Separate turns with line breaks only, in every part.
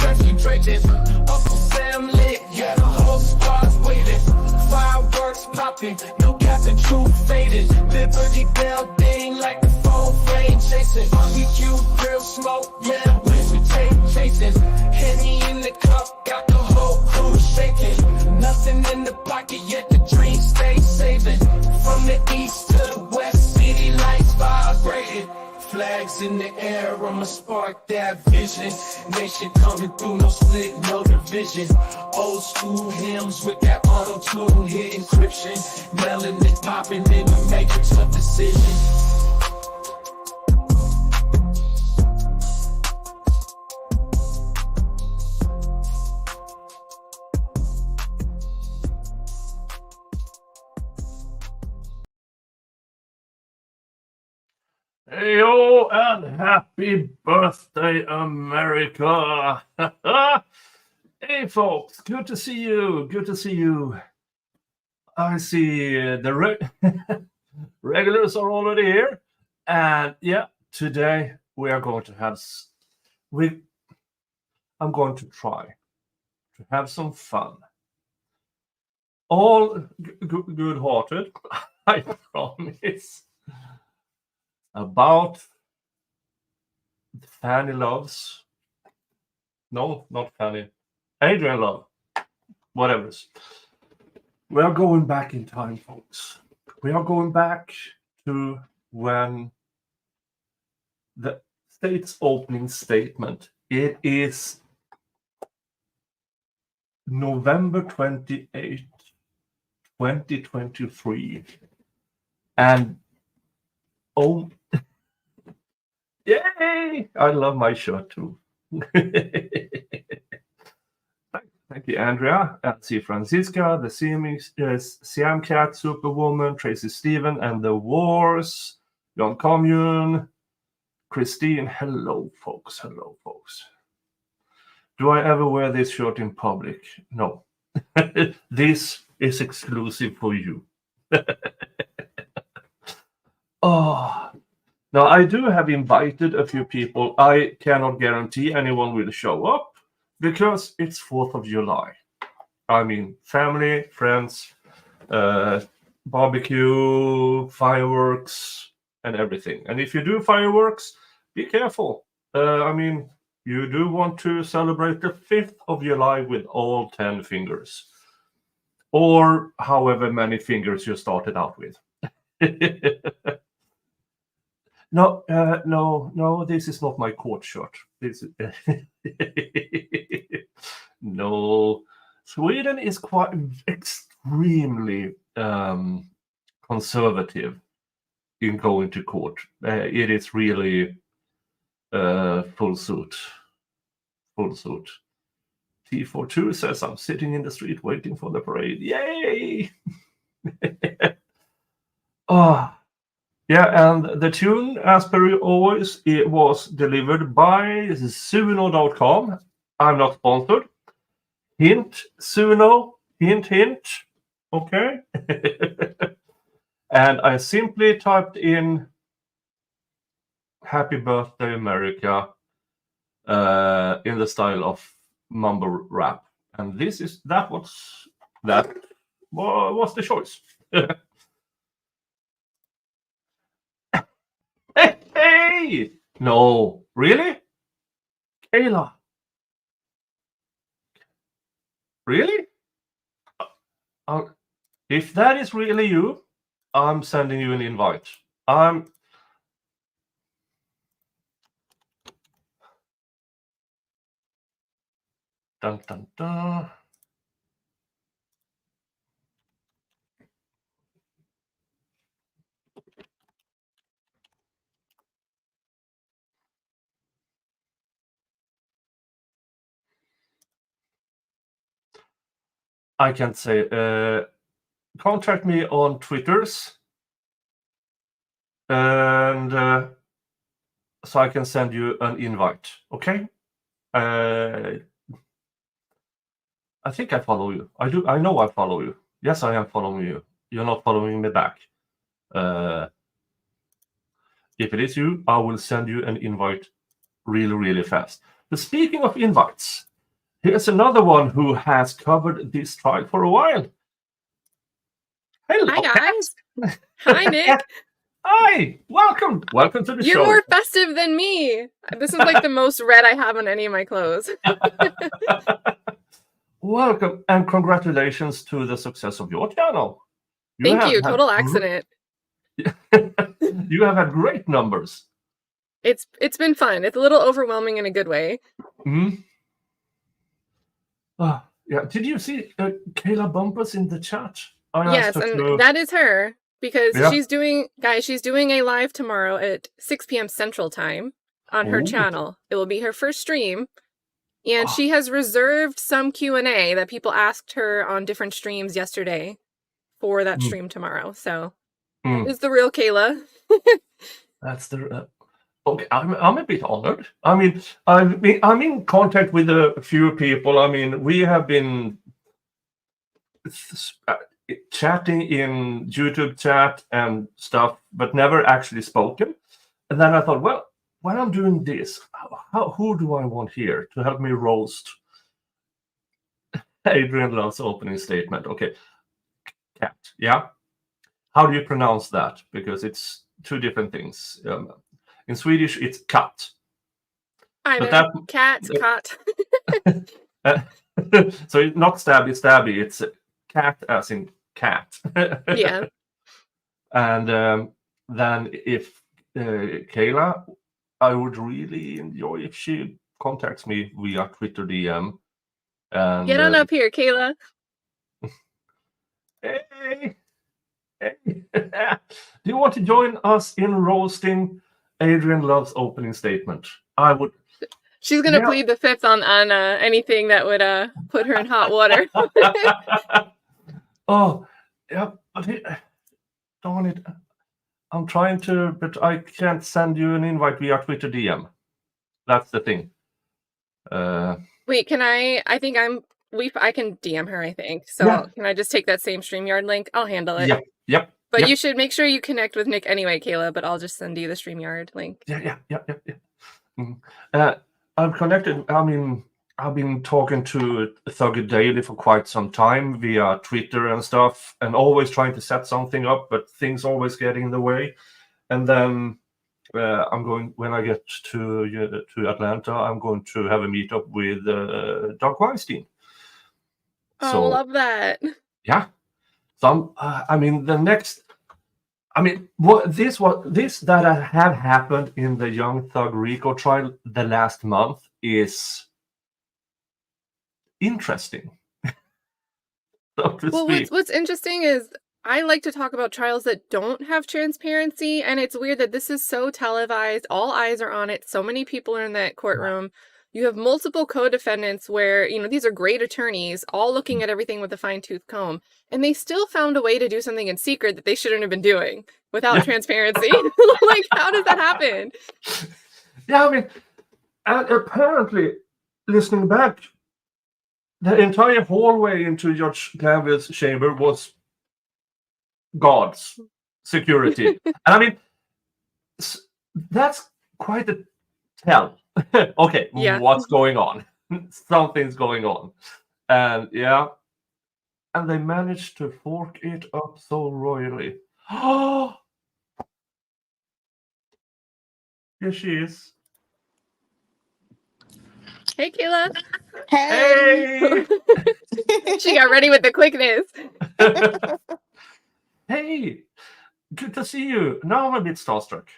concentrated. Uncle Sam lit, yeah, the whole squad's waiting. Fireworks popping, no captain, true faded. Liberty Bell ding like the phone flame chasing. BQ grill smoke, yeah, we take chasing. Henny in the cup, got the whole crew shaking. Nothing in the pocket, yet the dream stay saving. From the east to the west, city lights vibrating. Flags in the air, I'ma spark that vision. Nation coming through, no split, no division. Old school hymns with that auto-tune, hit encryption. Melanin popping in the matrix of decision.
Heyo, and happy birthday, America! Hey, folks, good to see you. Good to see you. I see the regulars are already here, and yeah, today we are going to have. I'm going to try to have some fun. All good-hearted, I promise. About Fanny loves. No, not Fanny. Adriane love. Whatever. We are going back in time, folks. We are going back to when the state's opening statement. It is November 28th, 2023. And oh, yay! I love my shirt too. Thank you, Andrea. I see Francisca, the Siam Cat, Superwoman, Tracy Steven, and the Wars, John Commune, Christine. Hello, folks. Hello, folks. Do I ever wear this shirt in public? No. This is exclusive for you. Oh, now I do have invited a few people. I cannot guarantee anyone will show up because it's 4th of July. I mean, family, friends, barbecue, fireworks, and everything. And if you do fireworks, be careful. I mean, you do want to celebrate the 5th of July with all 10 fingers. Or however many fingers you started out with. No, this is not my court shirt. This is no. Sweden is quite extremely conservative in going to court. It is really full suit. Full suit. T42 says, I'm sitting in the street waiting for the parade. Yay! Oh. Yeah, and the tune, as per always, it was delivered by Suno.com. I'm not sponsored. Hint, Suno. Hint, hint. Okay. And I simply typed in Happy Birthday, America in the style of mumble rap. And that was the choice. Hey! No, really? Kayla? Really? If that is really you, I'm sending you an invite. Dun, dun, dun. I can't say. Contact me on Twitters, and so I can send you an invite. Okay? I think I follow you. I do. I know I follow you. Yes, I am following you. You're not following me back. If it is you, I will send you an invite really, really fast. But speaking of invites, Here's another one who has covered this trial for a while.
Hi,
Hello,
guys.
Katt.
Hi, Nick.
Hi, welcome to the
You're
show.
more festive than me. This is like the most red I have on any of my clothes.
Welcome and congratulations to the success of your channel.
Thank
have
you.
had
Total accident.
you have had great numbers.
It's been fun. It's a little overwhelming in a good way.
Mm-hmm. Yeah. Did you see Kayla Bumpus in the chat?
Yes, and that is her because she's doing a live tomorrow at 6 p.m. Central Time on her channel. It will be her first stream, and she has reserved some Q&A that people asked her on different streams yesterday for that stream tomorrow. So that is the real Kayla.
That's the okay. I'm a bit honored. I mean, I'm in contact with a few people. I mean, we have been chatting in YouTube chat and stuff, but never actually spoken. And then I thought, well, when I'm doing this, who do I want here to help me roast Adriane Love's opening statement? Okay, Katt. Yeah. How do you pronounce that? Because it's two different things. In Swedish, it's Katt.
Either Katt, Katt.
So it's not stabby. It's cat as in cat.
Yeah.
And then if Kayla, I would really enjoy if she contacts me via Twitter DM. And
get on up here, Kayla.
Hey. Do you want to join us in roasting Adriane Love's opening statement? I would.
She's gonna plead the fifth on anything that would put her in hot water.
Oh, yeah, but darn it. I'm trying to, but I can't send you an invite via Twitter DM. That's the thing.
Wait, can I? I think I can DM her, I think. So can I just take that same StreamYard link? I'll handle it.
Yep.
But you should make sure you connect with Nick anyway, Kayla, but I'll just send you the StreamYard link.
Yeah. I'm connected. I mean, I've been talking to Thugger Daily for quite some time via Twitter and stuff, and always trying to set something up, but things always get in the way. And then I'm going, when I get to Atlanta, I'm going to have a meetup with Doug Weinstein.
Oh, so, love that.
Yeah. So this that have happened in the Young Thug RICO trial the last month is interesting.
What's interesting is I like to talk about trials that don't have transparency, and it's weird that this is so televised. All eyes are on it. So many people are in that courtroom. You have multiple co-defendants where, these are great attorneys, all looking at everything with a fine-tooth comb, and they still found a way to do something in secret that they shouldn't have been doing without transparency. Like, how does that happen?
Yeah, I mean, and apparently, listening back, the entire hallway into Judge Glanville's chamber was guards, security. And I mean, that's quite a tell. Okay, what's going on? Something's going on. And and they managed to fork it up so royally. Oh, here she is.
Hey, Kayla.
Hey.
She got ready with the quickness.
Hey, good to see you. Now I'm a bit starstruck.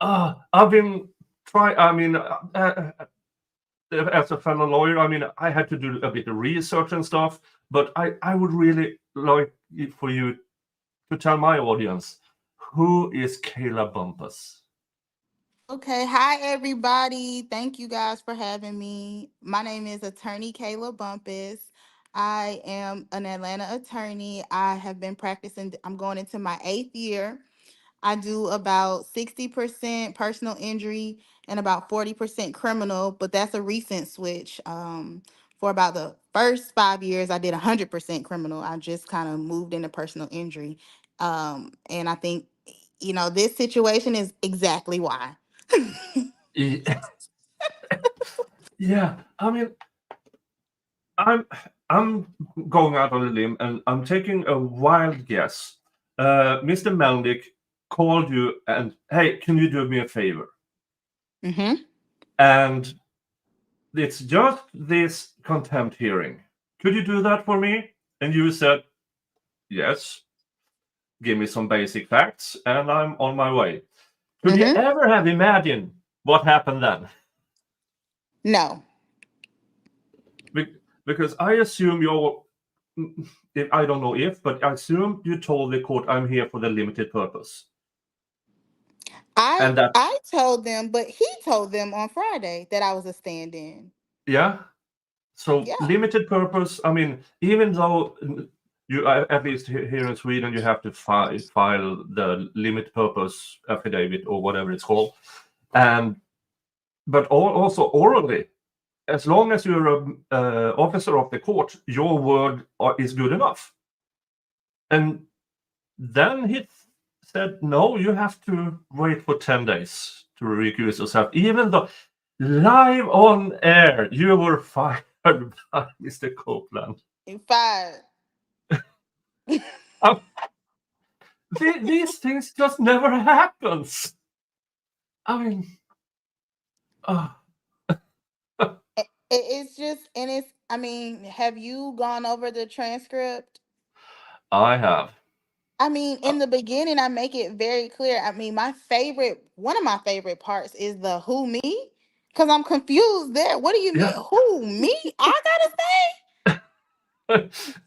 I've been trying, as a fellow lawyer, I had to do a bit of research and stuff, but I would really like for you to tell my audience, who is Kayla Bumpus?
Okay, hi everybody. Thank you guys for having me. My name is Attorney Kayla Bumpus. I am an Atlanta attorney. I have been practicing, I'm going into my 8th year. I do about 60% personal injury and about 40% criminal, but that's a recent switch. For about the first 5 years, I did 100% criminal. I just kind of moved into personal injury. And I think, this situation is exactly why.
Yeah, I mean, I'm going out on a limb and I'm taking a wild guess. Mr. Melnick called you and, hey, can you do me a favor?
Mm-hmm.
And it's just this contempt hearing. Could you do that for me? And you said, yes. Give me some basic facts, and I'm on my way. Could you
Mm-hmm.
ever have imagined what happened then?
No.
Because I assume I don't know if, but I assume you told the court, I'm here for the limited purpose.
I
And that,
I told them, but he told them on Friday that I was a stand-in.
yeah. So
Yeah.
limited purpose, I mean, even though you, at least here in Sweden, you have to file the limit purpose affidavit or whatever it's called. But also orally, as long as you're an officer of the court, your word is good enough. And then he said, no, you have to wait for 10 days to recuse yourself, even though live on air, you were fired by Mr. Copeland.
Fired.
Um, these things just never happens. I mean,
It's just, and it's, I mean, have you gone over the transcript?
I have.
I mean, in the beginning, I make it very clear. I mean, one of my favorite parts is the who me, because I'm confused there. What do you mean?
Yeah.
Who me? I gotta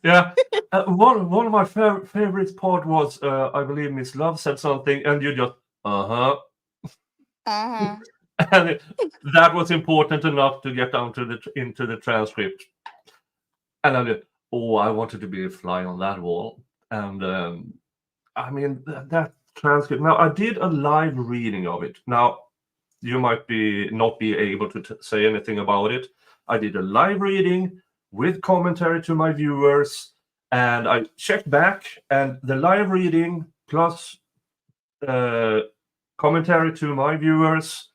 Yeah. One of my favorite part was, I believe Miss Love said something, and you just, uh-huh.
say. Uh-huh.
And that was important enough to get down to into the transcript. And I did, oh, I wanted to be a fly on that wall. And I mean, that transcript. Now, I did a live reading of it. Now, you might not be able to say anything about it. I did a live reading with commentary to my viewers, and I checked back, and the live reading plus commentary to my viewers,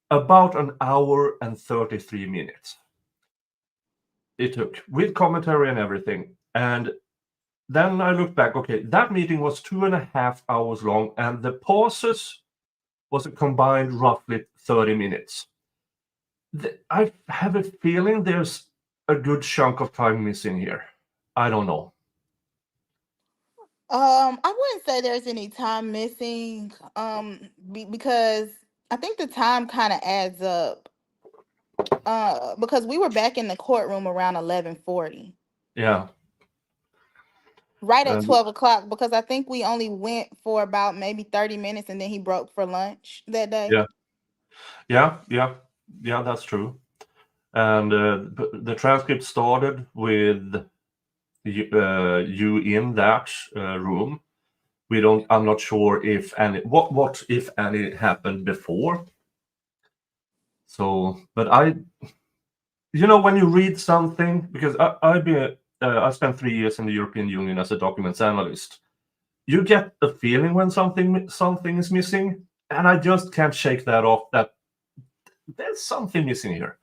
about an hour and 33 minutes. It took, with commentary and everything. And then I looked back, okay, that meeting was 2.5 hours long, and the pauses was a combined roughly 30 minutes. I have a feeling there's a good chunk of time missing here. I don't know.
I wouldn't say there's any time missing. Because I think the time kind of adds up. Because we were back in the courtroom around 11:40.
Yeah.
Right at
And
12 o'clock, because I think we only went for about maybe 30 minutes and then he broke for lunch that day.
yeah, yeah, that's true. And the transcript started with you in that room. I'm not sure if any, what if any happened before. So, but when you read something, because I spent 3 years in the European Union as a documents analyst, you get a feeling when something is missing, and I just can't shake that off. That there's something missing here.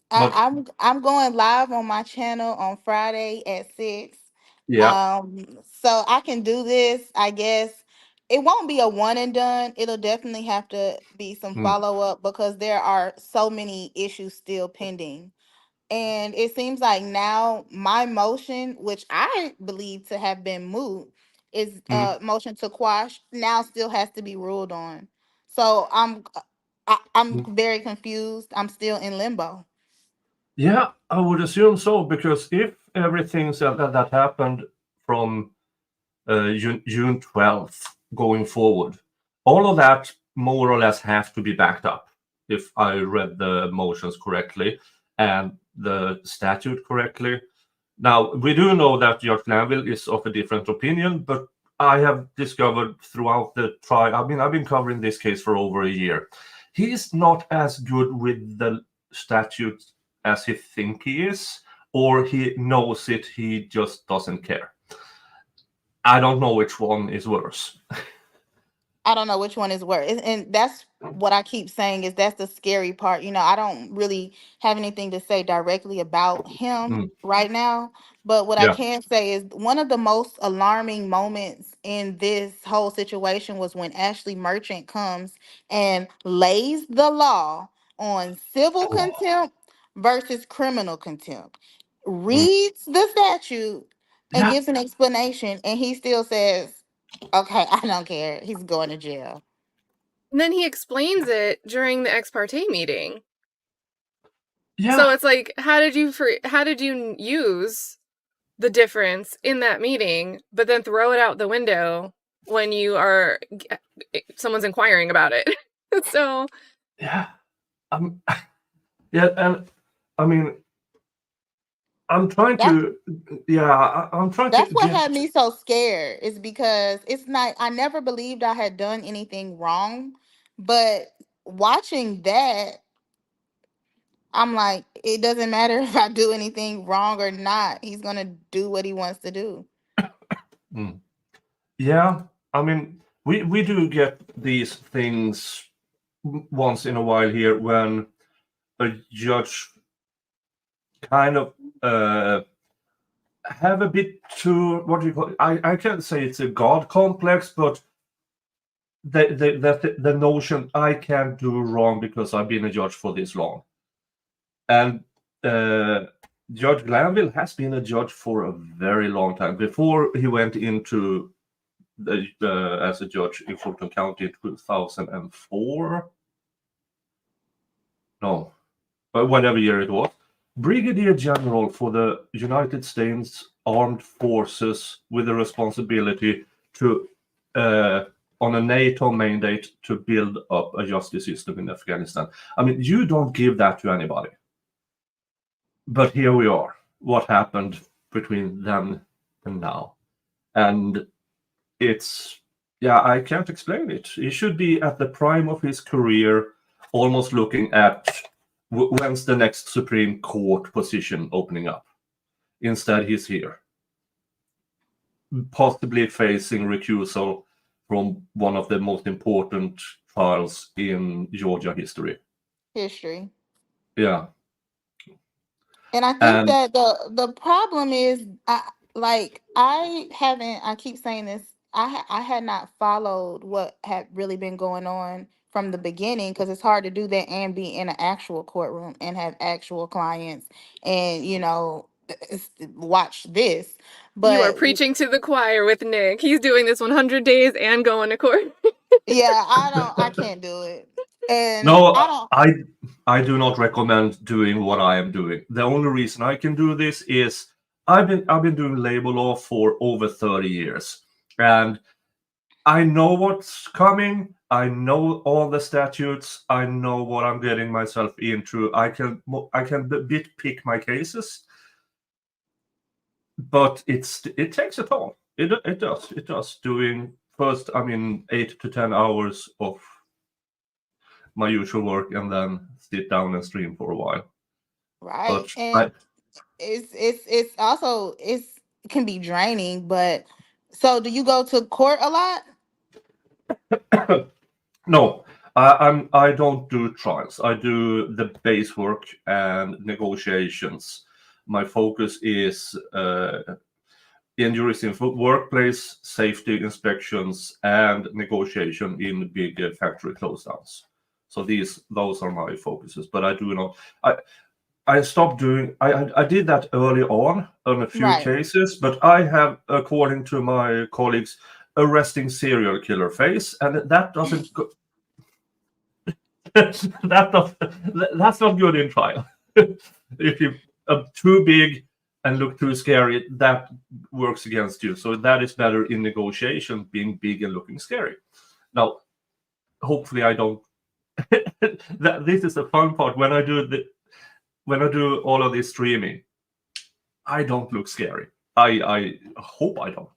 But
I'm going live on my channel on Friday at 6.
yeah,
So I can do this, I guess. It won't be a one and done. It'll definitely have to be some
mm,
follow-up because there are so many issues still pending. And it seems like now my motion, which I believe to have been moved, is
mm,
motion to quash, now still has to be ruled on. So I'm
mm.
very confused. I'm still in limbo.
Yeah, I would assume so, because if everything that happened from June 12th going forward, all of that more or less have to be backed up, if I read the motions correctly and the statute correctly. Now, we do know that Judge Glanville is of a different opinion, but I have discovered throughout the trial, I've been covering this case for over a year. He's not as good with the statute as he thinks he is, or he knows it, he just doesn't care. I don't know which one is worse.
I don't know which one is worse. And that's what I keep saying is that's the scary part. I don't really have anything to say directly about him
Mm,
right now. But what I
yeah.
can say is one of the most alarming moments in this whole situation was when Ashley Merchant comes and lays the law on civil
Oh,
contempt versus criminal contempt,
mm,
reads the statute and
yeah.
gives an explanation, and he still says, okay, I don't care. He's going to jail.
And then he explains it during the ex parte meeting. So
Yeah.
it's like, how did you use the difference in that meeting, but then throw it out the window when someone's inquiring about it? So
Yeah. Yeah, and I mean, I'm trying
That's
to, yeah, I'm trying to
that's what
get,
had me so scared, is because it's not I never believed I had done anything wrong, but watching that, I'm like, it doesn't matter if I do anything wrong or not. He's going to do what he wants to do.
mm, yeah, I mean, we do get these things once in a while here when a judge kind of have a bit too, what do you call it? I can't say it's a god complex, but the notion I can't do wrong because I've been a judge for this long. And Judge Glanville has been a judge for a very long time. Before he went into as a judge in Fulton County in 2004. No, but whatever year it was. Brigadier General for the United States Armed Forces with the responsibility to, on a NATO mandate, to build up a justice system in Afghanistan. I mean, you don't give that to anybody. But here we are. What happened between then and now? And it's, yeah, I can't explain it. He should be at the prime of his career, almost looking at when's the next Supreme Court position opening up. Instead, he's here, possibly facing recusal from one of the most important trials in Georgia history.
History.
Yeah.
And I think
And
that the problem is, I keep saying this, I had not followed what had really been going on from the beginning, because it's hard to do that and be in an actual courtroom and have actual clients and watch this.
you are
But
preaching to the choir with Nick. He's doing this 100 days and going to court.
yeah, I can't do it. And I
no,
don't.
I do not recommend doing what I am doing. The only reason I can do this is I've been doing labor law for over 30 years, and I know what's coming. I know all the statutes. I know what I'm getting myself into. I can bit pick my cases, but it takes a toll. It does. Doing first, 8 to 10 hours of my usual work, and then sit down and stream for a while.
Right.
But
And it's also it can be draining, but so do you go to court a lot?
no, I don't do trials. I do the base work and negotiations. My focus is injuries in workplace, safety inspections, and negotiation in big factory closedowns. So those are my focuses. But I do not. I stopped doing. I did that early on a few
Right.
cases, but I have, according to my colleagues, arresting serial killer phase, and that doesn't go. That's not good in trial. If you are too big and look too scary, that works against you. So that is better in negotiation, being big and looking scary. Now, hopefully, I don't. This is the fun part when I do all of this streaming. I don't look scary. I hope I don't.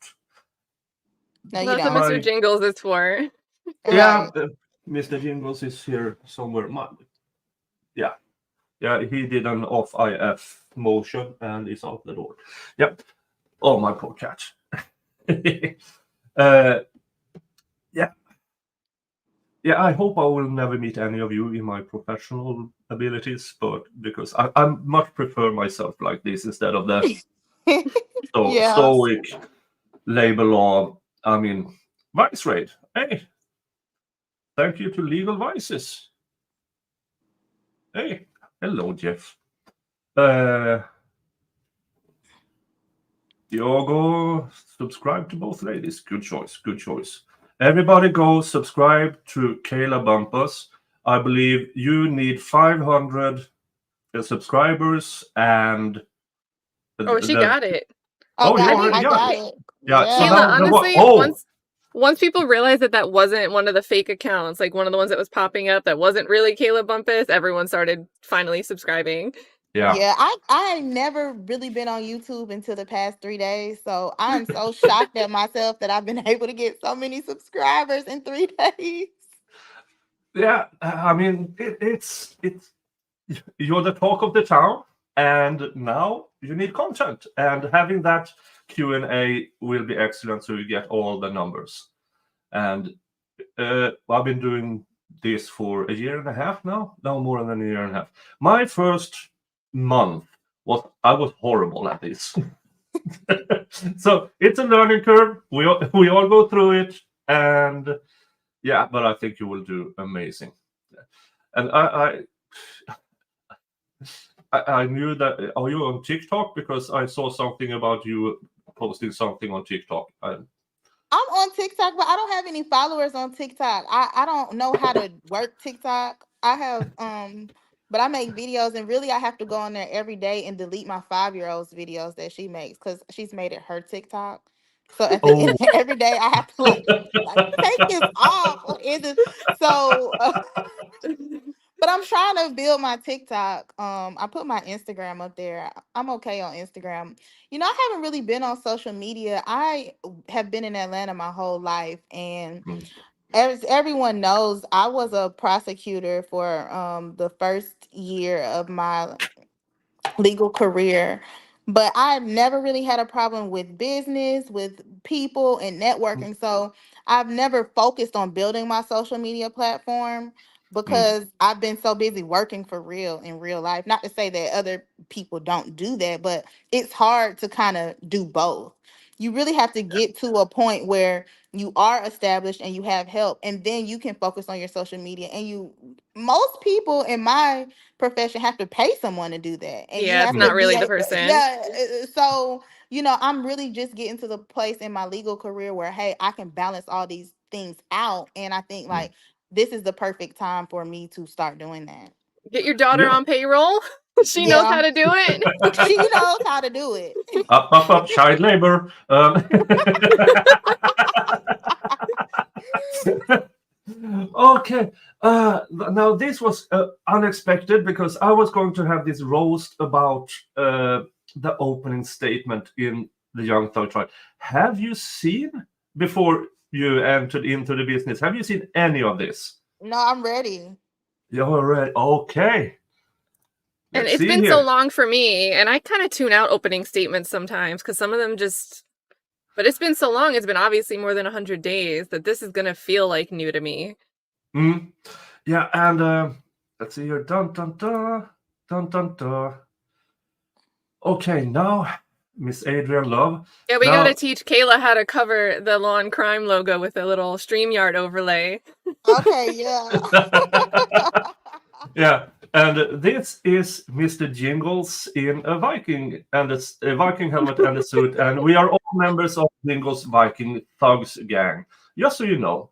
No, you
That's what
don't.
Mr.
My
Jingles is for.
Yeah,
Right.
Mr. Jingles is here somewhere. Yeah, yeah, he did an off IF motion and is out the door. Yep. Oh, my poor cat. uh, yeah. Yeah, I hope I will never meet any of you in my professional abilities, but because I much prefer myself like this instead of the
Yeah.
stoic labor law. I mean, vice rate. Hey, thank you to LegalVices. Hey, hello, Jeff. Diogo, subscribe to both ladies. Good choice. Good choice. Everybody go subscribe to Kayla Bumpus. I believe you need 500 subscribers and
Oh, she got it.
Oh,
oh, you
I
got it.
need
already
I
got
got
it.
it.
Yeah. So
Kayla,
Yeah.
now
honestly,
oh
once people realized that that wasn't one of the fake accounts, like one of the ones that was popping up that wasn't really Kayla Bumpus, everyone started finally subscribing.
yeah.
Yeah, I ain't never really been on YouTube until the past 3 days. So I'm so shocked at myself that I've been able to get so many subscribers in 3 days.
Yeah, I mean it's you're the talk of the town, and now you need content, and having that Q&A will be excellent, so you get all the numbers. And I've been doing this for a year and a half now, more than a year and a half. My first month I was horrible at this. So it's a learning curve. We all go through it, and yeah, but I think you will do amazing. And I knew that. Are you on TikTok? Because I saw something about you posting something on TikTok.
I'm on TikTok, but I don't have any followers on TikTok. I don't know how to work TikTok. I have but I make videos, and really I have to go on there every day and delete my 5-year-old's videos that she makes because she's made it her TikTok. So at the end
Oh,
of every day I have to like take this off. What is it? So but I'm trying to build my TikTok. I put my Instagram up there. I'm okay on Instagram. I haven't really been on social media. I have been in Atlanta my whole life, and
mm,
as everyone knows, I was a prosecutor for the first year of my legal career. But I've never really had a problem with business, with people, and
mm,
networking. So I've never focused on building my social media platform
mm,
because I've been so busy working for real in real life. Not to say that other people don't do that, but it's hard to kind of do both. You really have to get to a point where you are established and you have help, and then you can focus on your social media. And most people in my profession have to pay someone to do that, and you
Yeah, it's
have to
not
mm,
really
be
the
able,
person.
yeah. So I'm really just getting to the place in my legal career where, hey, I can balance all these things out, and I think
mm.
like this is the perfect time for me to start doing that.
Get your daughter
Yeah.
on payroll. She knows
Yeah.
how to do it.
She knows how to do it.
Up, child labor. Okay. Now this was unexpected because I was going to have this roast about the opening statement in the Young Thug trial. Have you seen before you entered into the business? Have you seen any of this?
No, I'm ready.
You're right. Okay.
And
Let's
it's
see
been so
here.
long for me, and I kind of tune out opening statements sometimes because some of them just. But it's been so long, it's been obviously more than 100 days that this is going to feel like new to me.
Mm. Yeah, and let's see here. Dun dun dun dun dun dun. Okay, now Miss Adrian Love.
Yeah, we got to
Now,
teach Kayla how to cover the Law and Crime logo with a little StreamYard overlay.
Okay, yeah.
yeah, and this is Mr. Jingles in a Viking and a Viking helmet and a suit, and we are all members of Jingles Viking Thugs gang. Just so you know,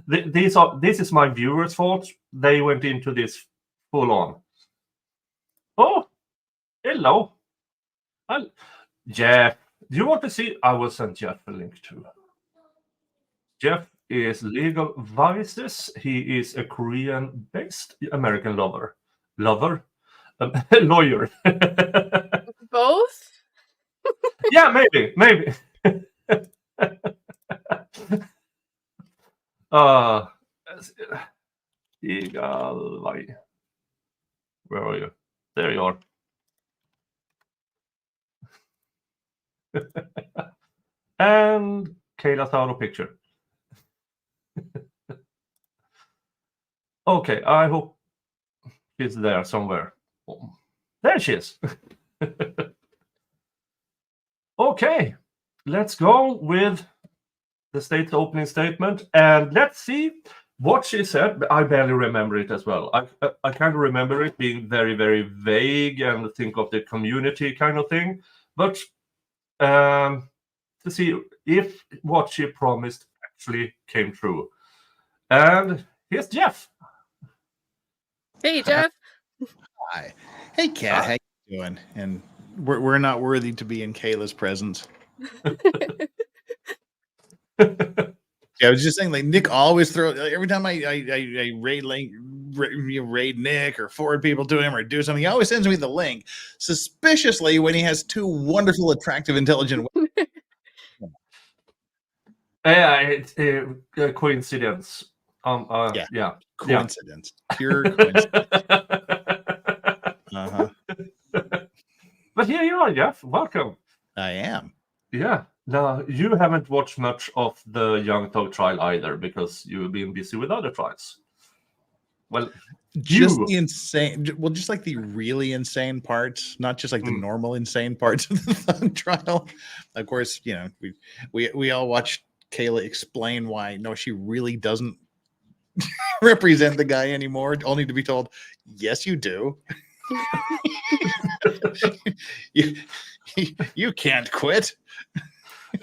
this is my viewers' fault. They went into this full on. Oh, hello, Jeff. Do you want to see? I will send Jeff a link too. Jeff is LegalVices. He is a Korean-based American lover. Lawyer.
Both?
Yeah, maybe. uh, Legal. Where are you? There you are. And Kayla Tharo picture. Okay, I hope she's there somewhere. Oh, there she is. Okay, let's go with the state's opening statement, and let's see what she said. I barely remember it as well. I kind of remember it being very, very vague and think of the community kind of thing, but to see if what she promised actually came true. And here's Jeff.
Hey, Jeff.
Hi. Hey, Katt. How you doing? And we're not worthy to be in Kayla's presence. Yeah, I was just saying, like, Nick always throws, every time I raid Nick or forward people to him or do something, he always sends me the link suspiciously when he has two wonderful, attractive, intelligent women.
Yeah, it's a coincidence. Yeah.
Coincidence. Pure coincidence.
But here you are, Jeff. Welcome.
I am.
Yeah. Now, you haven't watched much of the Young Thug trial either because you've been busy with other trials. Well,
just the insane, well, just like the really insane parts, not just like the normal insane parts of the Thug trial. Of course, you know, we all watched Kayla explain why she really doesn't represent the guy anymore, only to be told, yes, you do. you can't quit.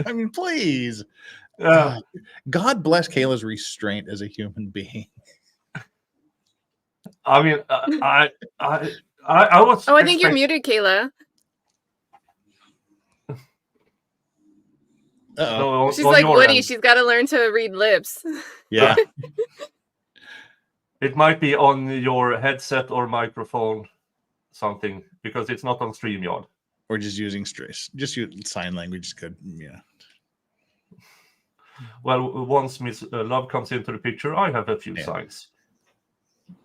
I mean, please. God bless Kayla's restraint as a human being.
I mean, I was.
Oh, I think you're muted, Kayla.
No,
she's like Woody. End. She's got to learn to read lips.
Yeah.
It might be on your headset or microphone, something, because it's not on StreamYard.
Or just using stress. Just use sign language is good. Yeah.
Well, once Miss Love comes into the picture, I have a few signs.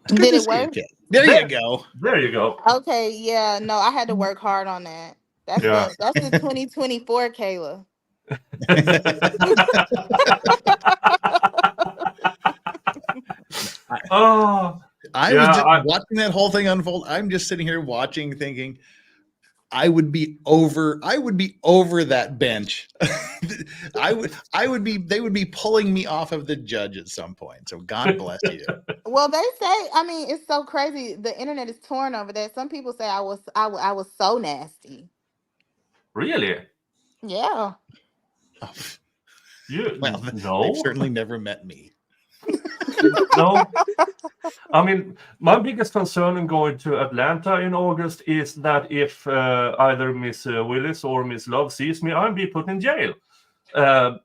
Did it work?
There you go.
There you go.
Okay, yeah. No, I had to work hard on that. That's the 2024 Kayla.
I was just watching that whole thing unfold. I'm just sitting here watching, thinking, I would be over that bench. They would be pulling me off of the judge at some point. So God bless you.
Well, they say, I mean, it's so crazy. The internet is torn over that. Some people say I was so nasty.
Really?
Yeah.
No.
They've certainly never met me.
No. I mean, my biggest concern in going to Atlanta in August is that if either Miss Willis or Miss Love sees me, I'll be put in jail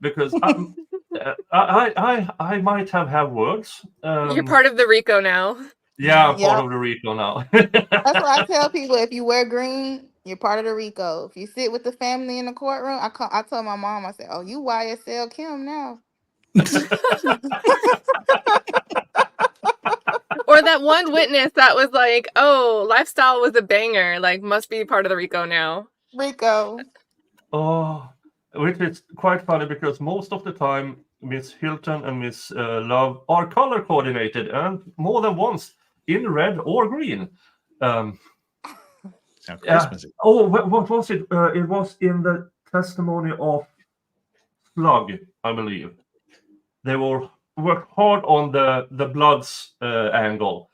because I might have words.
You're part of the RICO now.
Yeah, I'm part of the RICO now.
That's what I tell people. If you wear green, you're part of the RICO. If you sit with the family in the courtroom, I told my mom, I said, "Oh, you YSL Kim now."
Or that one witness that was like, "Oh, lifestyle was a banger. Like, must be part of the RICO now."
RICO.
Oh, which is quite funny because most of the time, Miss Hilton and Miss Love are color coordinated, and more than once in red or green.
Christmassy.
Oh, what was it? It was in the testimony of Slug, I believe. They worked hard on the Bloods angle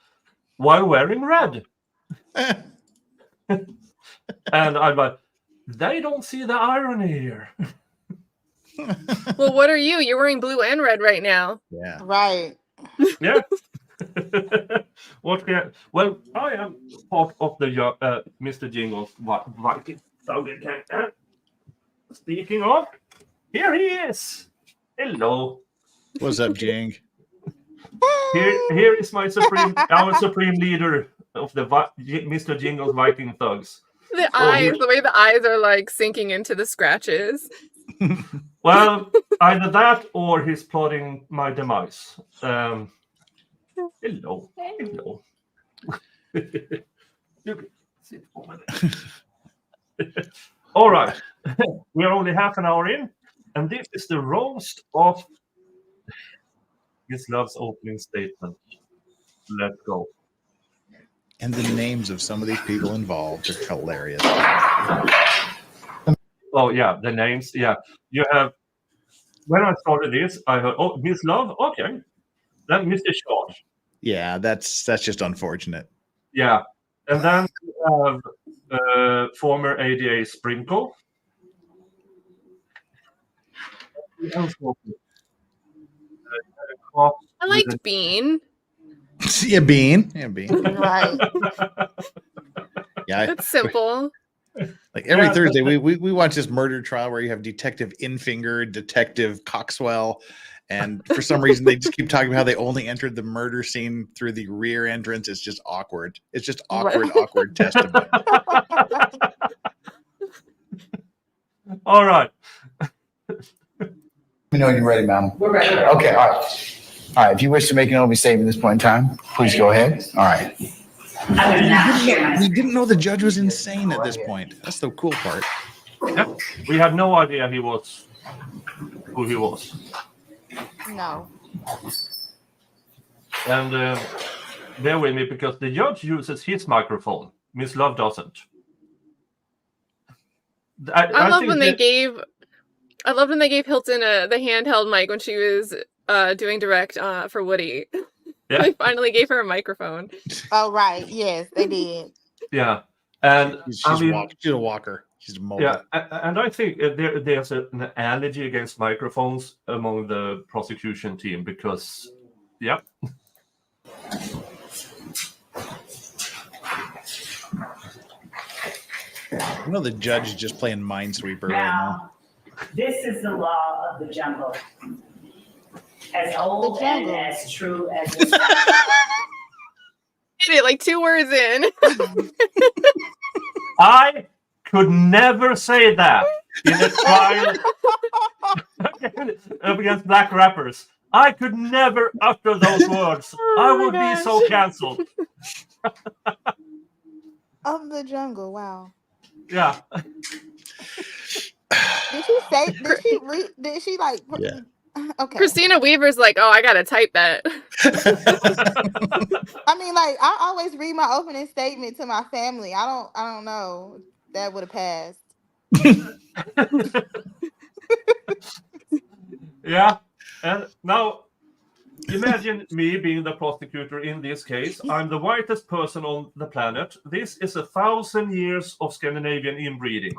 while wearing red. And I'm like, they don't see the irony here.
Well, what are you? You're wearing blue and red right now.
Yeah.
Right.
Yeah. Well, I am part of the Mr. Jingles Viking. Speaking of, here he is. Hello.
What's up, Jing?
Here is our supreme leader of the Mr. Jingles Viking Thugs.
The way the eyes are like sinking into the scratches.
Well, either that or he's plotting my demise. Hello. You can sit over there. All right. We are only half an hour in, and this is the roast of Miss Love's opening statement. Let's go.
And the names of some of these people involved are hilarious.
Oh yeah, the names. Yeah, you have. When I started this, I heard, "Oh, Miss Love." Okay, then Mr. George.
Yeah, that's just unfortunate.
Yeah, and then you have former ADA Sprinkle.
I liked Bean.
Yeah, Bean. Yeah, Bean.
Right.
Yeah,
That's simple.
like every
Yeah,
Thursday, we watch this murder trial where you have Detective Infinger, Detective Coxwell, and for some reason they just keep talking about how they only entered the murder scene through the rear entrance. It's just awkward. It's just awkward testimony.
All right.
Let me know when you're ready, ma'am. We're ready. Okay, all right. All right, if you wish to make an opening statement at this point in time, please go ahead. All right.
We didn't know the judge was insane at this point. That's the cool part.
Yeah, we had no idea who he was.
No.
And bear with me because the judge uses his microphone. Miss Love doesn't.
I love when they gave Hilton the handheld mic when she was doing direct for Woody.
Yeah.
They finally gave her a microphone.
Oh, right. Yes, they did.
Yeah, and
She's a walker. She's a mobile.
Yeah, and I think there's an allergy against microphones among the prosecution team because, yeah.
You know, the judge is just playing Minesweeper right now.
This is the law of the jungle. As old and as true as the sun.
Did it like 2 words in.
I could never say that in a trial against black rappers. I could never utter those words. I would be so canceled.
Of the jungle. Wow.
Yeah.
Did she say? Did she like?
Yeah.
Okay.
Christina Weaver's like, oh, I gotta type that.
I mean, like, I always read my opening statement to my family. I don't know. That would have passed.
Yeah. And now imagine me being the prosecutor in this case. I'm the whitest person on the planet. This is 1,000 years of Scandinavian inbreeding.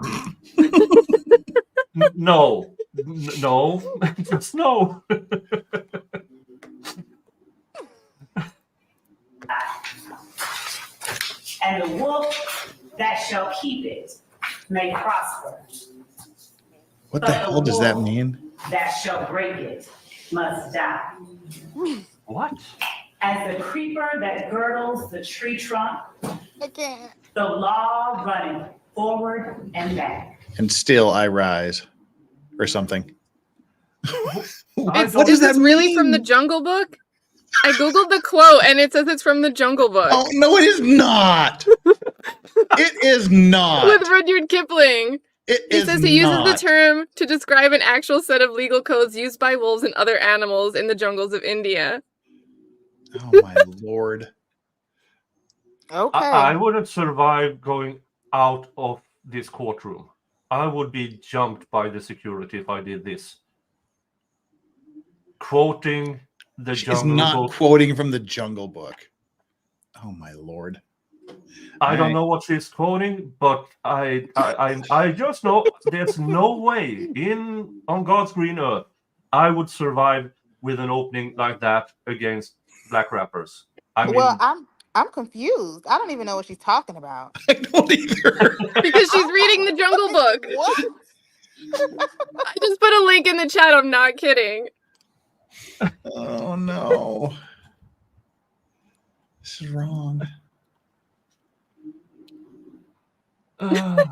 No, just no.
And the wolf that shall keep it may prosper.
What the hell does that mean?
That shall break it must die.
What?
As the creeper that girdles the tree trunk,
I can't.
the law running forward and back.
And still I rise, or something.
Is this really from the Jungle Book? I googled the quote and it says it's from the Jungle Book.
Oh no, it is not. It is not.
With Rudyard Kipling.
It
says he uses the term to describe an actual set of legal codes used by wolves and other animals in the jungles of India.
Oh my lord.
Okay.
I wouldn't survive going out of this courtroom. I would be jumped by the security if I did this. Quoting the
She's
Jungle
not
Book.
quoting from the Jungle Book. Oh my lord.
I don't know what she's quoting, but I just know there's no way on God's green earth I would survive with an opening like that against black rappers. I mean,
Well, I'm confused. I don't even know what she's talking about.
I don't either.
Because she's reading the Jungle Book.
What?
I just put a link in the chat. I'm not kidding.
Oh no. This is wrong.
Uh,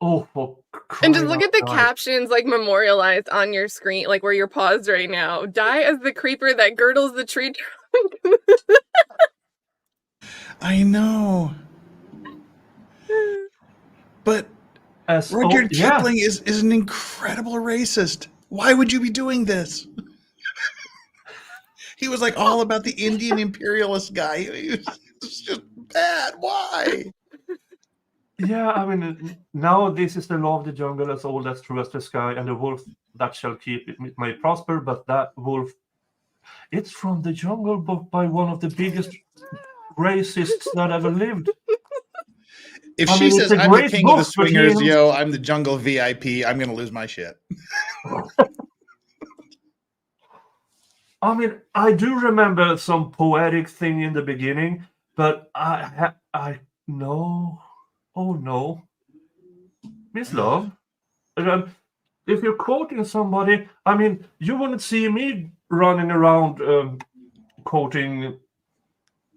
oh, for
and just
crying
look
out
at the
loud.
captions like memorialized on your screen, like where you're paused right now. Die as the creeper that girdles the tree trunk.
I know. But
As
Rudyard
yeah.
Kipling is an incredible racist. Why would you be doing this? He was like all about the Indian imperialist guy. He was just bad. Why?
Yeah, I mean, now this is the law of the jungle, as old as true as the sky, and the wolf that shall keep it may prosper, but that wolf, it's from the Jungle Book by one of the biggest racists that ever lived.
If
I
she
mean, it's
says,
a
I'm the
great
king of the
book, but
swingers,
he-
yo, I'm the jungle VIP, I'm going to lose my shit.
I mean, I do remember some poetic thing in the beginning, but no, oh no, Miss Love. If you're quoting somebody, I mean, you wouldn't see me running around quoting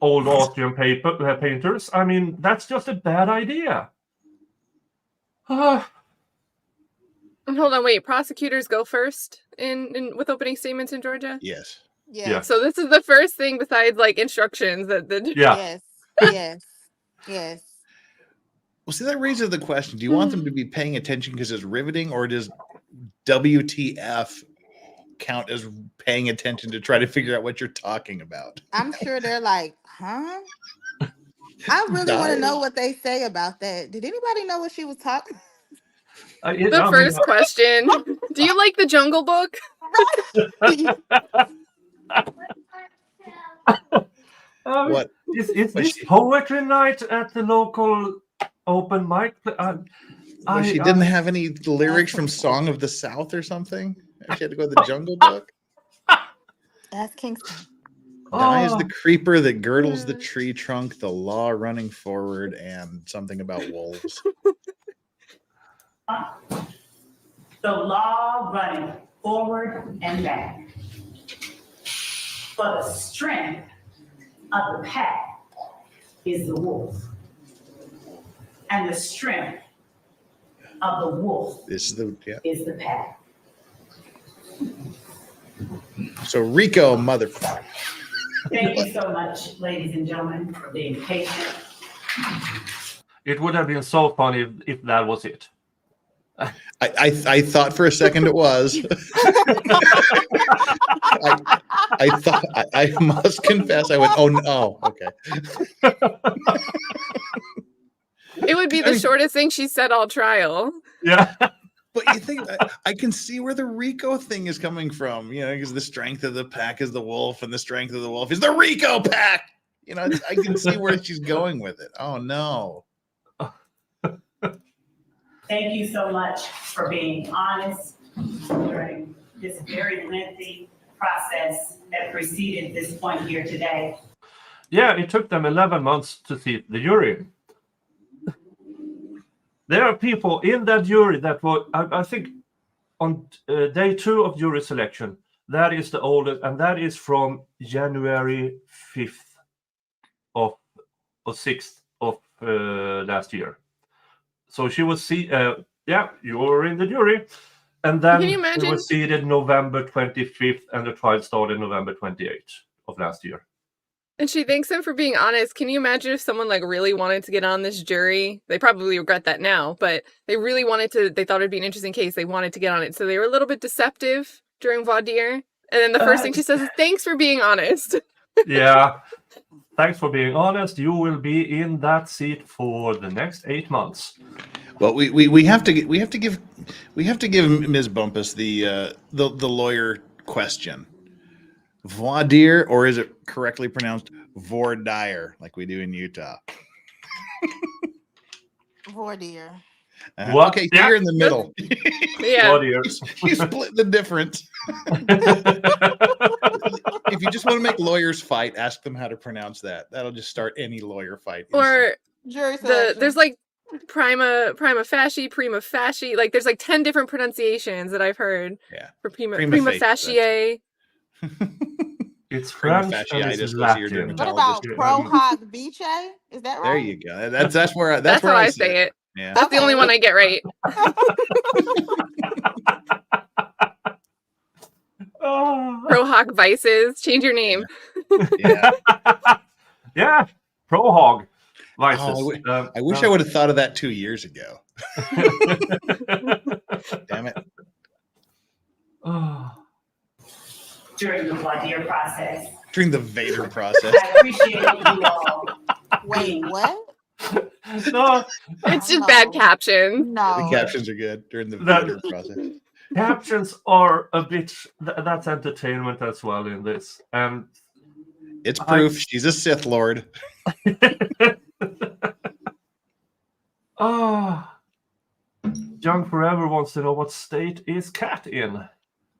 old Austrian painters. I mean, that's just a bad idea.
Hold on, wait. Prosecutors go first in with opening statements in Georgia.
Yes.
Yes.
So this is the first thing besides like instructions that the
Yeah.
Yes. Yes. Yes.
Well, see, that raises the question. Do you want them to be paying attention because it's riveting, or does WTF count as paying attention to try to figure out what you're talking about?
I'm sure they're like, huh? I really want to know what they say about that. Did anybody know what she was talking?
The first question. Do you like the Jungle Book?
What?
Is this poetry night at the local open mic?
She didn't have any lyrics from Song of the South or something? She had to go to the Jungle Book?
That's Kingston.
Dies the creeper that girdles the tree trunk, the law running forward, and something about wolves.
The law running forward and back. For the strength of the pack is the wolf. And the strength of the wolf
This is
is the pack.
So Rico, motherfucker.
Thank you so much, ladies and gentlemen, for being patient.
It would have been so funny if that was it.
I thought for a second it was. I must confess, I went, oh no, okay.
It would be the shortest thing she said all trial.
Yeah.
But you think I can see where the Rico thing is coming from, because the strength of the pack is the wolf, and the strength of the wolf is the Rico pack. I can see where she's going with it. Oh no.
Thank you so much for being honest during this very lengthy process that preceded this point here today.
Yeah, it took them 11 months to seat the jury. There are people in that jury that were, I think, on day 2 of jury selection. That is the oldest, and that is from January 5th or 6th of last year. So she was you were in the jury, and then
Can you imagine?
she was seated November 25th, and the trial started November 28th of last year.
And she thanks him for being honest. Can you imagine if someone really wanted to get on this jury? They probably regret that now, but they really wanted to. They thought it'd be an interesting case. They wanted to get on it, so they were a little bit deceptive during voir dire. And then the first thing she says is, "Thanks for being honest."
Yeah. Thanks for being honest. You will be in that seat for the next 8 months.
Well, we have to give Ms. Bumpus the lawyer question. Voir dire, or is it correctly pronounced voir dire, like we do in Utah?
Voir dire.
What?
Okay,
Yeah.
you're in the middle.
Yeah.
What year?
You split the difference. If you just want to make lawyers fight, ask them how to pronounce that. That'll just start any lawyer fight.
Or
Jury selection.
there's prima facie, prima facie. There's 10 different pronunciations that I've heard.
Yeah.
For prima
facie,
facie.
It's
Prima
French and
facie-itis
it's
goes to your
Latin.
What about
dermatologist.
pro hoc vice? Is that right?
There you go. That's where
That's
where
how I say it.
Yeah.
That's the only one I get right.
Oh.
Pro hoc vices. Change your name.
Yeah.
Yeah, pro hog. Vices.
I wish I would have thought of that 2 years ago. Damn it.
Oh.
During the voir dire process.
During the Vader process.
I appreciate you all.
Wait, what?
No,
It's just bad captions.
The
No.
captions are good during the Vader process.
captions are a bit. That's entertainment as well in this, and
It's proof she's a Sith Lord.
Young Forever wants to know what state is Katt in.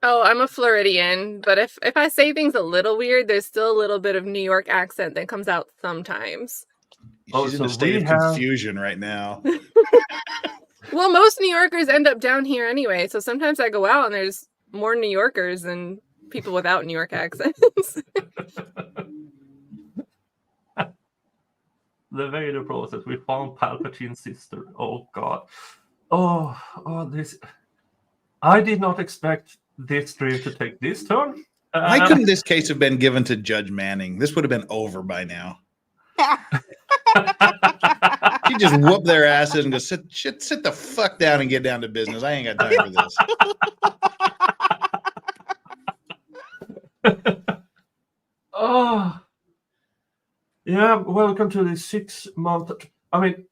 Oh, I'm a Floridian, but if I say things a little weird, there's still a little bit of New York accent that comes out sometimes.
She's in a state of confusion right now.
Well, most New Yorkers end up down here anyway, so sometimes I go out and there's more New Yorkers than people without New York accents.
The Vader process. We found Palpatine's sister. Oh God. Oh, this. I did not expect this dream to take this turn.
Why couldn't this case have been given to Judge Manning? This would have been over by now. She just whoop their asses and go, sit the fuck down and get down to business. I ain't got time for this.
Oh. Yeah, welcome to the 6 month. I mean,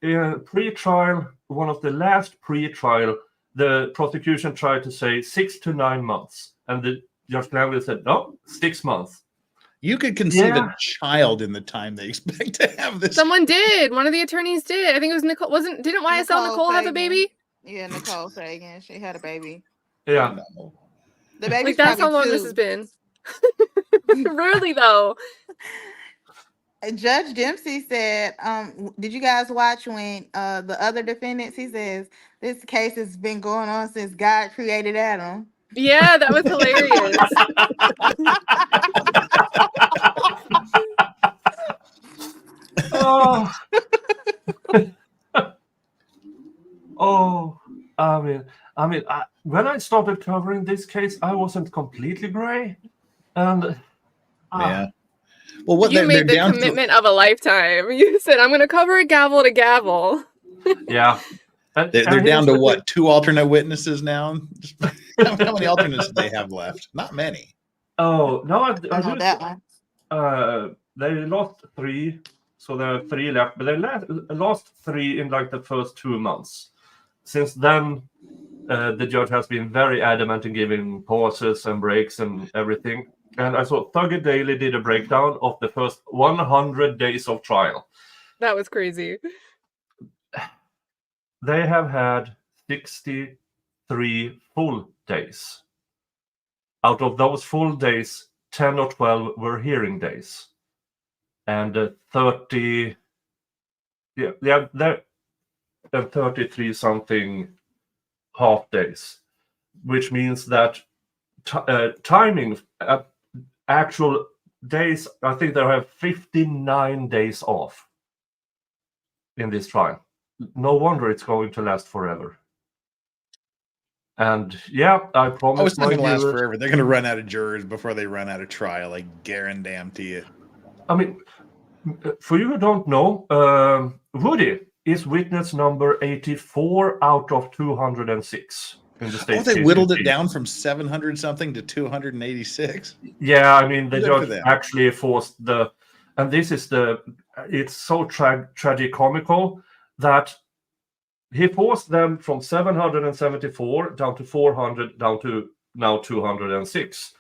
pre-trial, one of the last pre-trial, the prosecution tried to say 6 to 9 months. And the Judge Glanville said, no, 6 months.
You could conceive a child in the time they expect to have this.
Someone did. One of the attorneys did. I think it was Nicole. Didn't YSL Nicole have a baby?
Yeah, Nicole Sagan. She had a baby.
Yeah.
The baby.
Like, that's how long this has been. Really, though.
Judge Dempsey said, did you guys watch when the other defendants, he says, this case has been going on since God created Adam.
Yeah, that was hilarious.
I mean, when I started covering this case, I wasn't completely gray, and
yeah. Well, what
you made the commitment of a lifetime. You said, "I'm going to cover it gavel to gavel."
Yeah,
they're down to what? 2 alternate witnesses now. How many alternates do they have left? Not many.
Oh no, I
know that one.
They lost 3, so there are 3 left. But they lost 3 in like the first 2 months. Since then, the judge has been very adamant in giving pauses and breaks and everything. And I saw Thugger Daily did a breakdown of the first 100 days of trial.
That was crazy.
They have had 63 full days. Out of those full days, 10 or 12 were hearing days. And 33 something half days, which means that timing, actual days, I think they have 59 days off in this trial. No wonder it's going to last forever. And yeah, I promise.
Oh, it's not going to last forever. They're going to run out of jurors before they run out of trial. I guarantee you.
I mean, for you who don't know, Woody is witness number 84 out of 206 in the state.
Oh, they whittled it down from 700 something to 286.
Yeah, I mean, the judge actually forced and this is it's so tragicomical that he forced them from 774 down to 400, down to now 206.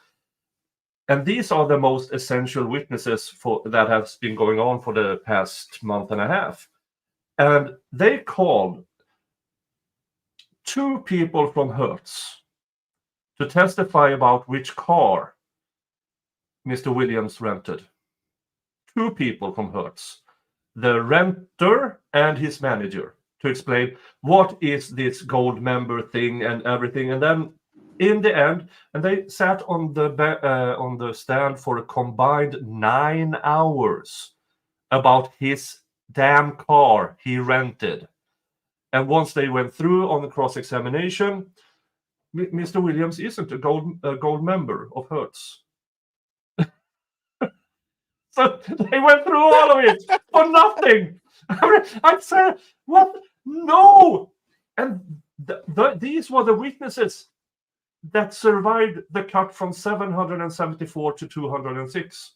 And these are the most essential witnesses that has been going on for the past month and a half. And they called 2 people from Hertz to testify about which car Mr. Williams rented. 2 people from Hertz, the renter and his manager, to explain what is this gold member thing and everything. And then in the end, and they sat on the stand for a combined 9 hours about his damn car he rented. And once they went through on the cross-examination, Mr. Williams isn't a gold member of Hertz. So they went through all of it for nothing. I said, what? No! And these were the witnesses that survived the cut from 774 to 206.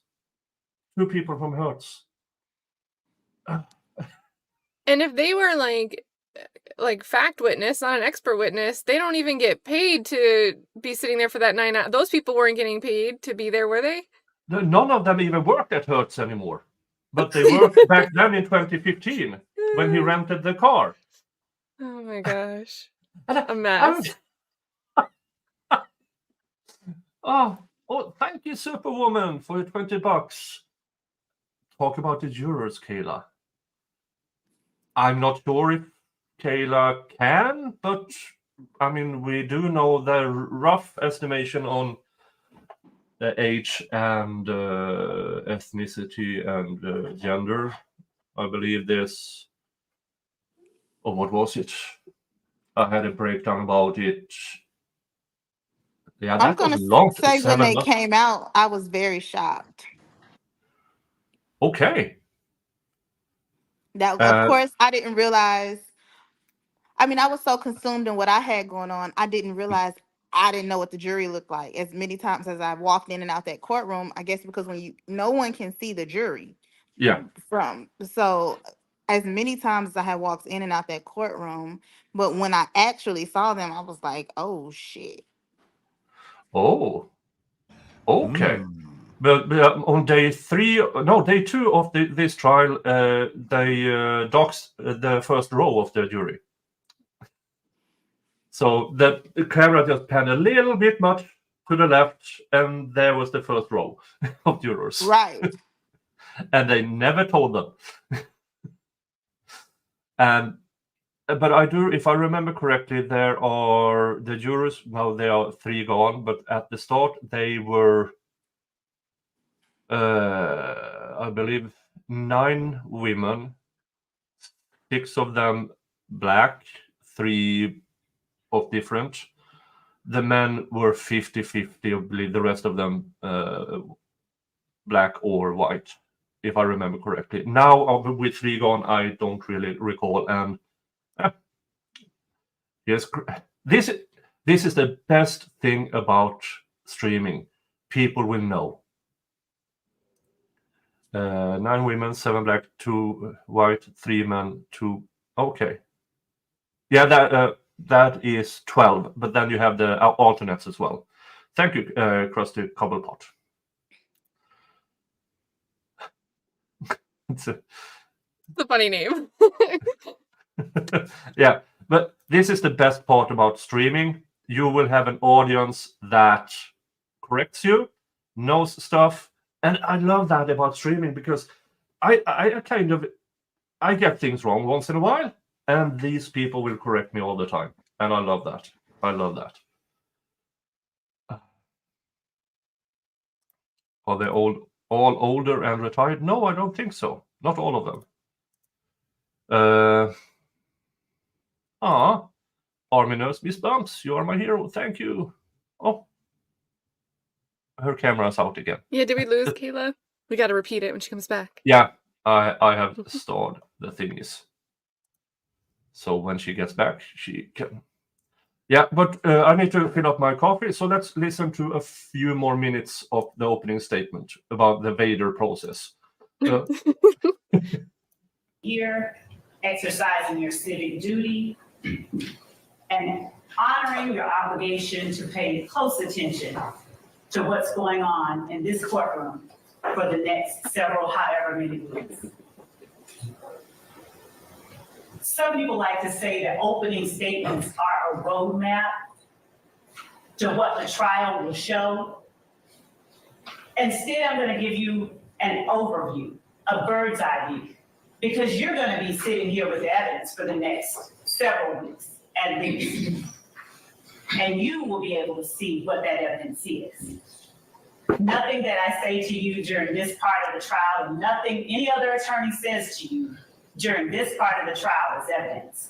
2 people from Hertz.
And if they were like fact witness, not an expert witness, they don't even get paid to be sitting there for that 9 hours. Those people weren't getting paid to be there, were they?
None of them even worked at Hertz anymore. But they worked back then in 2015 when he rented the car.
Oh my gosh.
And
A mess.
Oh, thank you, Superwoman, for your $20. Talk about the jurors, Kayla. I'm not sure if Kayla can, but I mean, we do know the rough estimation on the age and ethnicity and gender. I believe there's, what was it? I had a breakdown about it. Yeah,
I'm
that was
gonna
long.
say when
7
they
months.
came out, I was very shocked.
Okay.
That, of course, I didn't realize. I mean, I was so consumed in what I had going on, I didn't realize I didn't know what the jury looked like. As many times as I walked in and out that courtroom, I guess because no one can see the jury.
Yeah.
So as many times as I had walked in and out that courtroom, but when I actually saw them, I was like, oh shit.
Oh. Okay. But on day 2 of this trial, they doxed the first row of the jury. So the camera just panned a little bit much to the left, and there was the first row of jurors.
Right.
And they never told them. But I do, if I remember correctly, there are the jurors, now there are 3 gone, but at the start they were, I believe, 9 women, 6 of them black, 3 of different. The men were 50-50, I believe, the rest of them black or white, if I remember correctly. Now, with 3 gone, I don't really recall. And yes, this is the best thing about streaming. People will know. 9 women, 7 black, 2 white, 3 men, 2. Okay. Yeah, that is 12, but then you have the alternates as well. Thank you, Krusty Cobblepot. It's a
funny name.
Yeah, but this is the best part about streaming. You will have an audience that corrects you, knows stuff, and I love that about streaming because I get things wrong once in a while, and these people will correct me all the time, and I love that. Are they all older and retired? No, I don't think so. Not all of them. Army nurse Miss Bumps, you are my hero. Thank you. Oh, her camera's out again.
Yeah, did we lose Kayla? We got to repeat it when she comes back.
Yeah, I have stored the thingies. So when she gets back, she can. Yeah, but I need to fill up my coffee. So let's listen to a few more minutes of the opening statement about the Vader process.
Here, exercising your civic duty and honoring your obligation to pay close attention to what's going on in this courtroom for the next however many weeks. Some people like to say that opening statements are a roadmap to what the trial will show. Instead, I'm going to give you an overview, a bird's eye view, because you're going to be sitting here with evidence for the next several weeks at least. And you will be able to see what that evidence is. Nothing that I say to you during this part of the trial, and nothing any other attorney says to you during this part of the trial is evidence.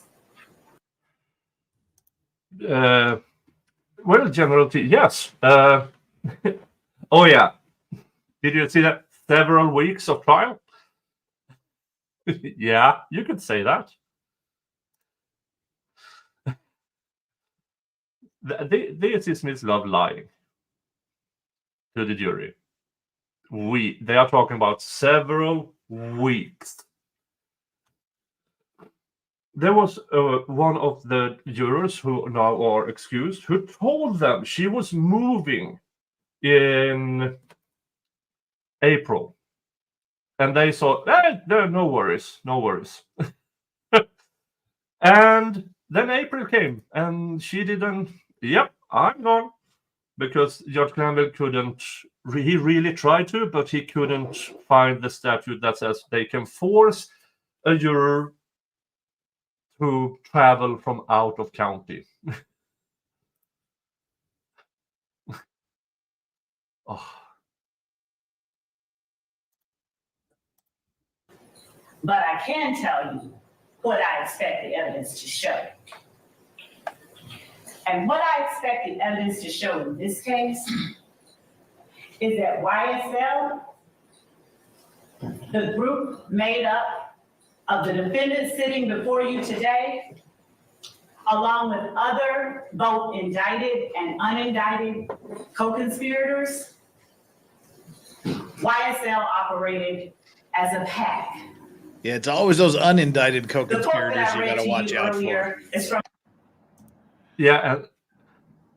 Well, General T, yes. Oh, yeah. Did you see that? Several weeks of trial? Yeah, you could say that. The assistants love lying to the jury. They are talking about several weeks. There was one of the jurors who now are excused who told them she was moving in April. And they thought, no worries, no worries. And then April came and she didn't, yep, I'm gone. Because Judge Glanville couldn't, he really tried to, but he couldn't find the statute that says they can force a juror to travel from out of county. Oh.
But I can tell you what I expect the evidence to show. And what I expect the evidence to show in this case is that YSL, the group made up of the defendants sitting before you today, along with other both indicted and unindicted co-conspirators, YSL operated as a pack.
Yeah, it's always those unindicted
The quote
co-conspirators
that I
you
read
got to
to
watch
you
out for.
earlier is from
Yeah, and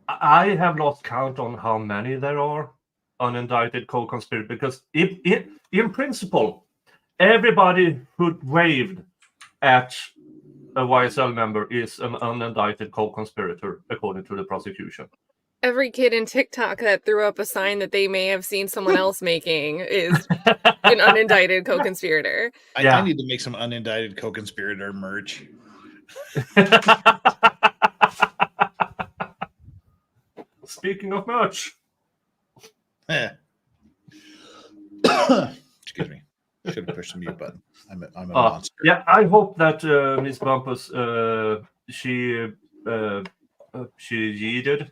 I have lost count on how many there are unindicted co-conspirators, because in principle, everybody who waved at a YSL member is an unindicted co-conspirator, according to the prosecution.
Every kid in TikTok that threw up a sign that they may have seen someone else making is an unindicted co-conspirator.
I need to make some unindicted co-conspirator merch.
Speaking of merch.
Excuse me. Should have pushed the mute button. I'm a monster.
Yeah, I hope that Miss Bumpus she yeeted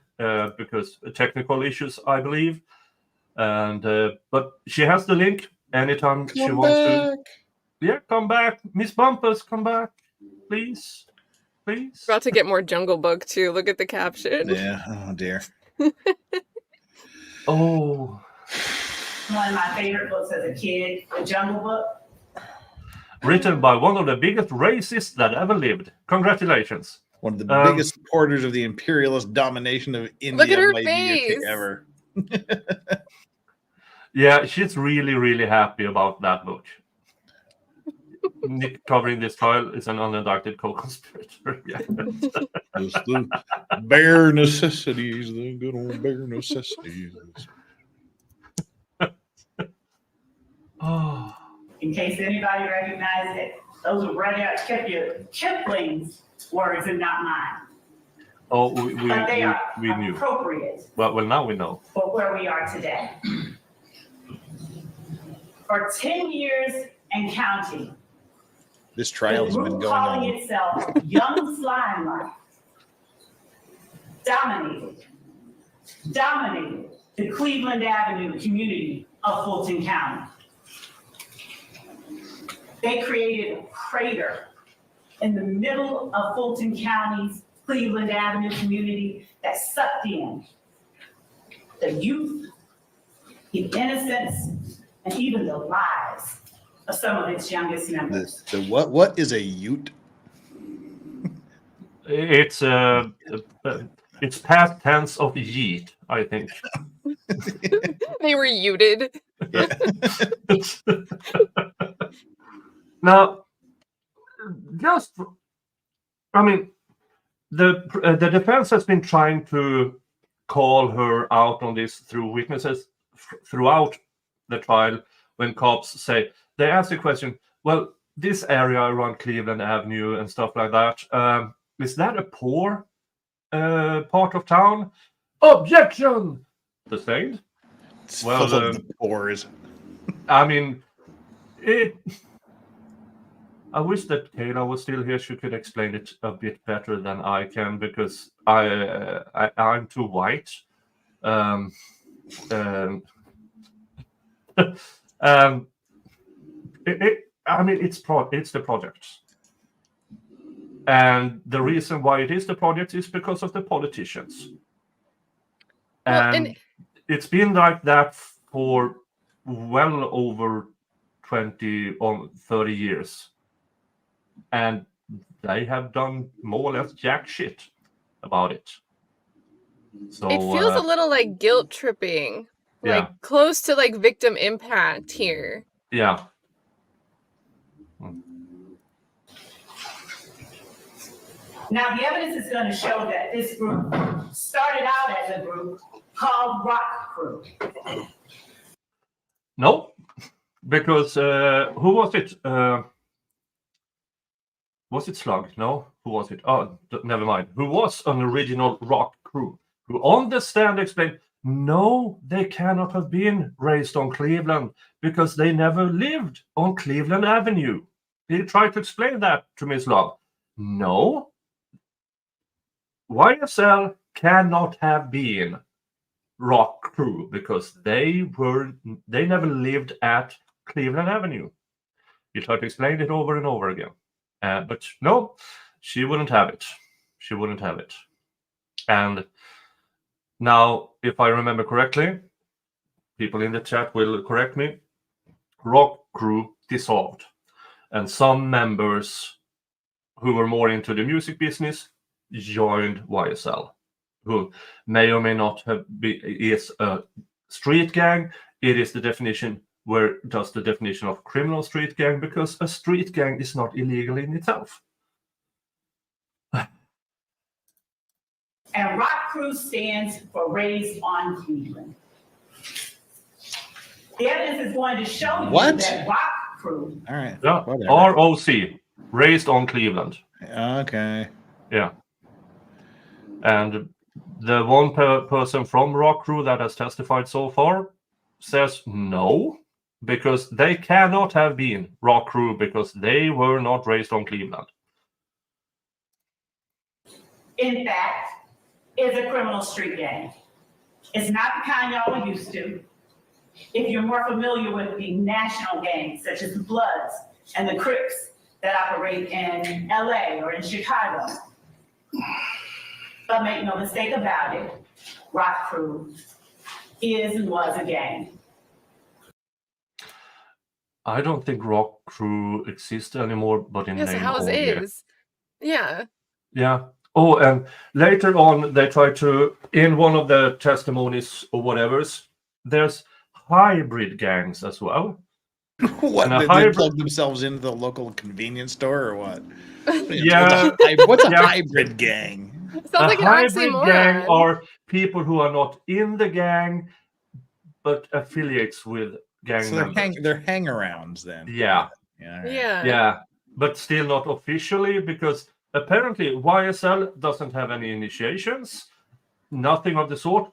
because technical issues, I believe, and but she has the link anytime she wants to. Yeah, come back, Miss Bumpus, come back, please.
About to get more Jungle Book too. Look at the caption.
Yeah. Oh dear.
Oh.
one of my favorite books as a kid, The Jungle Book.
Written by one of the biggest racists that ever lived. Congratulations.
One of the biggest supporters of the imperialist domination of India.
Look at her
by
face.
the UK ever.
Yeah, she's really, really happy about that book. Nick covering this trial is an unindicted co-conspirator. Yeah.
Just the bare necessities, the good old bare necessities.
Oh.
In case anybody recognized it, those were Rudyard Kipling's words and not mine.
Oh,
But they are
we knew.
appropriate
Well, now we know.
for where we are today. For 10 years and counting,
This trial has
the
been
group
going
calling
on.
itself Young Slime Life dominated the Cleveland Avenue community of Fulton County. They created a crater in the middle of Fulton County's Cleveland Avenue community that sucked in the youth, the innocence, and even the lives of some of its youngest members.
The what is a ute?
It's past tense of yeet, I think.
They were uted.
Yeah.
Now, the defense has been trying to call her out on this through witnesses throughout the trial. When cops say, they ask the question, well, this area around Cleveland Avenue and stuff like that, is that a poor part of town? Objection! Sustained.
It's
Well,
full of the pores.
I mean, I wish that Kayla was still here. She could explain it a bit better than I can, because I'm too white. I mean, it's the project. And the reason why it is the project is because of the politicians.
Well,
And it's been like that for well over 20 or 30 years. And they have done more or less jack shit about it. So
it feels a little like guilt tripping, like
yeah.
close to like victim impact here.
Yeah.
Now, the evidence is going to show that this group started out as a group called Rock Crew.
No, because who was it? Was it Slug? No, who was it? Oh, never mind. Who was an original rock crew? Who on the stand explained, no, they cannot have been raised on Cleveland because they never lived on Cleveland Avenue. He tried to explain that to Miss Love. No, YSL cannot have been rock crew because they never lived at Cleveland Avenue. He tried to explain it over and over again. But no, she wouldn't have it. She wouldn't have it. And now, if I remember correctly, people in the chat will correct me, Rock Crew dissolved. And some members who were more into the music business joined YSL, who may or may not have been, is a street gang. It is the definition. Where does the definition of criminal street gang? Because a street gang is not illegal in itself.
And Rock Crew stands for Raised on Cleveland. The evidence is going to show you that Rock Crew.
All right.
Yeah.
Whatever.
ROC, Raised on Cleveland.
Okay.
Yeah. And the one person from Rock Crew that has testified so far says no, because they cannot have been Rock Crew because they were not raised on Cleveland.
In fact, is a criminal street gang. It's not the kind y'all are used to. If you're more familiar with the national gangs, such as the Bloods and the Crips that operate in LA or in Chicago. But make no mistake about it, Rock Crew is and was a gang.
I don't think Rock Crew exists anymore, but in
Yes,
name
House
only.
is. Yeah.
Yeah. Oh, and later on, they try to, in one of the testimonies or whatever's, there's hybrid gangs as well.
What?
And a
They
hybrid-
plug themselves into the local convenience store or what?
Yeah.
What's a
Yeah.
hybrid gang?
Sounds
A
like an
hybrid gang
oxymoron.
are people who are not in the gang, but affiliates with gang
So
members.
they're hang-arounds then.
Yeah.
Yeah. All right.
Yeah.
Yeah, but still not officially, because apparently YSL doesn't have any initiations, nothing of the sort.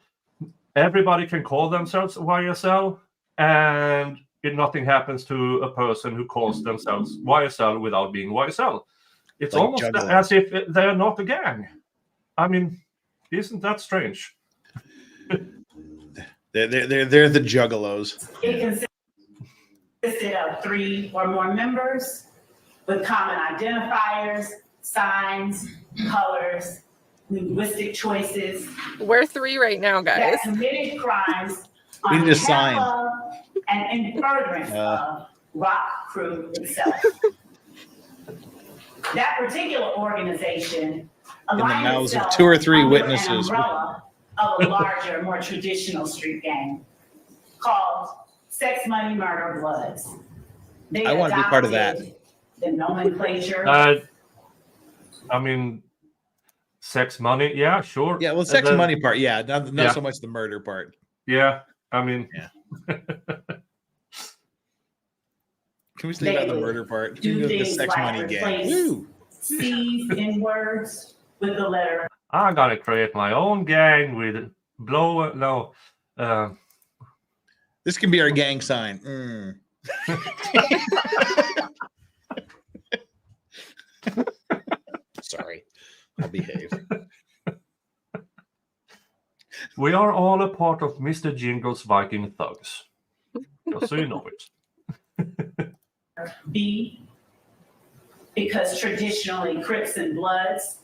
Everybody can call themselves YSL, and nothing happens to a person who calls themselves YSL without being YSL. It's
Like
almost
juggalos.
as if they're not a gang. I mean, isn't that strange?
They're the juggalos.
It consisted of 3 or more members with common identifiers, signs, colors, linguistic choices
We're 3 right now, guys.
that committed crimes
We
on
need a
behalf
sign.
of and in furtherance of Rock Crew itself. That particular organization
the
aligned
mouths of
itself
2 or 3
under
witnesses.
an umbrella of a larger, more traditional street gang called Sex, Money, Murder, Bloods. They
I want to be part of
adopted the nomenclature.
I mean, sex, money, yeah, sure.
Yeah, well, sex
then-
money part. Yeah, not
Yeah.
so much the murder part.
Yeah, I mean,
Yeah. Can we leave out the murder part?
do
The
things
sex
like
money gang.
replace
Woo.
C's in words with the letter.
I gotta create my own gang with
This can be our gang sign. Mm. Sorry, I'll behave.
we are all a part of Mr. Jingle's Viking Thugs. Just so you know it.
B, because traditionally Crips and Bloods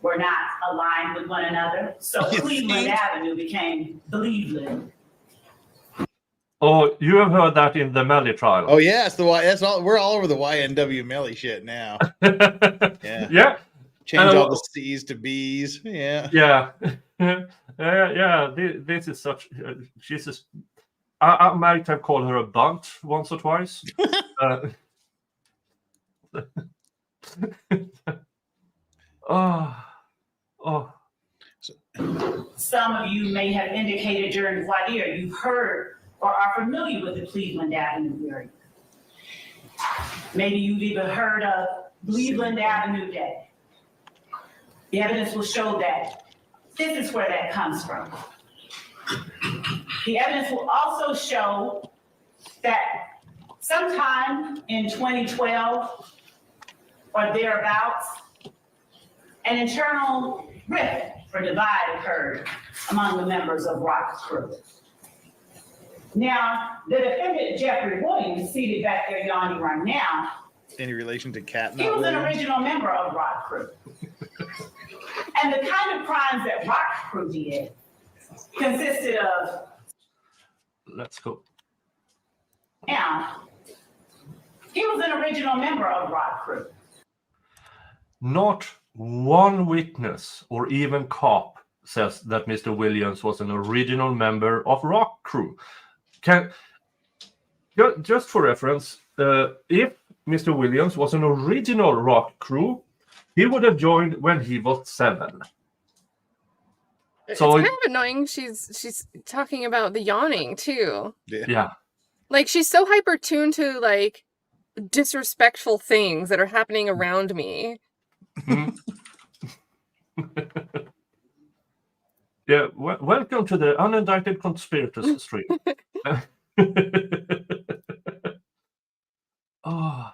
were not aligned with one another. So
You
Cleveland
see?
Avenue became Cleveland.
Oh, you have heard that in the Melly trial.
Oh yes, that's all. We're all over the YNW Melly shit now. Yeah.
Yeah.
Change all the C's to B's. Yeah.
Yeah. Yeah. This is such. She's just. I might have called her a bunt once or twice. Oh.
Some of you may have indicated during voir dire you've heard or are familiar with the Cleveland Avenue area. Maybe you've even heard of Cleveland Avenue Day. The evidence will show that this is where that comes from. The evidence will also show that sometime in 2012 or thereabouts, an internal rift or divide occurred among the members of Rock Crew. Now, the defendant, Jeffrey Williams, seated back there yawning right now,
Any relation to Katt?
he was an original member of Rock Crew. And the kind of crimes that Rock Crew did consisted of.
Let's go.
Now, he was an original member of Rock Crew.
Not one witness or even cop says that Mr. Williams was an original member of Rock Crew. Just for reference, if Mr. Williams was an original Rock Crew, he would have joined when he was 7.
It's
So
kind of annoying. She's talking about the yawning too.
yeah.
Like she's so hyper tuned to like disrespectful things that are happening around me.
Yeah, welcome to the unindicted conspirators stream. Oh.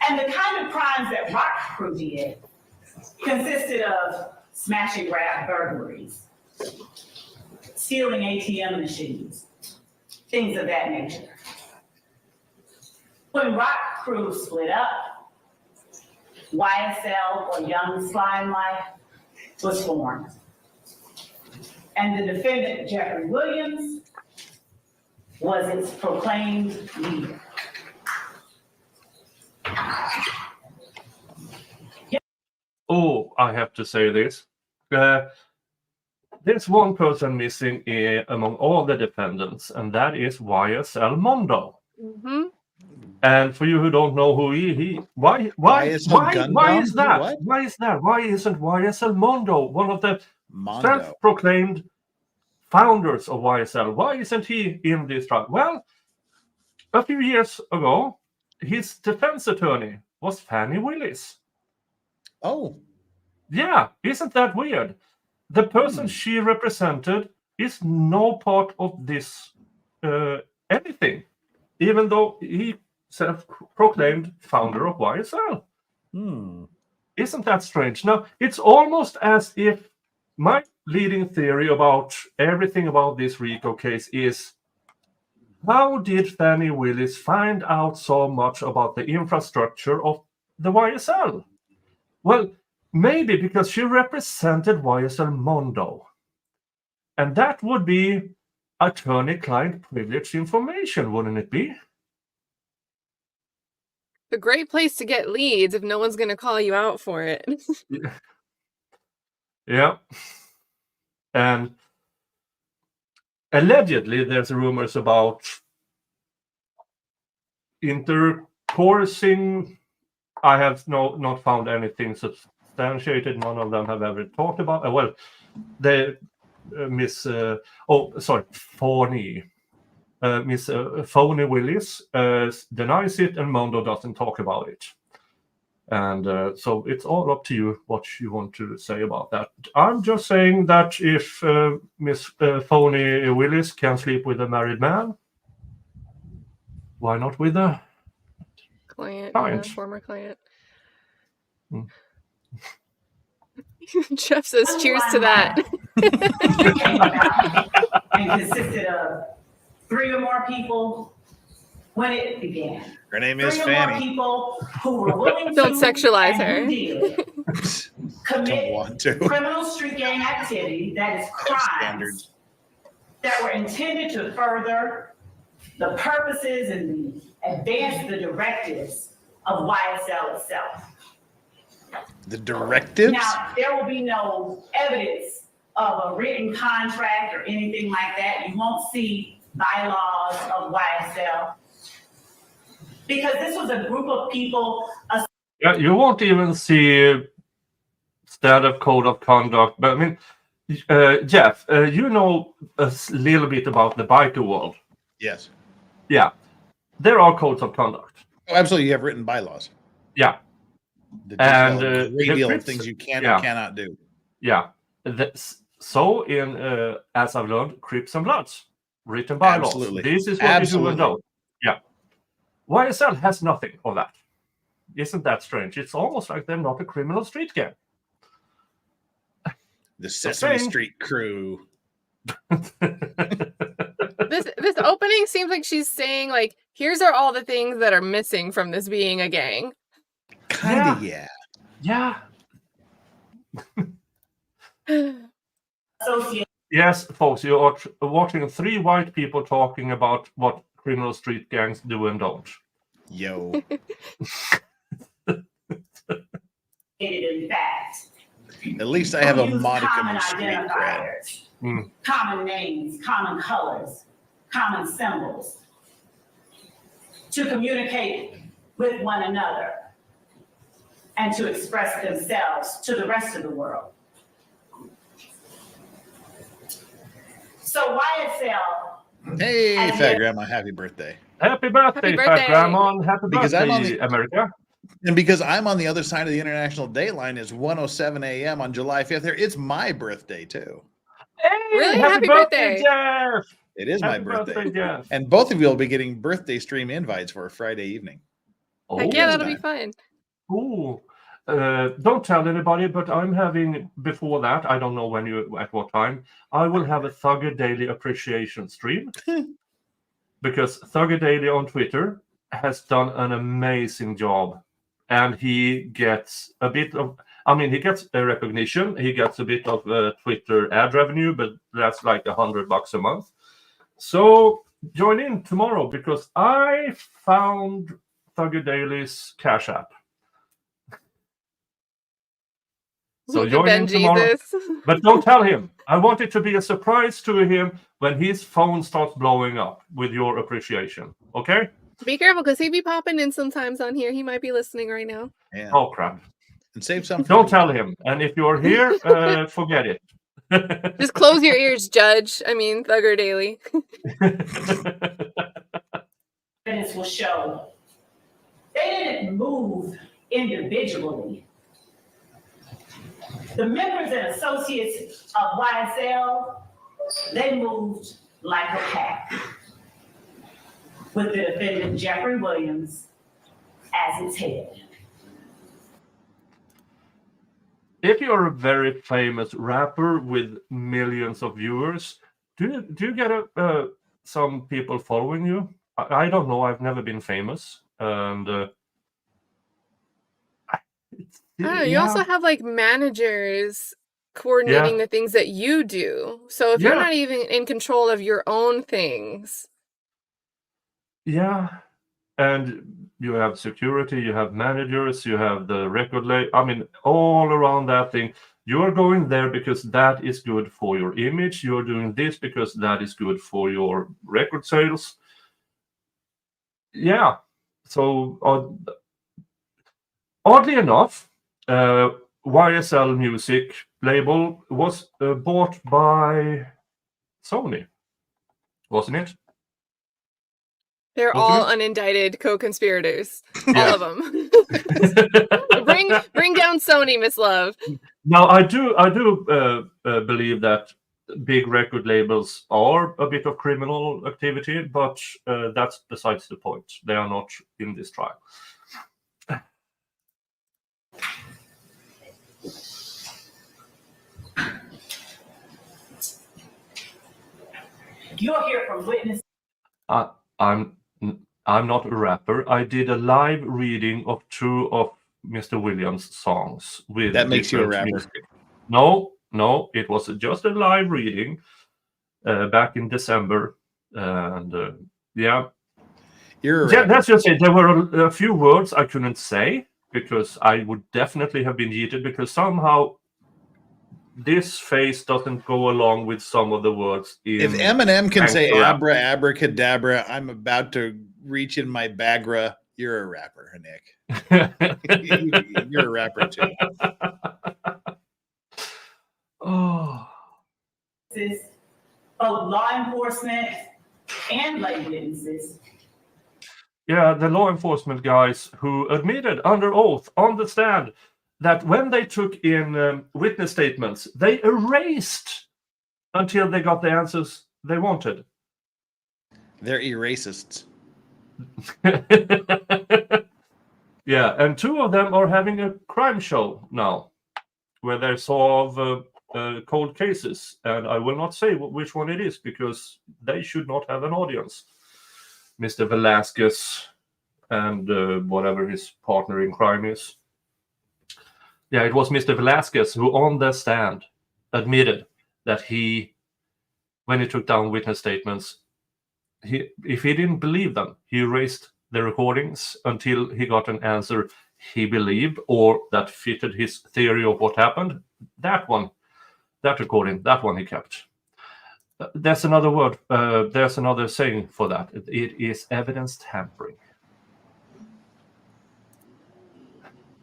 And the kind of crimes that Rock Crew did consisted of smash and grab burglaries, stealing ATM machines, things of that nature. When Rock Crew split up, YSL or Young Slime Life was formed. And the defendant, Jeffrey Williams, was its proclaimed leader.
Oh, I have to say this. There's one person missing among all the defendants, and that is YSL Mondo.
Mm-hmm.
And for you who don't know who why is that?
What?
Why is that? Why isn't YSL Mondo one of the
Mondo.
self-proclaimed founders of YSL? Why isn't he in this trial? Well, a few years ago, his defense attorney was Fannie Willis.
Oh.
Yeah, isn't that weird? The person she represented is no part of this anything, even though he self-proclaimed founder of YSL. Isn't that strange? Now, it's almost as if my leading theory about everything about this RICO case is, how did Fannie Willis find out so much about the infrastructure of the YSL? Well, maybe because she represented YSL Mondo. And that would be attorney-client privilege information, wouldn't it be?
A great place to get leads if no one's going to call you out for it.
Yeah. And allegedly, there's rumors about intercoursing. I have not found anything substantiated. None of them have ever talked about. Well, they Miss Phony. Miss Phony Willis denies it, and Mondo doesn't talk about it. And so it's all up to you what you want to say about that. I'm just saying that if Miss Phony Willis can sleep with a married man, why not with a
Client.
Client.
Former client. Jeff says cheers to that.
And consisted of 3 or more people when it began.
Her name is
3 or more
Fanny.
people who were willing to
Don't sexualize
and
her.
who did
Don't want
commit
to.
criminal street gang activity, that is crimes
Standards.
that were intended to further the purposes and advance the directives of YSL itself.
The directives?
Now, there will be no evidence of a written contract or anything like that. You won't see bylaws of YSL. Because this was a group of people.
Yeah, you won't even see standard code of conduct. But I mean, Jeff, you know a little bit about the biker world.
Yes.
Yeah, there are codes of conduct.
Oh, absolutely. You have written bylaws.
Yeah.
That
And,
detail a great
the
deal of
Crips-
things you can
yeah.
or cannot do.
Yeah. So in as I've learned, Crips and Bloods, written bylaws.
Absolutely.
This is what you do and don't. Yeah. YSL has nothing of that. Isn't that strange? It's almost like they're not a criminal street gang.
The Sesame
saying.
Street crew.
This opening seems like she's saying, like, here's are all the things that are missing from this being a gang.
Kinda, yeah.
Yeah.
Associated
Yes, folks, you are watching 3 white people talking about what criminal street gangs do and don't.
Yo.
in fact.
At least I have a
Use
modicum
common
of street cred.
identifiers, common names, common colors, common symbols to communicate with one another and to express themselves to the rest of the world. So YSL.
Hey,
And
Fat Grandma, happy birthday.
Happy birthday,
Happy
Fat
birthday.
Grandma, and happy
Because
birthday,
I'm on the-
America.
And because I'm on the other side of the International Dateline, it's 1:07 a.m. on July 5th. It's my birthday, too.
Hey,
Really? Happy birthday.
Jeff!
It is my
Happy
birthday.
Jeff.
And both of you will be getting birthday stream invites for a Friday evening.
Heck yeah,
that's
that'll be
nice.
fun.
Ooh. Don't tell anybody, but I'm having, before that, I don't know when at what time, I will have a Thugger Daily appreciation stream. Because Thugger Daily on Twitter has done an amazing job. And he gets a bit of, he gets a recognition. He gets a bit of Twitter ad revenue, but that's like $100 a month. So join in tomorrow because I found Thugger Daily's Cash App. So
The
join
Ben
in tomorrow.
Jesus.
But don't tell him. I want it to be a surprise to him when his phone starts blowing up with your appreciation. Okay?
Be careful, because he be popping in sometimes on here. He might be listening right now.
Yeah.
Oh, crap.
And save some.
Don't tell him. And if you're here, forget it.
Just close your ears, Judge. Thugger Daily.
Evidence will show they didn't move individually. The members and associates of YSL, they moved like a pack, with the defendant Jeffrey Williams as its head.
If you're a very famous rapper with millions of viewers, do you get some people following you? I don't know. I've never been famous, and
You also have like managers coordinating the things that you do. So if you're not even in control of your own things.
Yeah, and you have security, you have managers, you have the record label. All around that thing. You're going there because that is good for your image. You're doing this because that is good for your record sales. Yeah. So oddly enough, YSL Music label was bought by Sony, wasn't it?
They're all unindicted co-conspirators. All of them. bring down Sony, Miss Love.
Now, I do believe that big record labels are a bit of criminal activity, but that's besides the point. They are not in this trial.
You'll hear from witnesses.
I'm I'm not a rapper. I did a live reading of 2 of Mr. Williams' songs with
That makes you a
different
rapper.
music. No, it was just a live reading back in December, and yeah,
You're a
yeah.
rapper.
That's just it. There were a few words I couldn't say because I would definitely have been yeeted because somehow this face doesn't go along with some of the words in.
If Eminem can say
gangster rap.
abra abracadabra, I'm about to reach in my bagra. You're a rapper, Nick. You're a rapper too.
Oh.
Both law enforcement and lay witnesses.
Yeah, the law enforcement guys who admitted under oath on the stand that when they took in witness statements, they erased until they got the answers they wanted.
They're eracists.
Yeah, and 2 of them are having a crime show now where they solve cold cases. And I will not say which one it is because they should not have an audience. Mr. Velasquez and whatever his partner in crime is. Yeah, it was Mr. Velasquez who on the stand admitted that when he took down witness statements, if he didn't believe them, he erased the recordings until he got an answer he believed or that fitted his theory of what happened. That recording, that one he kept. There's another word, there's another saying for that. It is evidence tampering.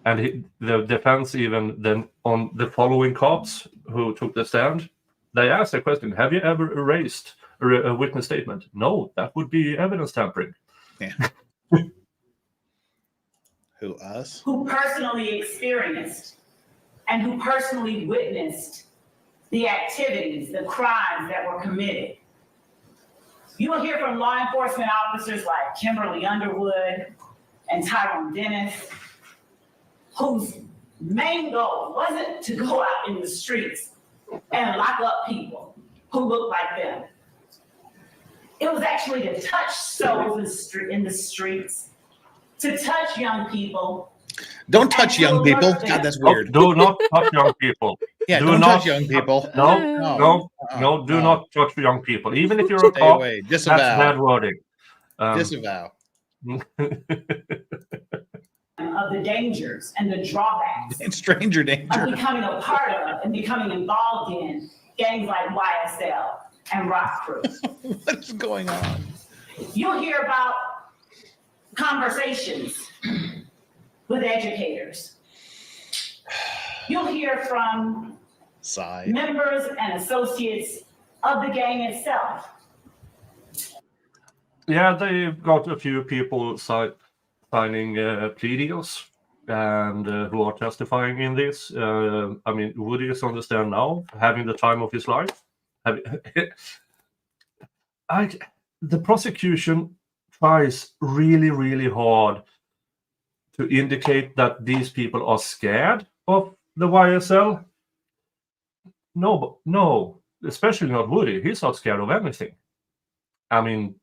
And the defense even then on the following cops who took the stand, they asked the question, have you ever erased a witness statement? No, that would be evidence tampering.
Yeah. Who, us?
Who personally experienced and who personally witnessed the activities, the crimes that were committed. You will hear from law enforcement officers like Kimberly Underwood and Tyrone Dennis, whose main goal wasn't to go out in the streets and lock up people who look like them. It was actually to touch souls in the streets, to touch young people.
Don't touch young people. God, that's weird.
Do not touch young people.
Yeah, don't touch young people.
No, do not touch young people. Even if you're a
Stay
cop,
away.
that's
Disavow.
bad wording.
Disavow.
Of the dangers and the drawbacks
And stranger danger.
of becoming a part of and becoming involved in gangs like YSL and Rock Crew.
What's going on?
You'll hear about conversations with educators. You'll hear from
Sigh.
members and associates of the gang itself.
Yeah, they've got a few people signing plea deals and who are testifying in this. I mean, Woody is on the stand now, having the time of his life. The prosecution tries really, really hard to indicate that these people are scared of the YSL. No, especially not Woody. He's not scared of anything. I mean,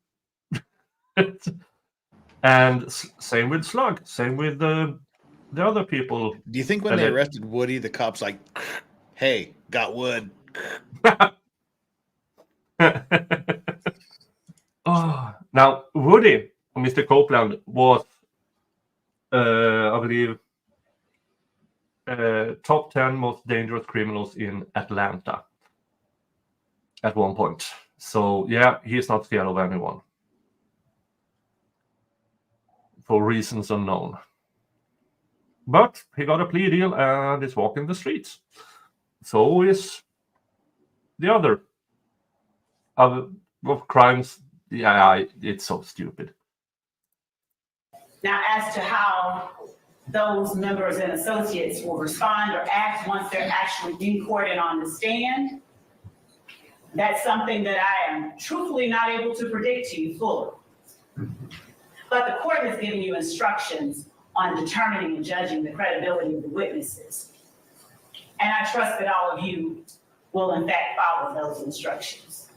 and same with Slug, same with the other people.
Do you think when they arrested Woody, the cops like, hey, got wood?
Oh, now Woody, Mr. Copeland, was, I believe, top 10 most dangerous criminals in Atlanta at one point. So yeah, he's not scared of anyone for reasons unknown. But he got a plea deal and is walking the streets. So is the other of crimes. Yeah, it's so stupid.
Now, as to how those members and associates will respond or act once they're actually in court and on the stand, that's something that I am truthfully not able to predict to you fully. But the court has given you instructions on determining and judging the credibility of the witnesses. And I trust that all of you will in fact follow those instructions.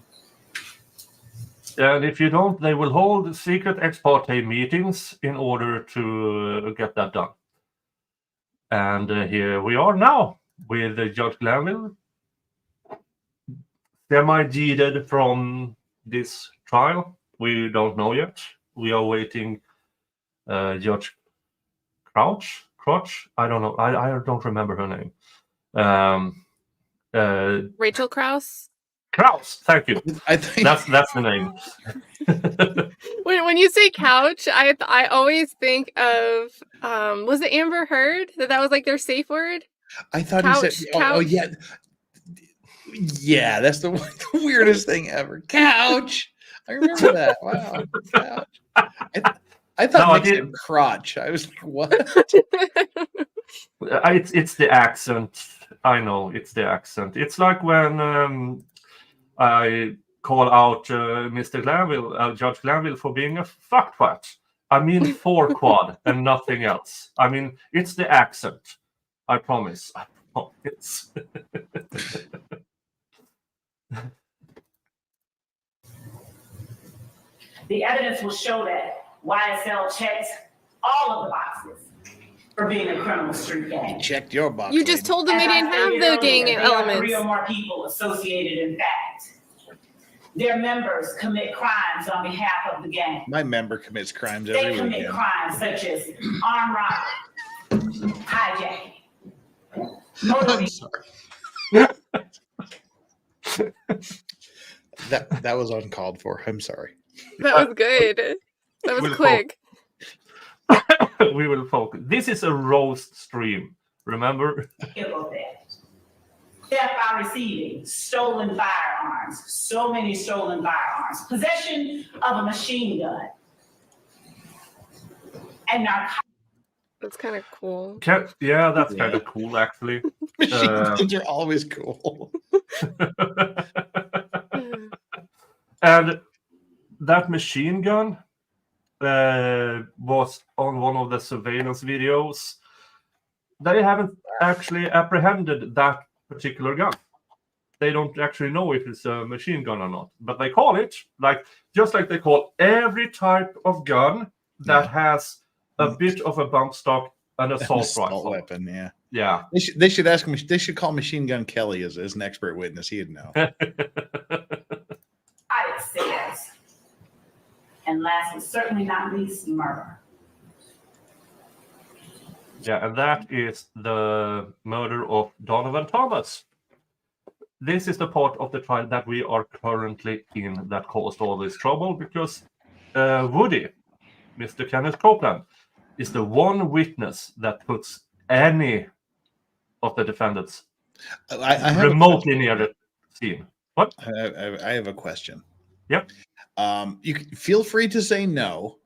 And if you don't, they will hold secret ex parte meetings in order to get that done. And here we are now with Judge Glanville semi-deeded from this trial. We don't know yet. We are waiting Judge Crouch. I don't know. I don't remember her name.
Rachel Krause.
Krause. Thank you.
I think
That's the name.
When you say couch, I always think of was it Amber Heard that was like their safe word?
I thought
Couch,
he said,
couch.
yeah. Yeah, that's the weirdest thing ever. Couch. I remember that. Wow. Couch. I thought
No,
Nick said crotch. I was like, what?
It's the accent. I know it's the accent. It's like when I call out Mr. Glanville, Judge Glanville, for being a fucktwat. I mean quad and nothing else. I mean, it's the accent. I promise. I promise.
The evidence will show that YSL checked all of the boxes for being a criminal street gang.
Checked your box.
You just told them
As
they
I
didn't have
stated
the
earlier,
gang
they are
elements.
3 or more people associated in fact. Their members commit crimes on behalf of the gang.
My member commits crimes
They
every
commit
weekend.
crimes such as armed robbery, hijacking, motor
I'm sorry. That was uncalled for. I'm sorry.
That was good. That was
We'll
quick.
We will focus. This is a roast stream. Remember?
vehicle theft. Theft by receiving stolen firearms, so many stolen firearms, possession of a machine gun, and narcotics.
That's kind of cool.
Yeah, that's kind of cool, actually.
Machine guns are always cool.
And that machine gun was on one of the surveillance videos. They haven't actually apprehended that particular gun. They don't actually know if it's a machine gun or not, but they call it just like they call every type of gun that has a bit of a bump stock, an assault rifle.
Weapon. Yeah.
Yeah.
They should ask him. They should call Machine Gun Kelly as an expert witness. He'd know.
Sales. And last but certainly not least, murder.
Yeah, and that is the murder of Donovan Thomas. This is the part of the trial that we are currently in that caused all this trouble because Woody, Mr. Kenneth Copeland, is the one witness that puts any of the defendants remotely near the scene. What?
I have a question.
Yep.
You can, feel free to say no.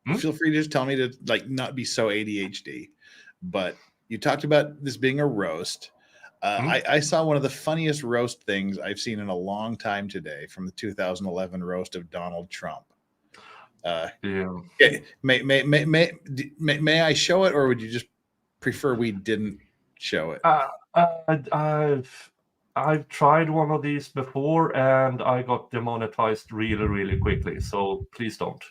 Hmm?
Feel free to just tell me to not be so ADHD. But you talked about this being a roast. I saw one of the funniest roast things I've seen in a long time today from the 2011 roast of Donald Trump.
Yeah.
May I show it, or would you just prefer we didn't show it?
I've tried one of these before, and I got demonetized really, really quickly. So please don't.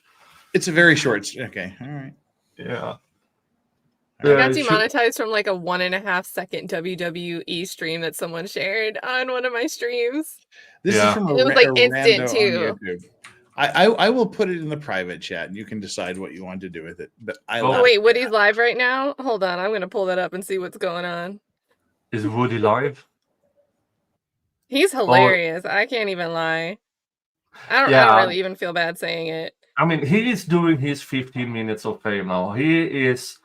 It's a very short. Okay, all right.
Yeah.
I got demonetized from like a 1.5 second WWE stream that someone shared on one of my streams.
This is from
it was like instant too.
I will put it in the private chat and you can decide what you want to do with it. But
oh wait, Woody's live right now? Hold on, I'm gonna pull that up and see what's going on.
Is Woody live?
He's hilarious. I can't even lie. I don't really even feel bad saying it.
I mean, he is doing his 15 minutes of fame now. He is,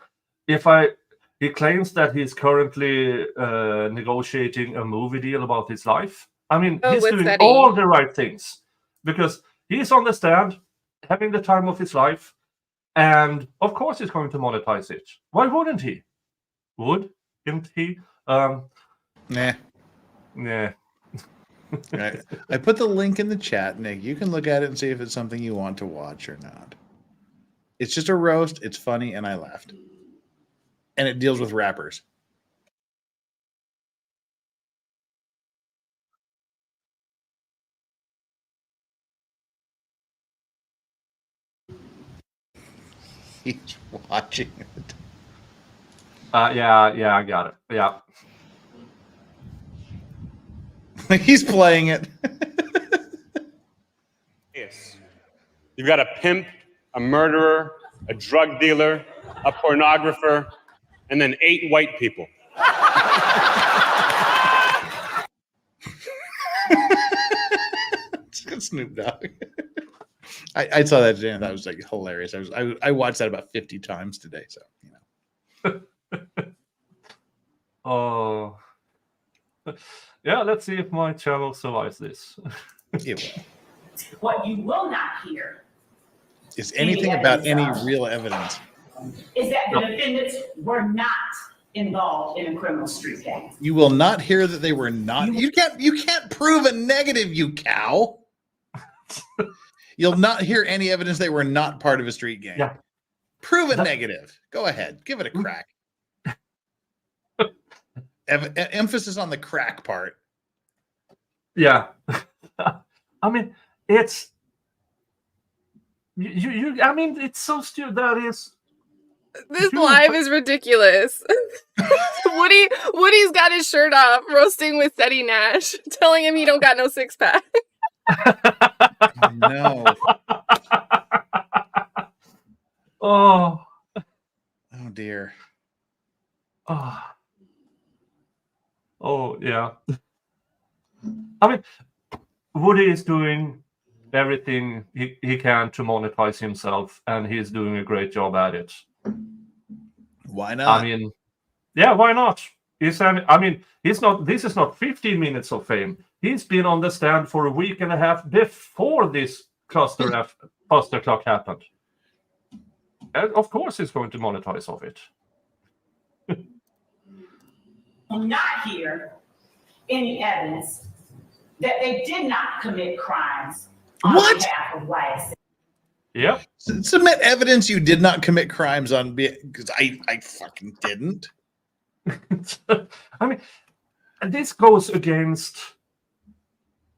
he claims that he's currently negotiating a movie deal about his life. I mean, he's doing all the right things because he's on the stand, having the time of his life, and of course he's going to monetize it. Why wouldn't he? Wouldn't he?
Nah.
Yeah.
Right. I put the link in the chat, Nick. You can look at it and see if it's something you want to watch or not. It's just a roast. It's funny, and I laughed. And it deals with rappers. He's watching it.
Yeah, I got it. Yeah.
He's playing it.
Yes. You've got a pimp, a murderer, a drug dealer, a pornographer, and then 8 white people.
Snoop Dogg. I saw that today and that was like hilarious. I watched that about 50 times today. So
Oh. Yeah, let's see if my channel survives this.
it will.
What you will not hear
Is anything about any real evidence?
is that the defendants were not involved in a criminal street gang.
You will not hear that they were not. You can't prove a negative, you cow. You'll not hear any evidence they were not part of a street gang.
Yeah.
Prove a negative. Go ahead. Give it a crack. Emphasis on the crack part.
Yeah. I mean, it's you I mean, it's so stupid. That is
This live is ridiculous. Woody's got his shirt off, roasting with Teddy Nash, telling him he don't got no 6-pack.
No.
Oh
Dear.
Oh yeah. I mean, Woody is doing everything he can to monetize himself, and he's doing a great job at it.
Why not?
I mean, yeah, why not? This is not 15 minutes of fame. He's been on the stand for a week and a half before this fustercluck happened. And of course he's going to monetize off it.
Will not hear any evidence that they did not commit crimes on behalf of YSA.
Yep.
Submit evidence you did not commit crimes on because I fucking didn't.
I mean, this goes against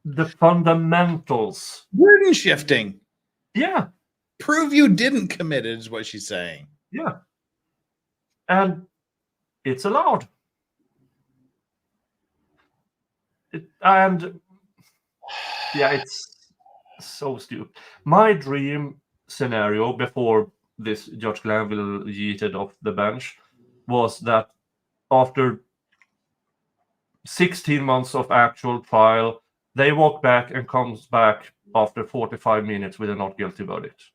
the fundamentals.
Burden shifting.
Yeah.
Prove you didn't commit it is what she's saying.
Yeah. And it's allowed. It's so stupid. My dream scenario before this Judge Glanville yeeted off the bench was that after 16 months of actual trial, they walk back and comes back after 45 minutes with a not guilty verdict.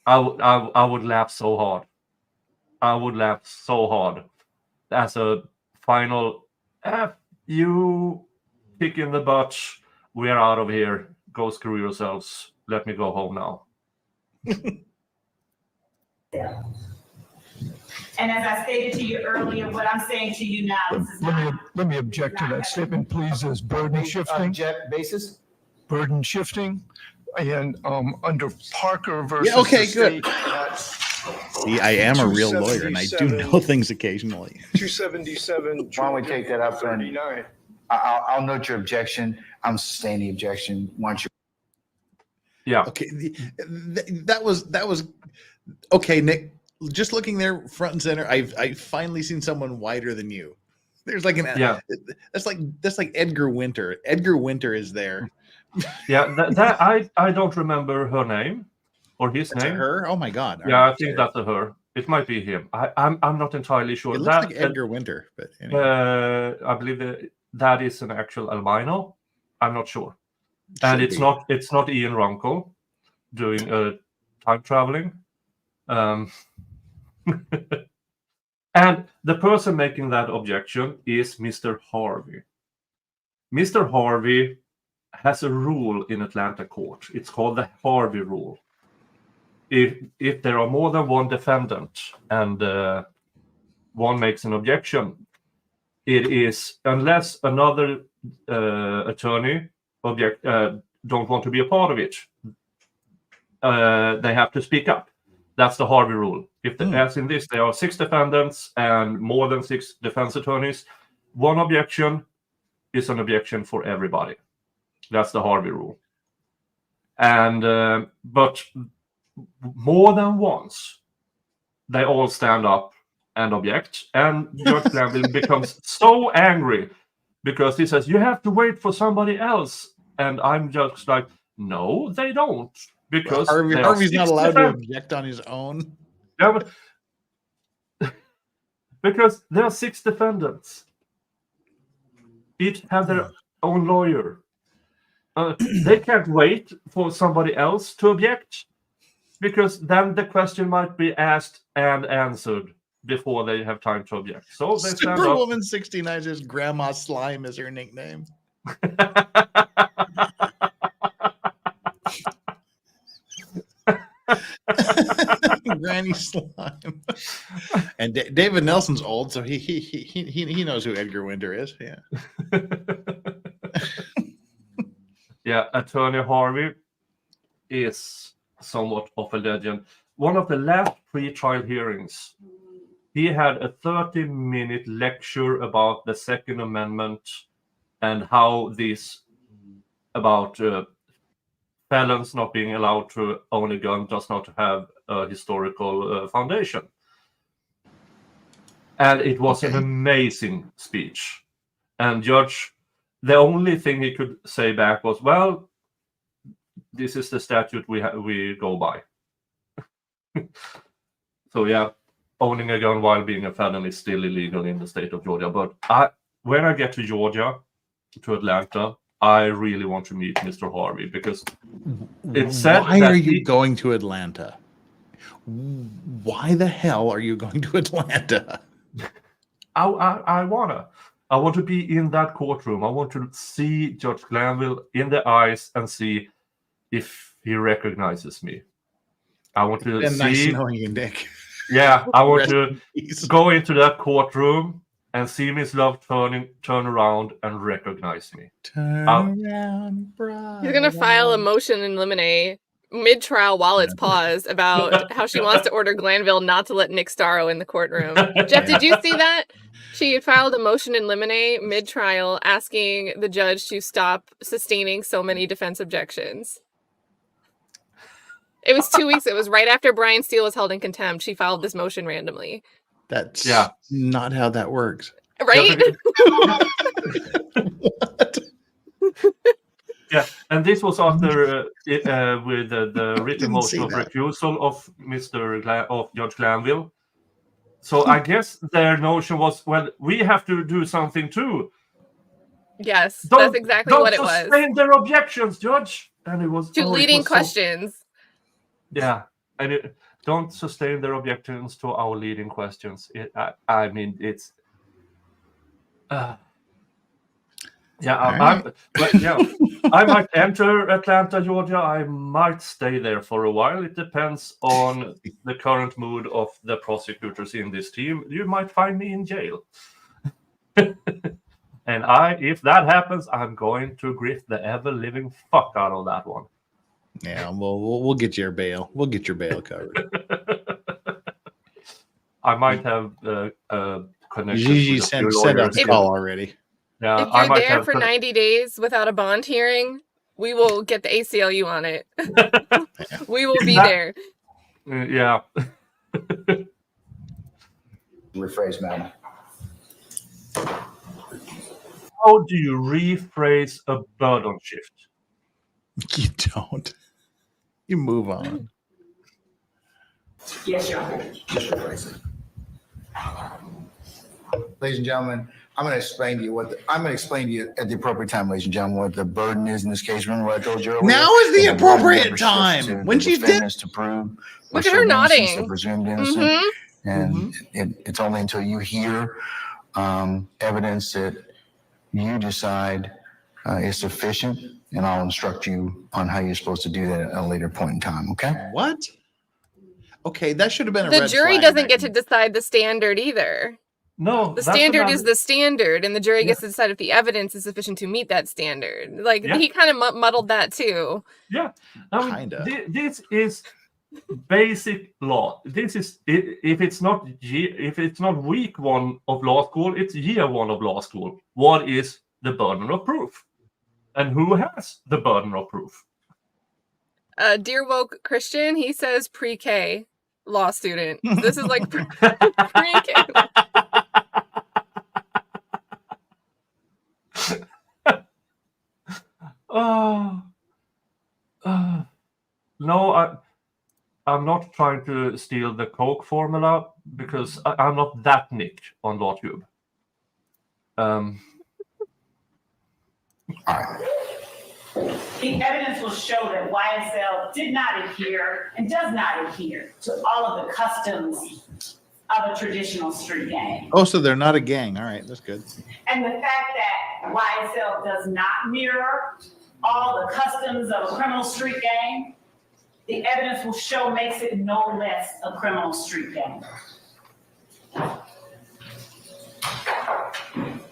I would laugh so hard. I would laugh so hard as a final F you kick in the butt. We're out of here. Go screw yourselves. Let me go home now.
Yeah. And as I stated to you earlier, what I'm saying to you now is
Let me object to that statement, please, as burden shifting.
Object basis?
Burden shifting. And under Parker versus
Yeah, okay,
the
good.
state,
See, I am a real lawyer and I do know things occasionally.
277.
Why don't we take that up and
39.
I'll note your objection. I'm sustaining the objection. Once you
Yeah.
Okay, that was okay, Nick. Just looking there front and center, I've finally seen someone whiter than you. There's like that's like Edgar Winter. Edgar Winter is there.
Yeah, I don't remember her name or his
That's
name.
her? Oh my god.
Yeah, I think that's a her. It might be him. I'm not entirely sure.
It looks like Edgar Winter, but anyway.
I believe that is an actual albino. I'm not sure. And
Should
it's not Ian Runkle doing time traveling. And the person making that objection is Mr. Harvey. Mr. Harvey has a rule in Atlanta court. It's called the Harvey rule. If there are more than one defendant and one makes an objection, it is, unless another attorney don't want to be a part of it, they have to speak up. That's the Harvey rule. As in this, there are 6 defendants and more than 6 defense attorneys, one objection is an objection for everybody. That's the Harvey rule. And but more than once, they all stand up and object, and Judge Glanville becomes so angry because he says, "You have to wait for somebody else," and I'm just like, "No, they don't," because
Harvey's not allowed to object on his own.
Yeah, but because there are 6 defendants, each have their own lawyer. They can't wait for somebody else to object, because then the question might be asked and answered before they have time to object. So they stand up.
Superwoman 69 says Grandma Slime is her nickname. Granny Slime. And David Nelson's old, so he knows who Edgar Winter is. Yeah.
Yeah, Attorney Harvey is somewhat of a legend. One of the last pre-trial hearings, he had a 30-minute lecture about the Second Amendment and how this about felons not being allowed to own a gun does not have a historical foundation. And it was an amazing speech. And Judge, the only thing he could say back was, "Well, this is the statute we go by." So yeah, owning a gun while being a felon is still illegal in the state of Georgia. But when I get to Georgia, to Atlanta, I really want to meet Mr. Harvey, because it said,
"Why are you going to Atlanta? Why the hell are you going to Atlanta?"
I want to be in that courtroom. I want to see Judge Glanville in the eyes and see if he recognizes me. I want to see.
Nice knowing you, Nick.
Yeah, I want to go into that courtroom and see Miss Love turn around and recognize me.
Turn around, brother.
He's gonna file a motion in limine mid-trial while it's paused about how she wants to order Glanville not to let N.Starow in the courtroom. Jeff, did you see that? She filed a motion in limine mid-trial asking the judge to stop sustaining so many defense objections. It was 2 weeks. It was right after Brian Steele was held in contempt. She filed this motion randomly.
That's not how that works.
Right?
What?
Yeah, and this was after with the written motion of recusal of of Judge Glanville. So I guess their notion was, well, we have to do something too.
Yes, that's exactly what it was.
Don't sustain their objections, Judge. And it was
to leading questions.
Yeah, and don't sustain their objections to our leading questions. I mean, it's. I might enter Atlanta, Georgia. I might stay there for a while. It depends on the current mood of the prosecutors in this team. You might find me in jail. And if that happens, I'm going to grift the ever-living fuck out of that one.
Yeah, we'll get your bail. We'll get your bail covered.
I might have a connection.
Gigi sent out the call already.
Yeah, if you're there for 90 days without a bond hearing, we will get the ACLU on it. We will be there.
Yeah.
Rephrase, madam.
How do you rephrase a burden shift?
You don't. You move on.
Yes, Your Honor.
Just rephrase it. Ladies and gentlemen, I'm going to explain to you at the appropriate time, ladies and gentlemen, what the burden is in this case. Remember what I told you earlier?
Now is the appropriate time. When she's dead.
To prove.
Look at her nodding.
Presumed innocent. And it's only until you hear evidence that you decide is sufficient, and I'll instruct you on how you're supposed to do that at a later point in time. Okay?
What? Okay, that should have been a
the jury doesn't get to decide the standard either.
No,
the standard is the standard, and the jury gets to decide if the evidence is sufficient to meet that standard. Like he kind of muddled that too.
Yeah, this is basic law. This is if it's not week one of law school, it's year one of law school. What is the burden of proof, and who has the burden of proof?
Dear Woke Christian, he says pre-K law student. This is like pre-K.
Oh, no, I'm not trying to steal the Coke formula because I'm not that Nick on LawTube.
All right.
The evidence will show that YSL did not adhere and does not adhere to all of the customs of a traditional street gang.
Oh, so they're not a gang. All right, that's good.
And the fact that YSL does not mirror all the customs of a criminal street gang, the evidence will show makes it no less a criminal street gang.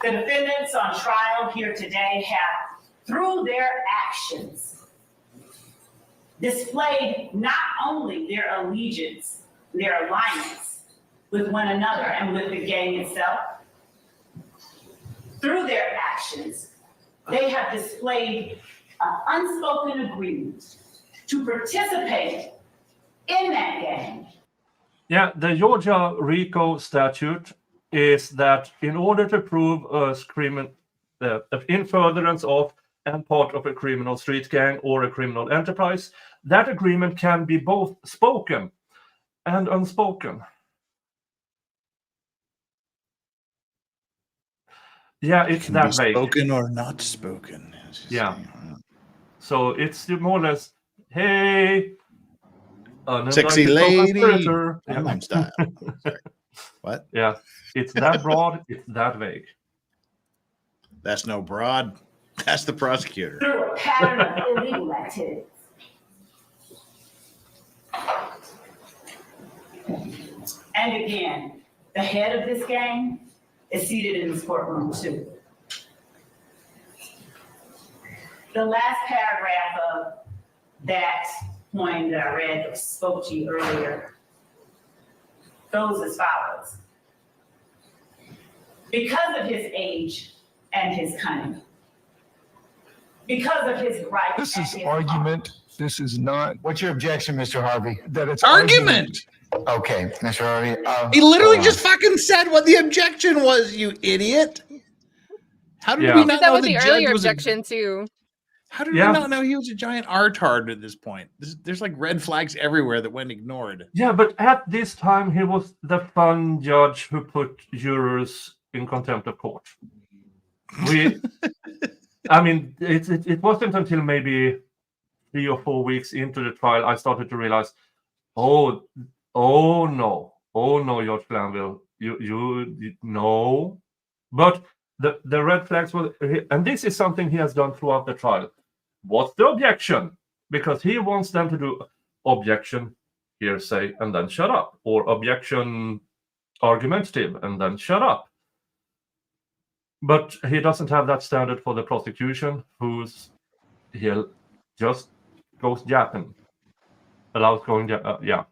The defendants on trial here today have, through their actions, displayed not only their allegiance, their alliance with one another and with the gang itself. Through their actions, they have displayed an unspoken agreement to participate in that gang.
Yeah, the Georgia RICO statute is that in order to prove in furtherance of and part of a criminal street gang or a criminal enterprise, that agreement can be both spoken and unspoken. Yeah, it's that vague.
Spoken or not spoken.
Yeah. So it's more or less, hey,
Sexy lady.
Yeah.
Gangnam Style. Sorry. What?
Yeah, it's that broad, it's that vague.
That's no broad. That's the prosecutor.
Through a pattern of illegal activities. And again, the head of this gang is seated in this courtroom too. The last paragraph of that poem that I read spoke to you earlier goes as follows. Because of his age and his cunning, because of his right.
This is argument. This is not
What's your objection, Mr. Harvey?
that it's
Argument.
Okay, Mr. Harvey.
He literally
hold on.
just fucking said what the objection was, you idiot. How did
Yeah.
we
He
not
did that
know
with
the
the
judge
earlier
was
objection too.
How did
Yeah.
we not know he was a giant R-tard at this point? There's like red flags everywhere that went ignored.
Yeah, but at this time, he was the fun judge who put jurors in contempt of court. I mean, it wasn't until maybe 3 or 4 weeks into the trial I started to realize, oh no, George Glanville, you no. But the red flags were, and this is something he has done throughout the trial. What's the objection? Because he wants them to do objection, hearsay, and then shut up, or objection, argumentative, and then shut up. But he doesn't have that standard for the prosecution, he'll just goes yapping, allows going, yeah.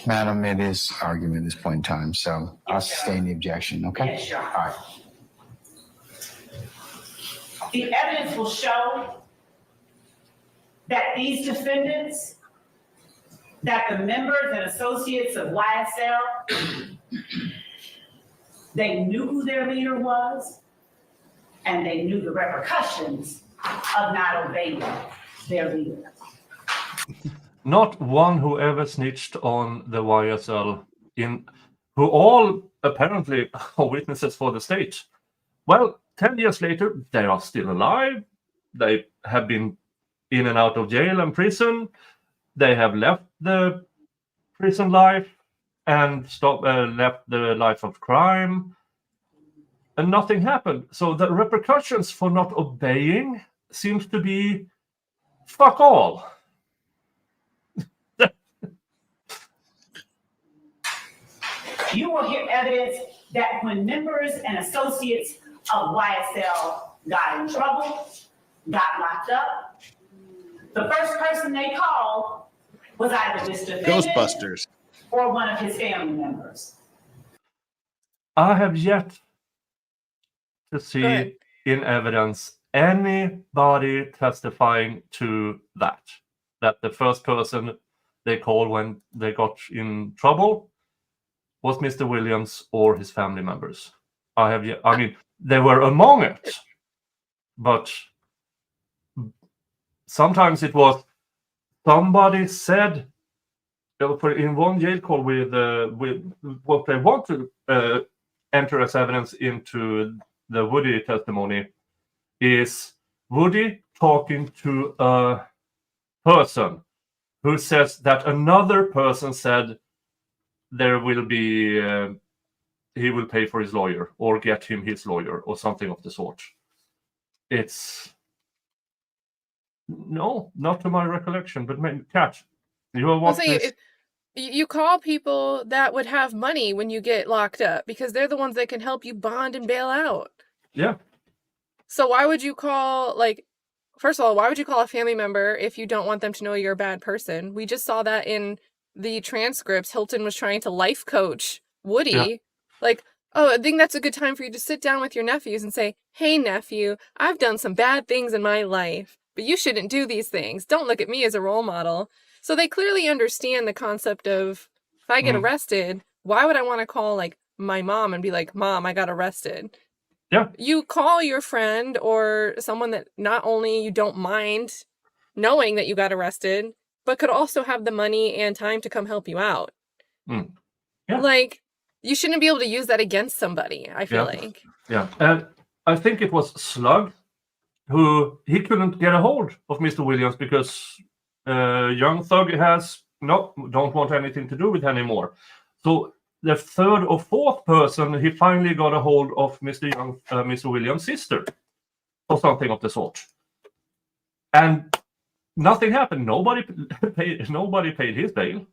Madam, it is argument at this point in time, so I'll sustain the objection, okay?
Yes, Your Honor.
All right.
The evidence will show that these defendants, that the members and associates of YSL, they knew who their leader was, and they knew the repercussions of not obeying their leader.
Not one who ever snitched on the YSL, who all apparently are witnesses for the state. Well, 10 years later, they are still alive. They have been in and out of jail and prison. They have left the prison life and left the life of crime. And nothing happened. So the repercussions for not obeying seems to be fuck all.
You will hear evidence that when members and associates of YSL got in trouble, got locked up, the first person they called was either this defendant
Ghostbusters.
or one of his family members.
I have yet to see
Good.
in evidence anybody testifying to that the first person they called when they got in trouble was Mr. Williams or his family members. I mean, they were among it, but sometimes it was somebody said in one jail call with what they want to enter as evidence into the Woody testimony is Woody talking to a person who says that another person said there will be he will pay for his lawyer or get him his lawyer or something of the sort. It's no, not to my recollection, but maybe Katt, you will want this.
You call people that would have money when you get locked up because they're the ones that can help you bond and bail out.
Yeah.
So why would you call, like, first of all, why would you call a family member if you don't want them to know you're a bad person? We just saw that in the transcripts. Hilton was trying to life coach Woody. Yeah. Like, oh, I think that's a good time for you to sit down with your nephews and say, hey, nephew, I've done some bad things in my life, but you shouldn't do these things. Don't look at me as a role model. So they clearly understand the concept of, if I get arrested, why would I want to call, like, my mom and be like, Mom, I got arrested?
Yeah.
You call your friend or someone that not only you don't mind knowing that you got arrested, but could also have the money and time to come help you out.
Yeah.
Like, you shouldn't be able to use that against somebody, I feel like.
Yeah. And I think it was Slug who he couldn't get a hold of Mr. Williams because young thug don't want anything to do with anymore. So the third or fourth person, he finally got a hold of Mr. Williams' sister or something of the sort. And nothing happened. Nobody paid his bail.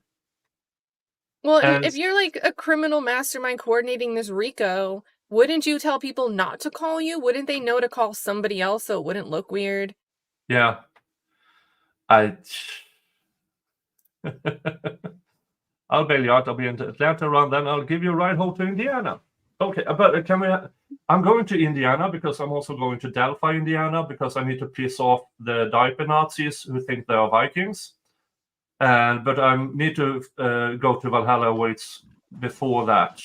Well, if you're like a criminal mastermind coordinating this RICO, wouldn't you tell people not to call you? Wouldn't they know to call somebody else so it wouldn't look weird?
Yeah. I'll bail you out. I'll be in Atlanta around then. I'll give you a ride home to Indiana. Okay, but I'm going to Indiana because I'm also going to Delphi, Indiana, because I need to piss off the diaper Nazis who think they are Vikings. But I need to go to Valhalla Waits before that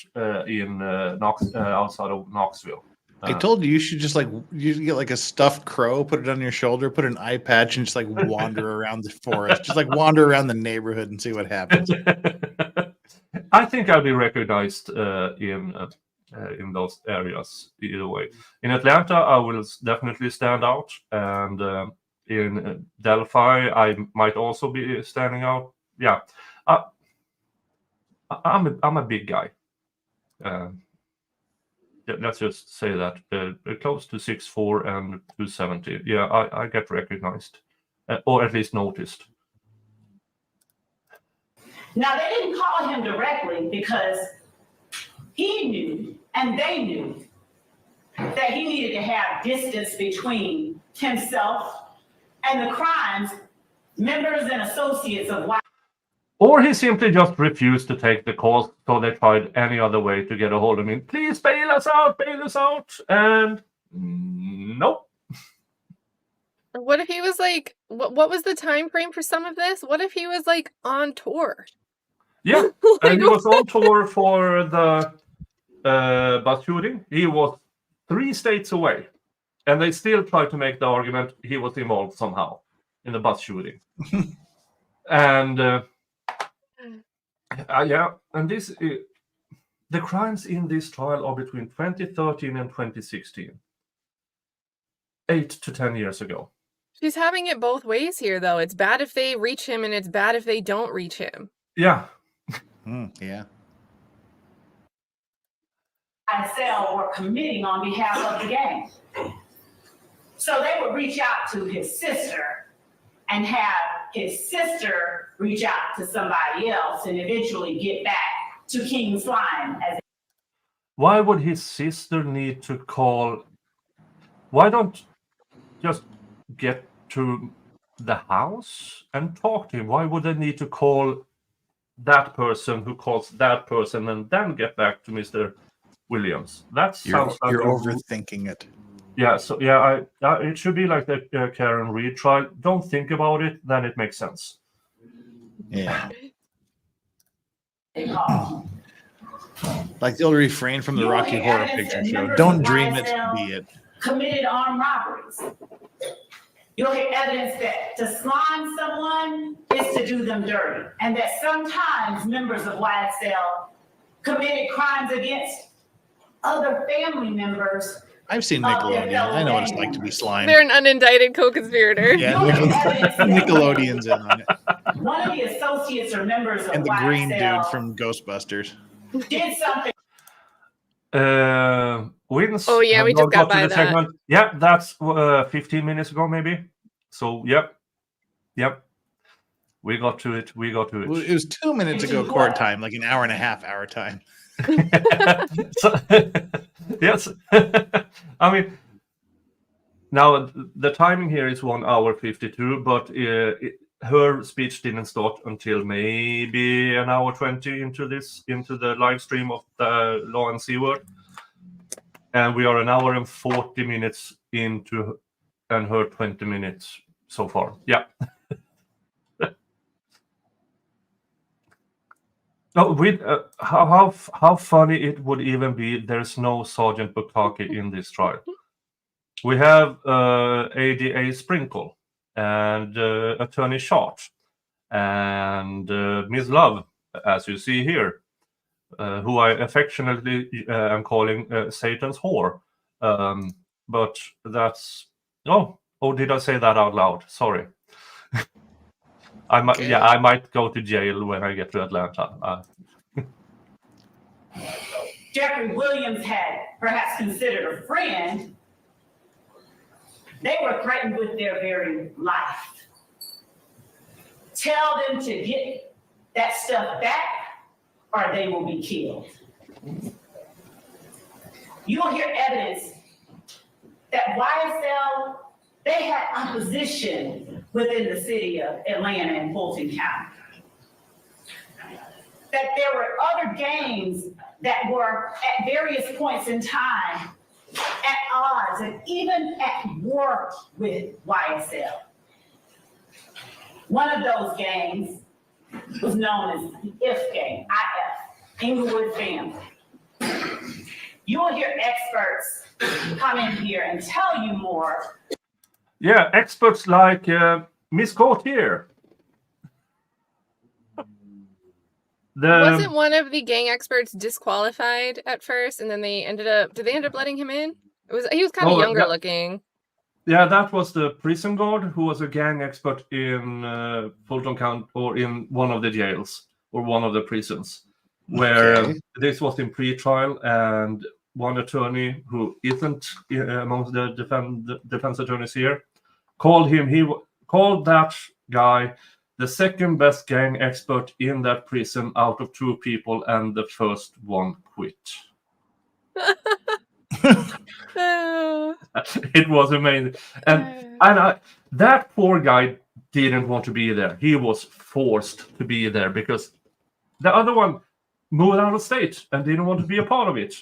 in outside of Knoxville.
I told you should just you get like a stuffed crow, put it on your shoulder, put an eye patch, and just like wander around the forest, just like wander around the neighborhood and see what happens.
I think I'll be recognized in those areas either way. In Atlanta, I will definitely stand out, and in Delphi, I might also be standing out. Yeah, I'm a big guy. Let's just say that close to 6'4" and 270. Yeah, I get recognized, or at least noticed.
Now, they didn't call him directly because he knew and they knew that he needed to have distance between himself and the crimes members and associates of White.
Or he simply just refused to take the calls, so they tried any other way to get a hold of him. Please bail us out, and nope.
What if he was like, what was the time frame for some of this? What if he was like on tour?
Yeah, and he was on tour for the bus shooting. He was 3 states away, and they still tried to make the argument he was involved somehow in the bus shooting. And yeah, and the crimes in this trial are between 2013 and 2016. 8 to 10 years ago.
She's having it both ways here, though. It's bad if they reach him, and it's bad if they don't reach him.
Yeah.
Yeah.
ISL were committing on behalf of the gang. So they would reach out to his sister and have his sister reach out to somebody else and eventually get back to King Slime.
Why would his sister need to call? Why don't just get to the house and talk to him? Why would they need to call that person who calls that person and then get back to Mr. Williams? That sounds like
you're overthinking it.
Yeah, so yeah, it should be like the Karen Reed trial. Don't think about it, then it makes sense.
Yeah.
They call.
Like the old refrain from the
You will
Rocky
hear
Horror
evidence
Picture
that
Show.
members
Don't
of
dream it,
YSL
be it.
committed armed robberies. You'll hear evidence that to slime someone is to do them dirty, and that sometimes members of YSL committed crimes against other family members.
I've seen Nickelodeon. I know what it's like to be slimed.
They're an unindicted co-conspirator.
Yeah, Nickelodeon's in on it.
One of the associates or members of
And the
YSL
green dude from Ghostbusters.
did something.
Wins.
Oh, yeah,
have
we
not
just got
to
by
the
that.
segment. Yeah, that's 15 minutes ago, maybe. So, yep. We got to it.
Well, it was 2 minutes ago court time, like an hour and a half hour time.
So, yes. I mean, now the timing here is 1 hour 52, but her speech didn't start until maybe an hour 20 into the live stream of the Law and C-Word. And we are an hour and 40 minutes into, and her 20 minutes so far. Yeah. No, with how funny it would even be. There's no Sergeant Bukaki in this trial. We have ADA Sprinkle and Attorney Short and Ms. Love, as you see here, who I affectionately am calling Satan's whore. But that's did I say that out loud? Sorry. I might go to jail when I get to Atlanta.
Jeffrey Williams had perhaps considered a friend. They were threatened with their very life. Tell them to get that stuff back or they will be killed. You'll hear evidence that YSL, they had opposition within the city of Atlanta and Fulton County. That there were other gangs that were at various points in time at odds and even at war with YSL. One of those gangs was known as the IF gang, IF, Inglewood Family. You will hear experts come in here and tell you more.
Yeah, experts like Miss Court here.
Wasn't one of the gang experts disqualified at first, and then did they end up letting him in? He was kind of younger looking.
Yeah, that was the prison guard who was a gang expert in Fulton County, or in one of the jails or one of the prisons, where this was in pre-trial, and one attorney who isn't amongst the defense attorneys here called him. He called that guy the second best gang expert in that prison out of 2 people, and the first one quit. It was amazing. And that poor guy didn't want to be there. He was forced to be there because the other one moved out of state and didn't want to be a part of it.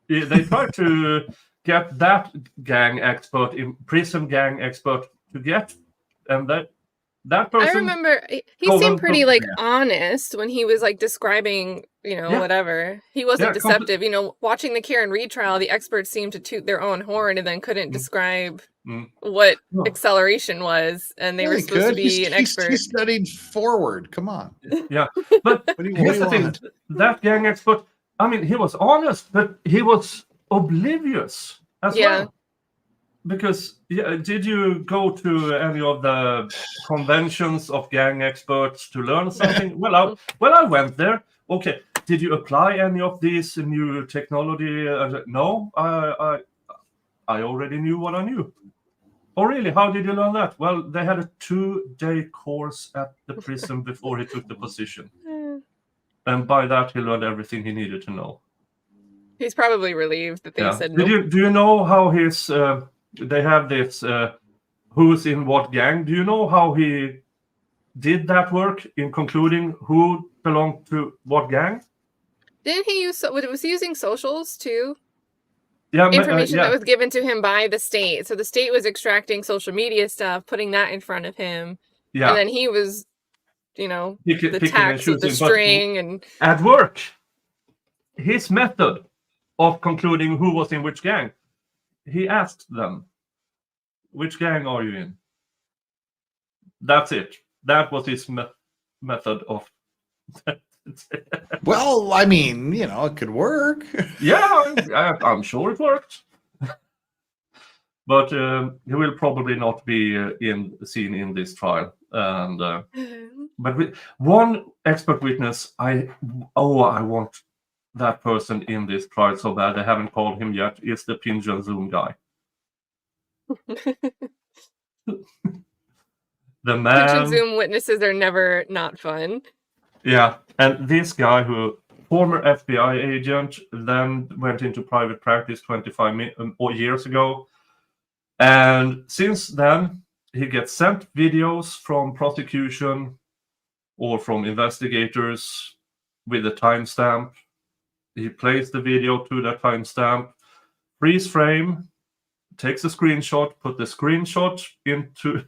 They tried to get that gang expert, prison gang expert, to get, and that person.
I remember he seemed pretty honest when he was describing, whatever. He wasn't deceptive. Watching the Karen Reed trial, the experts seemed to toot their own horn and then couldn't describe what acceleration was, and they were supposed to be an expert.
He studied forward. Come on.
Yeah, but here's the thing: that gang expert. I mean, he was honest, but he was oblivious as well. Because did you go to any of the conventions of gang experts to learn something? Well, I went there. Okay, did you apply any of these new technology? No, I already knew what I knew. Oh, really? How did you learn that? Well, they had a 2-day course at the prison before he took the position, and by that he learned everything he needed to know.
He's probably relieved that they said no.
Do you know how his? They have this who's in what gang. Do you know how he did that work in concluding who belonged to what gang?
Didn't he was he using socials too? information that was given to him by the state. So the state was extracting social media stuff, putting that in front of him.
Yeah.
And then he was, the
picking
text with the string and
at work. His method of concluding who was in which gang, he asked them, which gang are you in? That's it. That was his method of.
Well, I mean, it could work.
Yeah, I'm sure it worked. But he will probably not be seen in this trial. And but one expert witness, I want that person in this trial so bad. I haven't called him yet. Is the Pinch and Zoom guy. The man.
Pinch and Zoom witnesses are never not fun.
Yeah, and this guy who former FBI agent, then went into private practice 25 years ago. And since then, he gets sent videos from prosecution or from investigators with a timestamp. He plays the video to that timestamp, freeze frame, takes a screenshot, put the screenshot into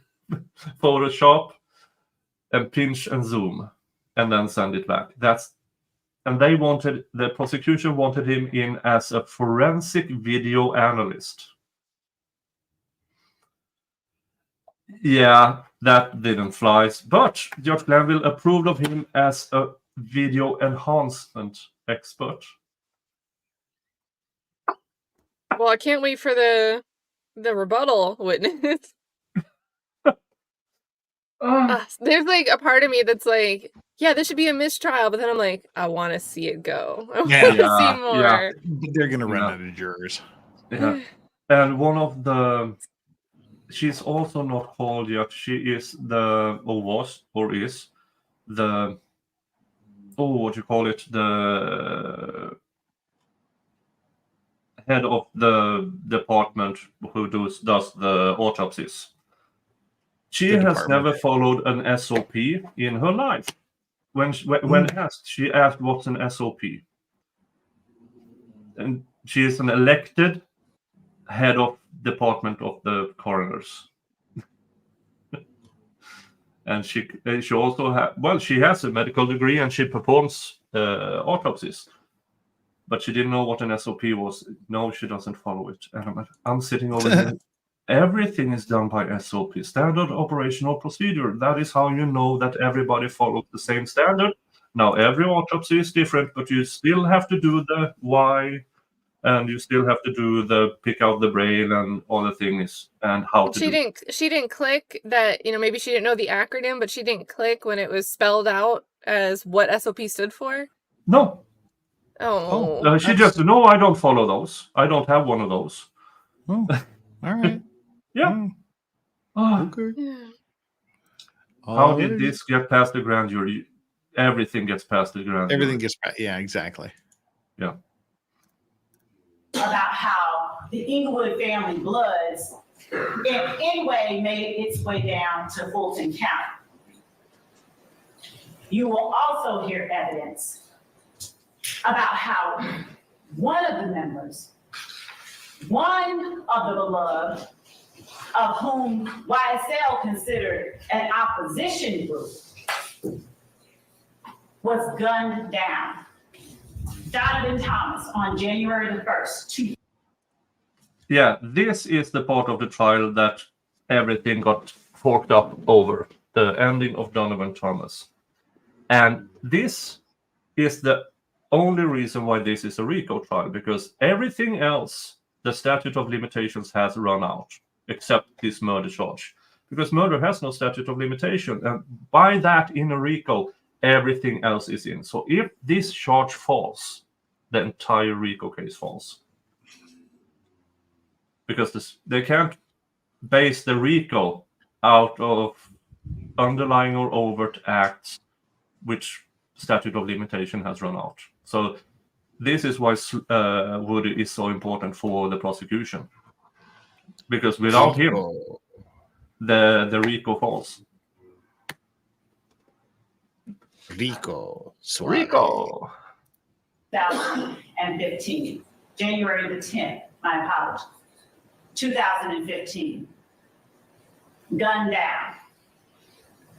Photoshop, and pinch and zoom, and then send it back. And the prosecution wanted him in as a forensic video analyst. Yeah, that didn't fly. But Judge Glanville approved of him as a video enhancement expert.
Well, I can't wait for the rebuttal witness. There's like a part of me that's like, yeah, this should be a mistrial, but then I'm like, I want to see it go. I want to see more.
Yeah.
They're gonna run out of jurors.
Yeah, and one of the. She's also not called yet. She is the, or was, or is, the, what do you call it? The head of the department who does the autopsies. She has never followed an SOP in her life. When asked, she asked, what's an SOP? And she is an elected head of department of the coroners. And she also she has a medical degree and she performs autopsies, but she didn't know what an SOP was. No, she doesn't follow it. And I'm sitting over here. Everything is done by SOP, standard operational procedure. That is how you know that everybody follows the same standard. Now every autopsy is different, but you still have to do the why. And you still have to do the pick out the brain and all the things and how to.
She didn't click that. Maybe she didn't know the acronym, but she didn't click when it was spelled out as what SOP stood for.
No.
Oh.
She just no. I don't follow those. I don't have one of those.
Oh, all right.
Yeah.
Okay.
Yeah.
How did this get past the grand jury? Everything gets past the grand jury.
Everything gets past. Yeah, exactly.
Yeah.
About how the Inglewood family bloods in any way made its way down to Fulton County. You will also hear evidence about how one of the members, one of the beloved, of whom YSL considered an opposition group, was gunned down. Donovan Thomas on January the 1st.
Yeah, this is the part of the trial that everything got forked up over, the ending of Donovan Thomas. And this is the only reason why this is a RICO trial, because everything else, the statute of limitations has run out, except this murder charge. Because murder has no statute of limitation. And by that, in a RICO, everything else is in. So if this charge falls, the entire RICO case falls. Because they can't base the RICO out of underlying or overt acts which statute of limitation has run out. So this is why Woody is so important for the prosecution. Because without him, the RICO falls.
RICO.
RICO.
2015, January the 10th. My apologies. 2015. Gunned down.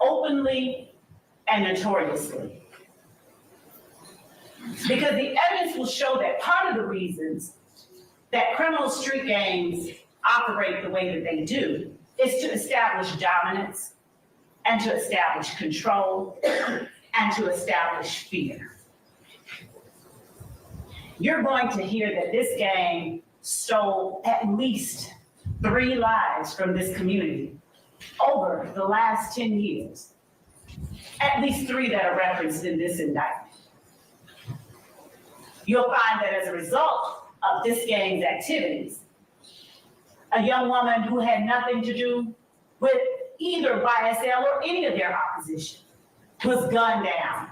Openly and notoriously. Because the evidence will show that part of the reasons that criminal street gangs operate the way that they do is to establish dominance and to establish control and to establish fear. You're going to hear that this gang stole at least 3 lives from this community over the last 10 years. At least 3 that are referenced in this indictment. You'll find that as a result of this gang's activities, a young woman who had nothing to do with either YSL or any of their opposition was gunned down.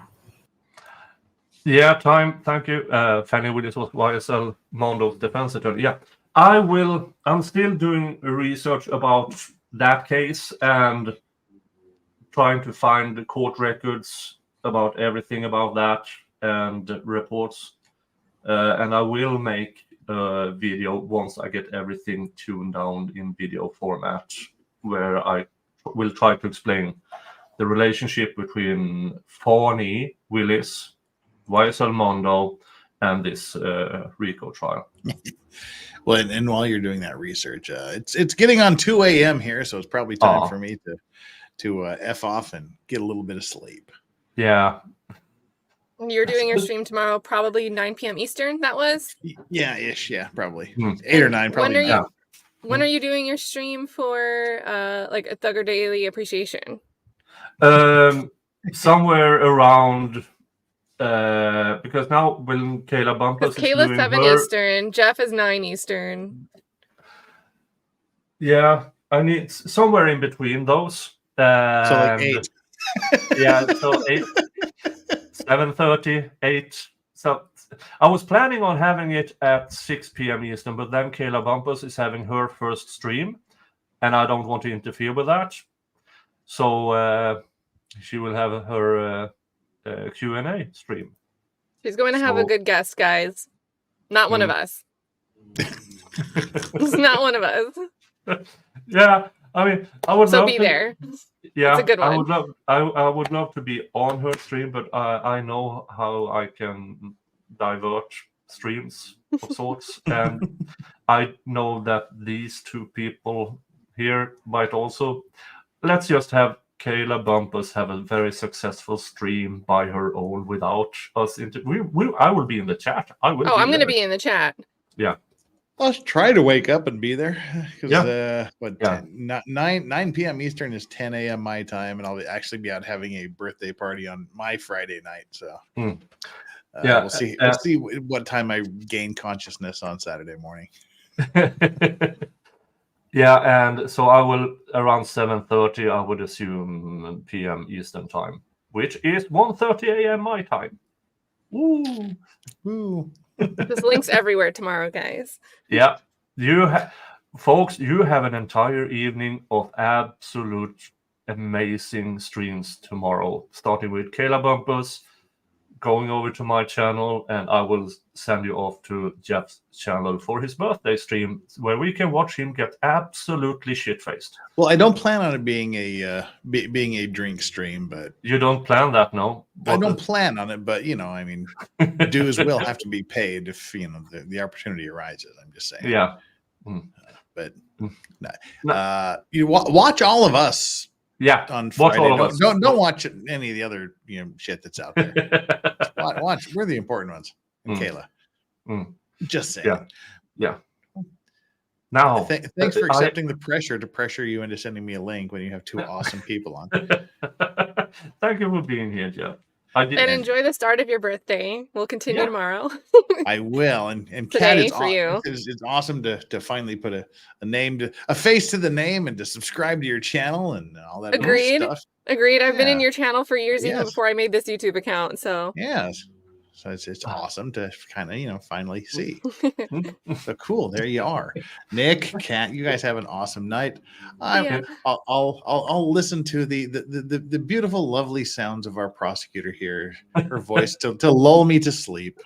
Yeah, thank you. Fanny Willis was YSL Mondo's defense attorney. Yeah, I'm still doing research about that case and trying to find the court records about everything about that and reports. And I will make a video once I get everything tuned down in video format, where I will try to explain the relationship between Fanny Willis, YSL Mondo, and this RICO trial.
Well, and while you're doing that research, it's getting on 2 a.m. here, so it's probably time for me to F off and get a little bit of sleep.
Yeah.
You're doing your stream tomorrow, probably 9 p.m. Eastern, that was?
Yeah, ish, yeah, probably. 8 or 9, probably.
When are you doing your stream for like a Thugger Daily appreciation?
Somewhere around because now when Kayla Bumpus is
Kayla's
doing
7
her,
Eastern, Jeff is 9 Eastern.
Yeah, I need somewhere in between those.
So like 8.
Yeah, so 8, 7:30, 8. So I was planning on having it at 6 p.m. Eastern, but then Kayla Bumpus is having her first stream, and I don't want to interfere with that. So she will have her Q&A stream.
She's going to have a good guest, guys. Not one of us. It's not one of us.
Yeah, I mean, I would
so
love
be
to,
there.
Yeah,
it's a good one.
I would love to be on her stream, but I know how I can divert streams of sorts, and I know that these 2 people here might also. Let's just have Kayla Bumpus have a very successful stream by her own without us. I will be in the chat. I will.
I'm going to be in the chat.
Yeah.
I'll try to wake up and be there because 9 p.m. Eastern is 10 a.m. my time, and I'll actually be out having a birthday party on my Friday night. So we'll see. We'll see what time I gain consciousness on Saturday morning.
Yeah, and so I will around 7:30. I would assume p.m. Eastern time, which is 1:30 a.m. my time. Woo, woo.
There's links everywhere tomorrow, guys.
Yeah, folks, you have an entire evening of absolute amazing streams tomorrow, starting with Kayla Bumpus, going over to my channel, and I will send you off to Jeff's channel for his birthday stream, where we can watch him get absolutely shit-faced.
Well, I don't plan on it being a drink stream, but
you don't plan that, no?
I don't plan on it, but I mean, dues will have to be paid if the opportunity arises. I'm just saying.
Yeah.
But you watch all of us.
Yeah,
on
watch
Friday.
all of us.
Don't watch any of the other shit that's out there. watch. We're the important ones. And Kayla. Just saying.
Yeah. Now,
thanks for accepting the pressure to pressure you into sending me a link when you have 2 awesome people on.
Thank you for being here, Jeff.
And enjoy the start of your birthday. We'll continue tomorrow.
I will. And
Katt,
it's awesome to finally put a face to the name and to subscribe to your channel and all that stuff.
Agreed. I've been in your channel for years, even before I made this YouTube account. So
yes. So it's awesome to kind of finally see. So cool, there you are, Nick, Katt. You guys have an awesome night. I'll listen to the beautiful, lovely sounds of our prosecutor here, her voice to lull me to sleep.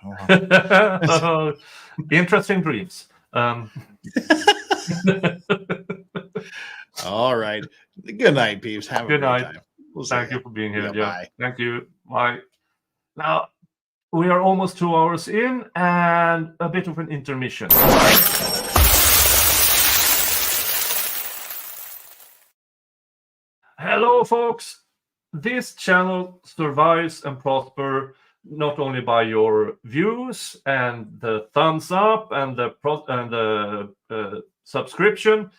Interesting dreams.
All right. Good night, peeps. Have a
Good
great
night.
time. We'll see
Thank
ya.
you for being here.
Yeah,
Yeah.
bye.
Thank you. Bye. Now, we are almost 2 hours in and a bit of an intermission. Hello, folks. This channel survives and prospers not only by your views and the thumbs up and the subscription,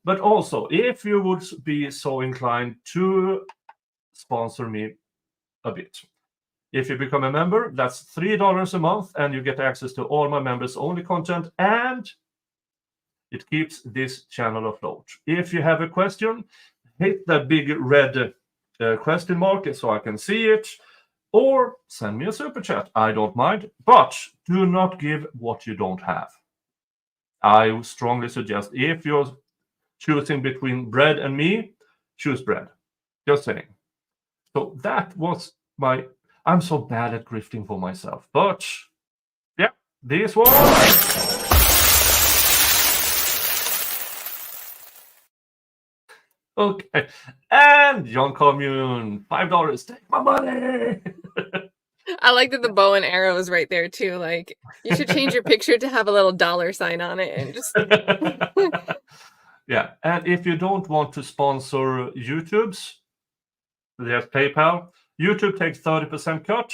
but also if you would be so inclined to sponsor me a bit. If you become a member, that's $3 a month, and you get access to all my members-only content, and it keeps this channel afloat. If you have a question, hit that big red question mark so I can see it, or send me a super chat. I don't mind, but do not give what you don't have. I strongly suggest, if you're choosing between bread and me, choose bread. Just saying. So that was my... I'm so bad at grifting for myself, but yeah, this was... Okay, and John Commune, $5. Take my money.
I like that the bow and arrow is right there too. Like, you should change your picture to have a little dollar sign on it and just...
Yeah, and if you don't want to sponsor YouTube's, there's PayPal. YouTube takes 30% cut.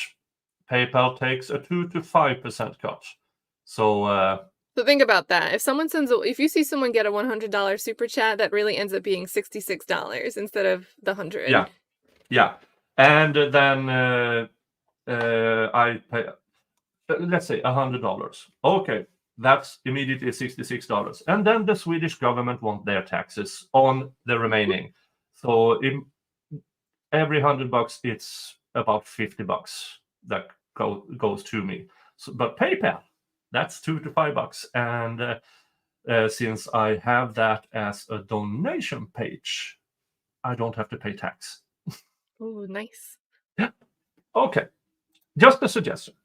PayPal takes a 2 to 5% cut. So
So think about that. If you see someone get a $100 super chat, that really ends up being $66 instead of the $100.
Yeah, and then I pay, let's say $100. Okay, that's immediately $66, and then the Swedish government want their taxes on the remaining. So every $100, it's about $50 that goes to me. So, but PayPal, that's $2 to $5, and since I have that as a donation page, I don't have to pay tax.
Oh, nice.
Yeah. Okay. Just a suggestion.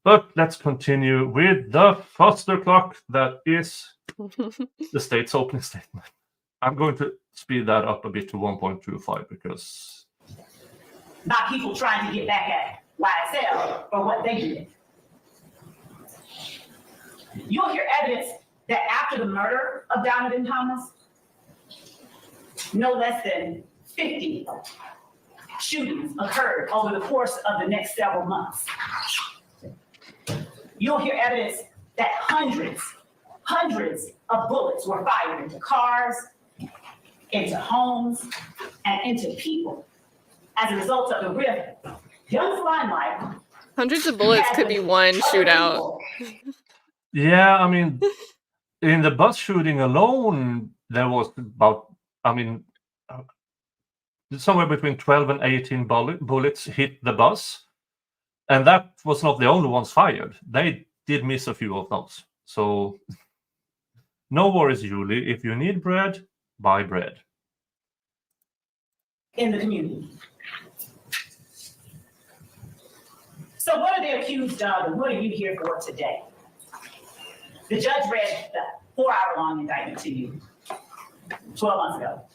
But let's continue with the fustercluck that is the state's opening statement. I'm going to speed that up a bit to 1.25 because...
Not people trying to get back at YSL for what they did. You'll hear evidence that after the murder of Donovan Thomas, no less than 50 shootings occurred over the course of the next several months. You'll hear evidence that hundreds of bullets were fired into cars, into homes, and into people as a result of the rift. Young's limelight.
Hundreds of bullets could be one shootout.
Yeah, I mean, in the bus shooting alone, there was about, somewhere between 12 and 18 bullets hit the bus. And that was not the only ones fired. They did miss a few of those. So no worries, Julie. If you need bread, buy bread.
In the community. So what are they accused of, and what are you here for today? The judge read the 4-hour-long indictment to you 12 months ago.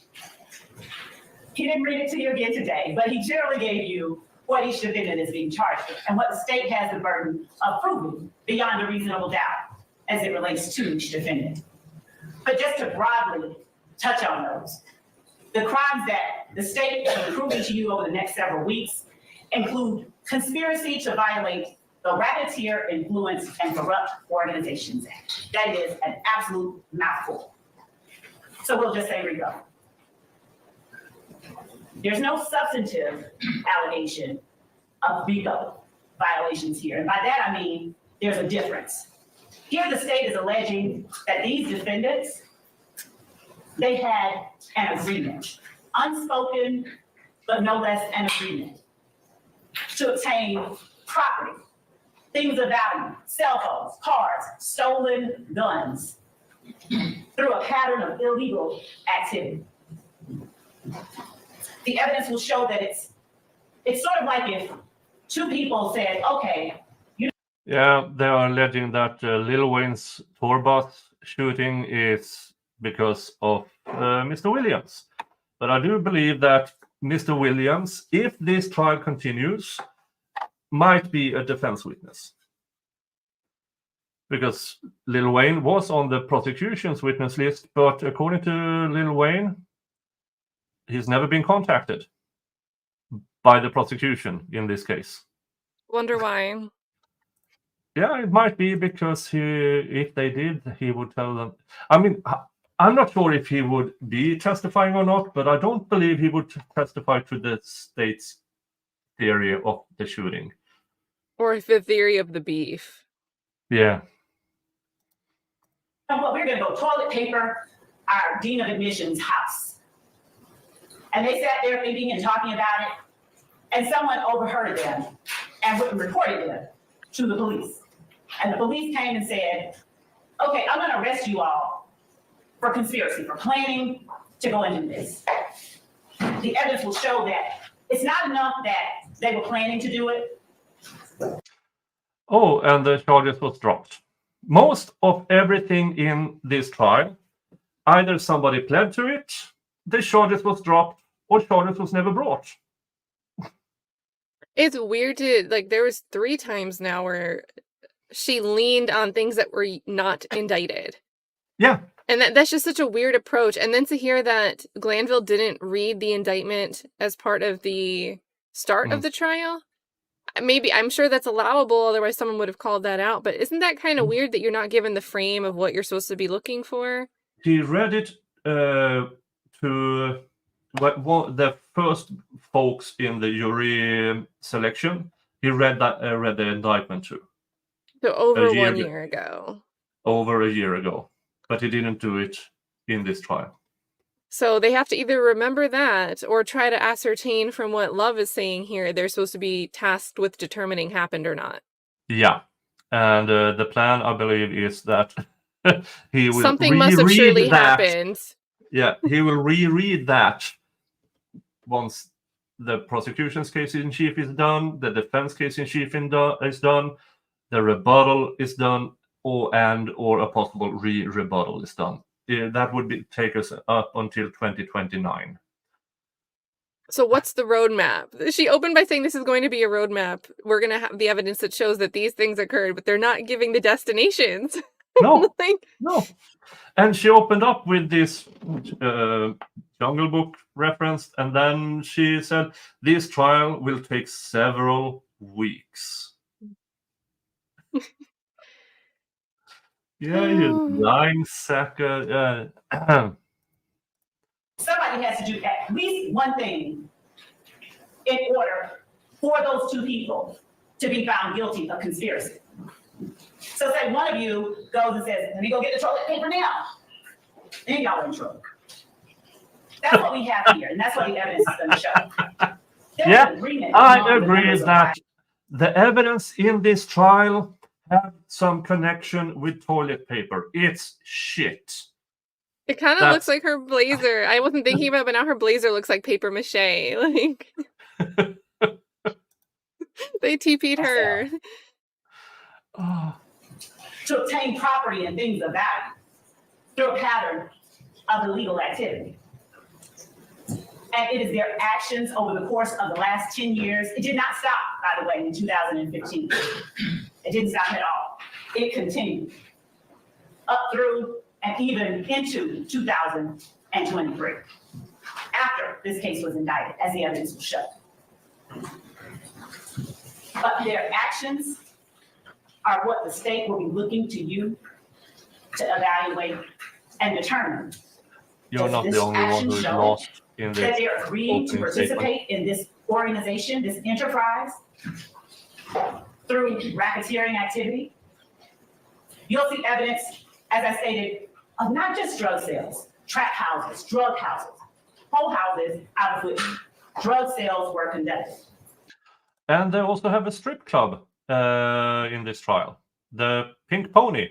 He didn't read it to you again today, but he generally gave you what each defendant is being charged with and what the state has the burden of proving beyond a reasonable doubt as it relates to each defendant. But just to broadly touch on those, the crimes that the state is proving to you over the next several weeks include conspiracy to violate the Racketeer Influence and Corrupt Organizations Act. That is an absolute mouthful. So we'll just say RICO. There's no substantive allegation of RICO violations here. And by that, I mean, there's a difference. Here, the state is alleging that these defendants, they had an agreement, unspoken, but no less an agreement, to obtain property, things of value, cell phones, cars, stolen guns, through a pattern of illegal activity. The evidence will show that it's sort of like if two people said, okay,
Yeah, they are alleging that Lil Wayne's tour bus shooting is because of Mr. Williams. But I do believe that Mr. Williams, if this trial continues, might be a defense witness. Because Lil Wayne was on the prosecution's witness list, but according to Lil Wayne, he's never been contacted by the prosecution in this case.
Wonder why.
Yeah, it might be because if they did, he would tell them. I mean, I'm not sure if he would be testifying or not, but I don't believe he would testify to the state's theory of the shooting.
Or the theory of the beef.
Yeah.
And what we're gonna go toilet paper our dean of admissions house. And they sat there thinking and talking about it, and someone overheard them and reported them to the police. And the police came and said, okay, I'm gonna arrest you all for conspiracy, for planning to go into this. The evidence will show that it's not enough that they were planning to do it.
Oh, and the charges was dropped. Most of everything in this trial, either somebody pled to it, the charges was dropped, or charges was never brought.
It's weird to, like, there was 3 times now where she leaned on things that were not indicted.
Yeah.
And that's just such a weird approach. And then to hear that Glanville didn't read the indictment as part of the start of the trial, maybe, I'm sure that's allowable, otherwise someone would have called that out. But isn't that kind of weird that you're not given the frame of what you're supposed to be looking for?
He read it to the first folks in the jury selection. He read the indictment to.
So over 1 year ago.
Over a year ago. But he didn't do it in this trial.
So they have to either remember that or try to ascertain from what Love is saying here they're supposed to be tasked with determining happened or not.
Yeah. And the plan, I believe, is that he will
something must have surely
that.
happened.
Yeah, he will reread that once the prosecution's case in chief is done, the defense case in chief is done, the rebuttal is done, or a possible rebuttal is done. That would take us up until 2029.
So what's the roadmap? She opened by saying this is going to be a roadmap. We're going to have the evidence that shows that these things occurred, but they're not giving the destinations.
No, no. And she opened up with this Jungle Book reference, and then she said, this trial will take several weeks. Yeah, you lying sucker.
Somebody has to do at least one thing in order for those 2 people to be found guilty of conspiracy. So say one of you goes and says, let me go get the toilet paper now. Then y'all are in trouble. That's what we have here, and that's what the evidence is going to show.
Yeah, I agree that the evidence in this trial have some connection with toilet paper. It's shit.
It kind of looks like her blazer. I wasn't thinking about it, but now her blazer looks like paper mache. Like they TP'd her.
To obtain property and things of value through a pattern of illegal activity. And it is their actions over the course of the last 10 years. It did not stop, by the way, in 2015. It didn't stop at all. It continued up through and even into 2023, after this case was indicted, as the evidence will show. But their actions are what the state will be looking to you to evaluate and determine.
You're not the only one who's lost in this.
That they're agreeing to participate in this organization, this enterprise, through racketeering activity. You'll see evidence, as I stated, of not just drug sales, trap houses, drug houses, whole houses out of which drug sales were conducted.
And they also have a strip club in this trial. The Pink Pony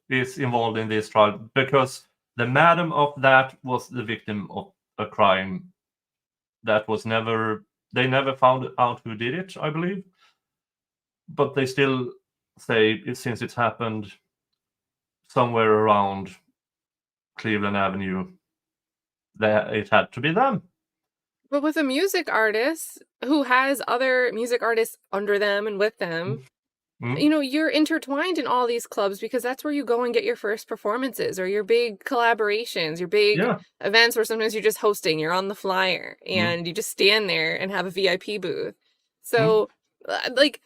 is involved in this trial because the madam of that was the victim of a crime that was they never found out who did it, I believe. but they still say since it's happened somewhere around Cleveland Avenue, that it had to be them.
But with a music artist who has other music artists under them and with them, you know, you're intertwined in all these clubs because that's where you go and get your first performances or your big collaborations, your big events where sometimes you're just hosting, you're on the flyer and you just stand there and have a VIP booth. So like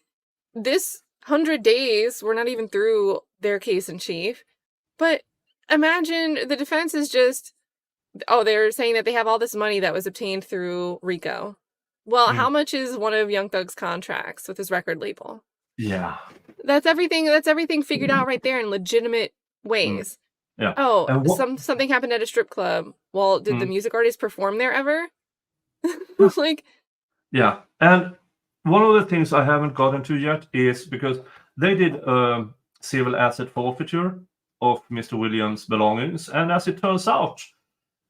this 100 days, we're not even through their case in chief, but imagine the defense is just, oh, they're saying that they have all this money that was obtained through RICO. Well, how much is one of Young Thug's contracts with his record label?
Yeah.
That's everything figured out right there in legitimate ways.
Yeah.
Oh, something happened at a strip club. Well, did the music artist perform there ever? Like,
yeah. And one of the things I haven't gotten to yet is because they did a civil asset forfeiture of Mr. Williams' belongings, and as it turns out,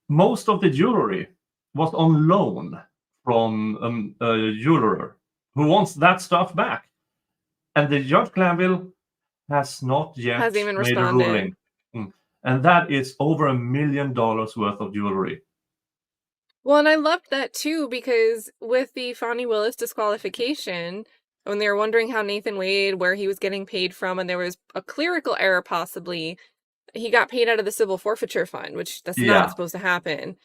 most of the jewelry was on loan from a jeweler who wants that stuff back. And the Judge Glanville has not yet
hasn't even
made a
responded.
ruling. And that is over $1 million worth of jewelry.
Well, and I loved that too, because with the Fonnie Willis disqualification, when they were wondering how Nathan Wade, where he was getting paid from, and there was a clerical error possibly, he got paid out of the civil forfeiture fund, which that's not supposed to happen.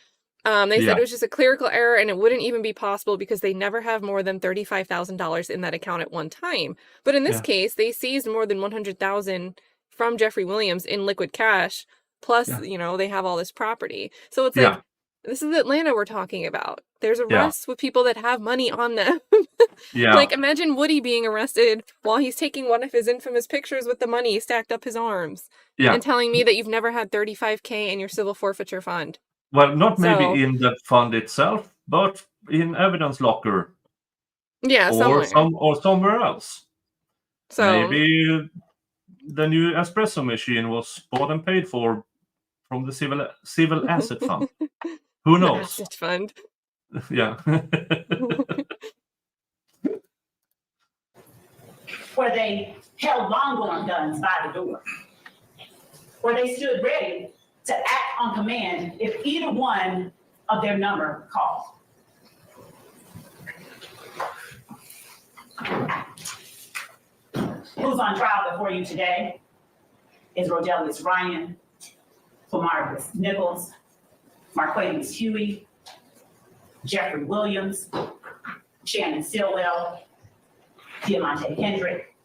They said it was just a clerical error and it wouldn't even be possible because they never have more than $35,000 in that account at one time. But in this case, they seized more than $100,000 from Jeffrey Williams in liquid cash. Plus, you know, they have all this property. So it's like, this is Atlanta we're talking about. There's arrests with people that have money on them. Like, imagine Woody being arrested while he's taking one of his infamous pictures with the money stacked up his arms and telling me that you've never had $35K in your civil forfeiture fund.
Well, not maybe in the fund itself, but in evidence locker.
Yeah,
or somewhere else.
So
maybe the new espresso machine was bought and paid for from the civil asset fund. Who knows?
Asset fund.
Yeah.
Where they held long-arm guns by the door. Where they stood ready to act on command if either one of their number called. Who's on trial before you today is Rodelius Ryan, Flamarcus Nichols, Marquavius Huey, Jeffrey Williams, Shannon Stillwell, Diamante Kendrick,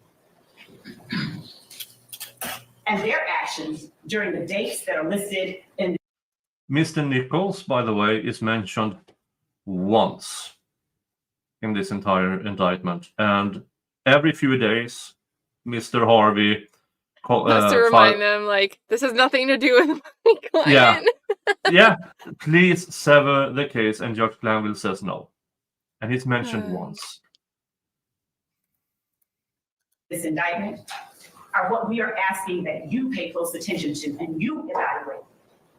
and their actions during the dates that are listed in.
Mr. Nichols, by the way, is mentioned once in this entire indictment, and every few days, Mr. Harvey
has to remind them, like, this has nothing to do with my client.
Yeah, please sever the case, and Judge Glanville says no, and he's mentioned once.
This indictment are what we are asking that you pay close attention to and you evaluate.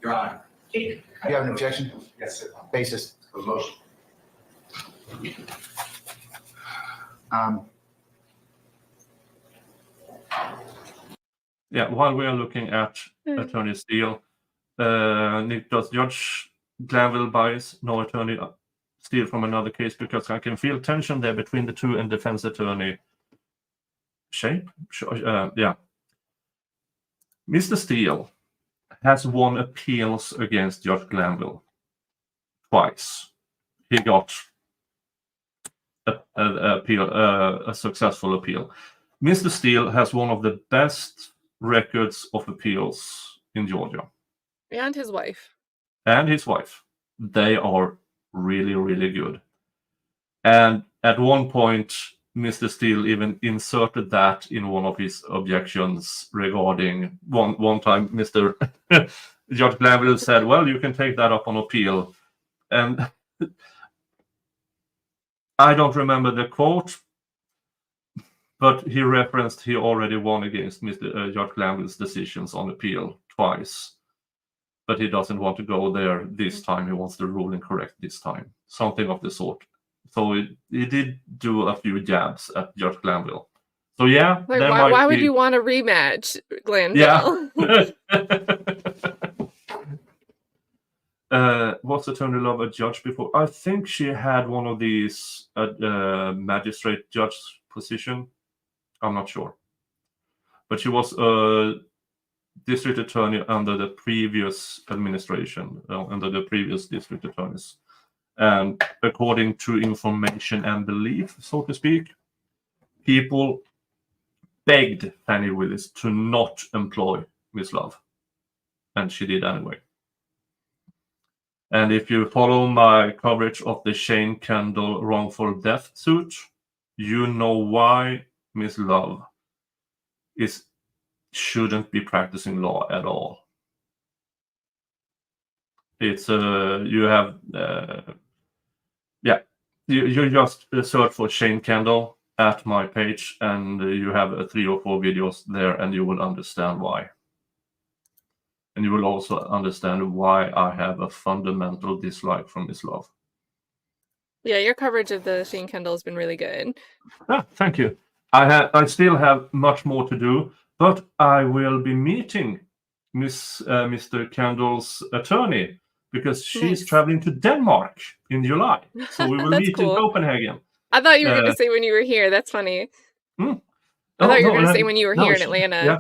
Your Honor.
You
have an objection?
Yes, sir.
Basis for the motion.
Yeah, while we are looking at Attorney Steele, does Judge Glanville bias no Attorney Steele from another case? Because I can feel tension there between the two and defense attorney. Yeah. Mr. Steele has won appeals against Judge Glanville twice. He got a successful appeal. Mr. Steele has one of the best records of appeals in Georgia.
And his wife.
And his wife. They are really, really good. And at one point, Mr. Steele even inserted that in one of his objections regarding one time Mr. Judge Glanville said, well, you can take that up on appeal. And I don't remember the quote, but he referenced he already won against Mr. Judge Glanville's decisions on appeal twice. But he doesn't want to go there this time. He wants the ruling correct this time. Something of the sort. So he did do a few jabs at Judge Glanville. So yeah,
Like,
there
why
might
would
be.
you want a rematch, Glanville?
Yeah. Was Attorney Love a judge before? I think she had one of these magistrate judge position. I'm not sure, but she was a district attorney under the previous administration, under the previous district attorneys. And according to information and belief, so to speak, people begged Fannie Willis to not employ Miss Love, and she did anyway. And if you follow my coverage of the Shane Kendall wrongful death suit, you know why Miss Love shouldn't be practicing law at all. It's you have you just search for Shane Kendall at my page, and you have 3 or 4 videos there, and you will understand why. And you will also understand why I have a fundamental dislike from Miss Love.
Yeah, your coverage of the Shane Kendall has been really good.
Thank you. I still have much more to do, but I will be meeting Mr. Kendall's attorney because she's traveling to Denmark in July. So we will meet
cool.
in Copenhagen.
I thought you were going to say when you were here. That's funny. I thought you were going to say when you were here in Atlanta.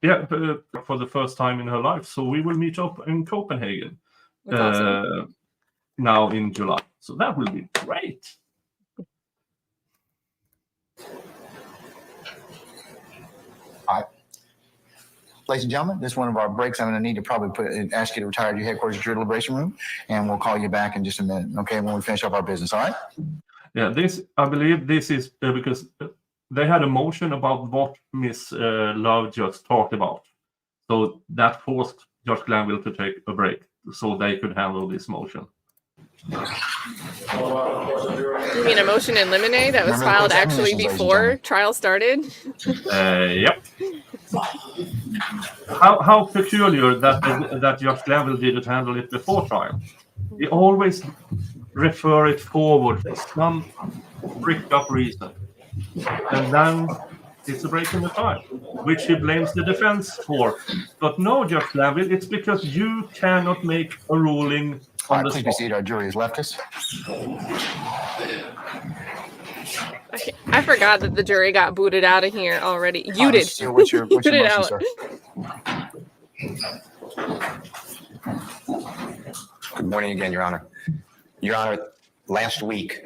Yeah, for the first time in her life. So we will meet up in Copenhagen.
That's awesome.
Now in July. So that will be great.
All right. Ladies and gentlemen, this is one of our breaks. I'm going to need to probably ask you to retire to your headquarters to your deliberation room, and we'll call you back in just a minute, okay, when we finish up our business, all right?
Yeah, I believe this is because they had a motion about what Miss Love just talked about. So that forced Judge Glanville to take a break so they could handle this motion.
You mean a motion in limine that was filed actually before trial started?
Yep. How peculiar that Judge Glanville didn't handle it before trial. He always refer it forward for some bricked up reason. And then it's a break in the trial, which he blames the defense for. But no, Judge Glanville, it's because you cannot make a ruling on the spot.
Please be seated. Our jury has left us.
I forgot that the jury got booted out of here already. You did.
What's your motion,
out.
sir?
Good morning again, Your Honor. Your Honor, last week,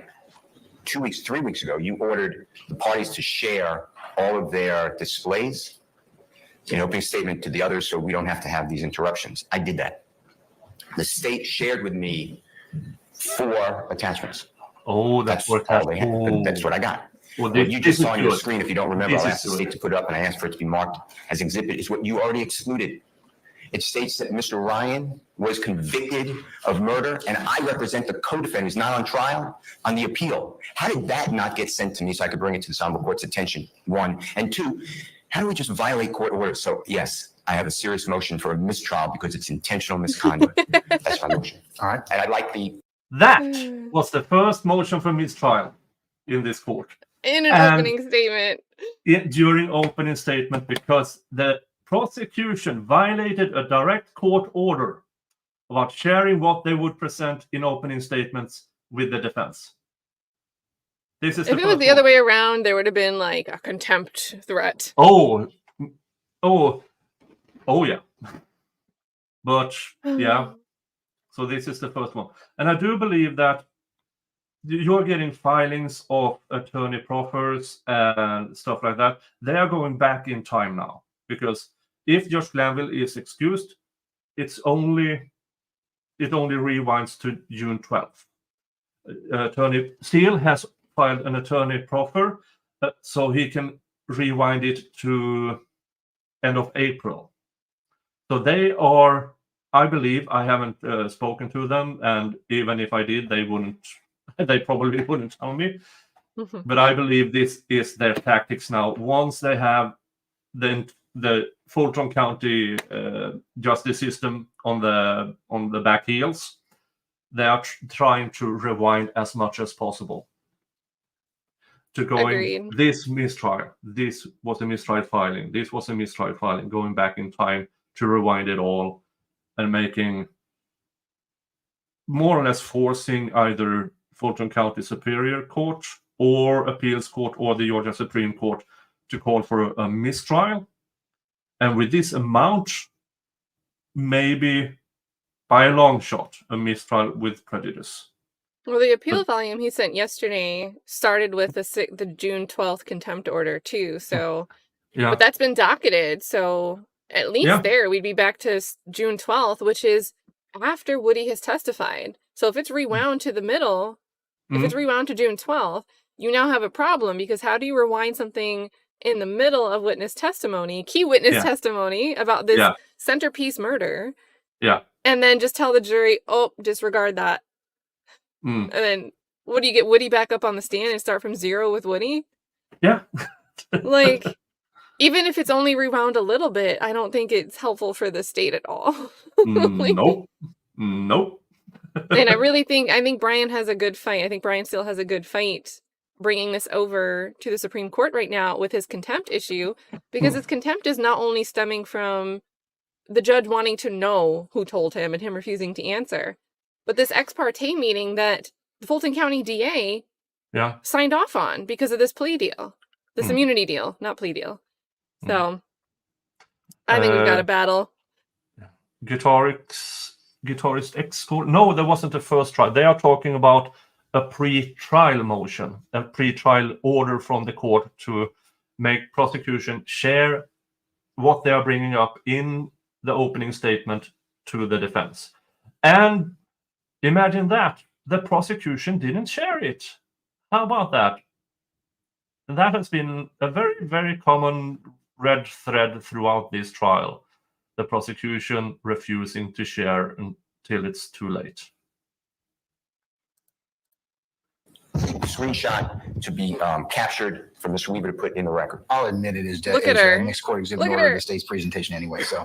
2 weeks, 3 weeks ago, you ordered the parties to share all of their displays in opening statement to the others so we don't have to have these interruptions. I did that. The state shared with me 4 attachments.
Oh, that's what
That's what I got.
Well,
what you just saw on your screen, if you don't remember, I asked the state to put it up and I asked for it to be marked as exhibit, is what you already excluded. It states that Mr. Ryan was convicted of murder, and I represent the co-defendant who's not on trial on the appeal. How did that not get sent to me so I could bring it to the Honorable Court's attention? 1. And 2, how do we just violate court orders? So, yes, I have a serious motion for a mistrial because it's intentional misconduct. That's my motion. All right. And I'd like
That was the first motion for mistrial in this court.
In an opening statement.
During opening statement, because the prosecution violated a direct court order about sharing what they would present in opening statements with the defense. This is
if it was the other way around, there would have been like a contempt threat.
Oh yeah. But yeah. So this is the first one. And I do believe that you're getting filings of attorney proffers and stuff like that. They are going back in time now. Because if Judge Glanville is excused, it only rewinds to June 12th. Attorney Steele has filed an attorney proffer, so he can rewind it to end of April. So they are, I believe, I haven't spoken to them, and even if I did, they probably wouldn't tell me. But I believe this is their tactics now. Once they have the Fulton County justice system on the back heels, they are trying to rewind as much as possible. to going,
Agreed.
this mistrial, this was a mistrial filing, this was a mistrial filing, going back in time to rewind it all and making, more or less forcing either Fulton County Superior Court or Appeals Court or the Georgia Supreme Court to call for a mistrial. And with this amount, maybe by a long shot, a mistrial with prejudice.
Well, the appeal volume he sent yesterday started with the June 12th contempt order too. So,
Yeah.
but that's been docketed. So at least there we'd be back to June 12th, which is after Woody has testified. So if it's rewound to the middle, if it's rewound to June 12th, you now have a problem, because how do you rewind something in the middle of witness testimony, key witness testimony about this centerpiece murder?
Yeah.
And then just tell the jury, oh, disregard that. And then what do you get Woody back up on the stand and start from zero with Woody?
Yeah.
Like, even if it's only rewound a little bit, I don't think it's helpful for the state at all. Like,
Nope.
And I think Brian has a good fight. I think Brian still has a good fight bringing this over to the Supreme Court right now with his contempt issue, because his contempt is not only stemming from the judge wanting to know who told him and him refusing to answer, but this ex parte meeting that the Fulton County DA signed off on because of this plea deal, this immunity deal, not plea deal. So I think we've got a battle.
Guitarist X Court. No, there wasn't a first trial. They are talking about a pre-trial motion, a pre-trial order from the court to make prosecution share what they are bringing up in the opening statement to the defense. And imagine that the prosecution didn't share it. How about that? And that has been a very, very common red thread throughout this trial. The prosecution refusing to share until it's too late.
Screenshot to be captured for Mr. Weaver to put in the record.
I'll admit it is
Look at her.
Next court exhibit
Look at
order of
her.
the state's presentation anyway. So,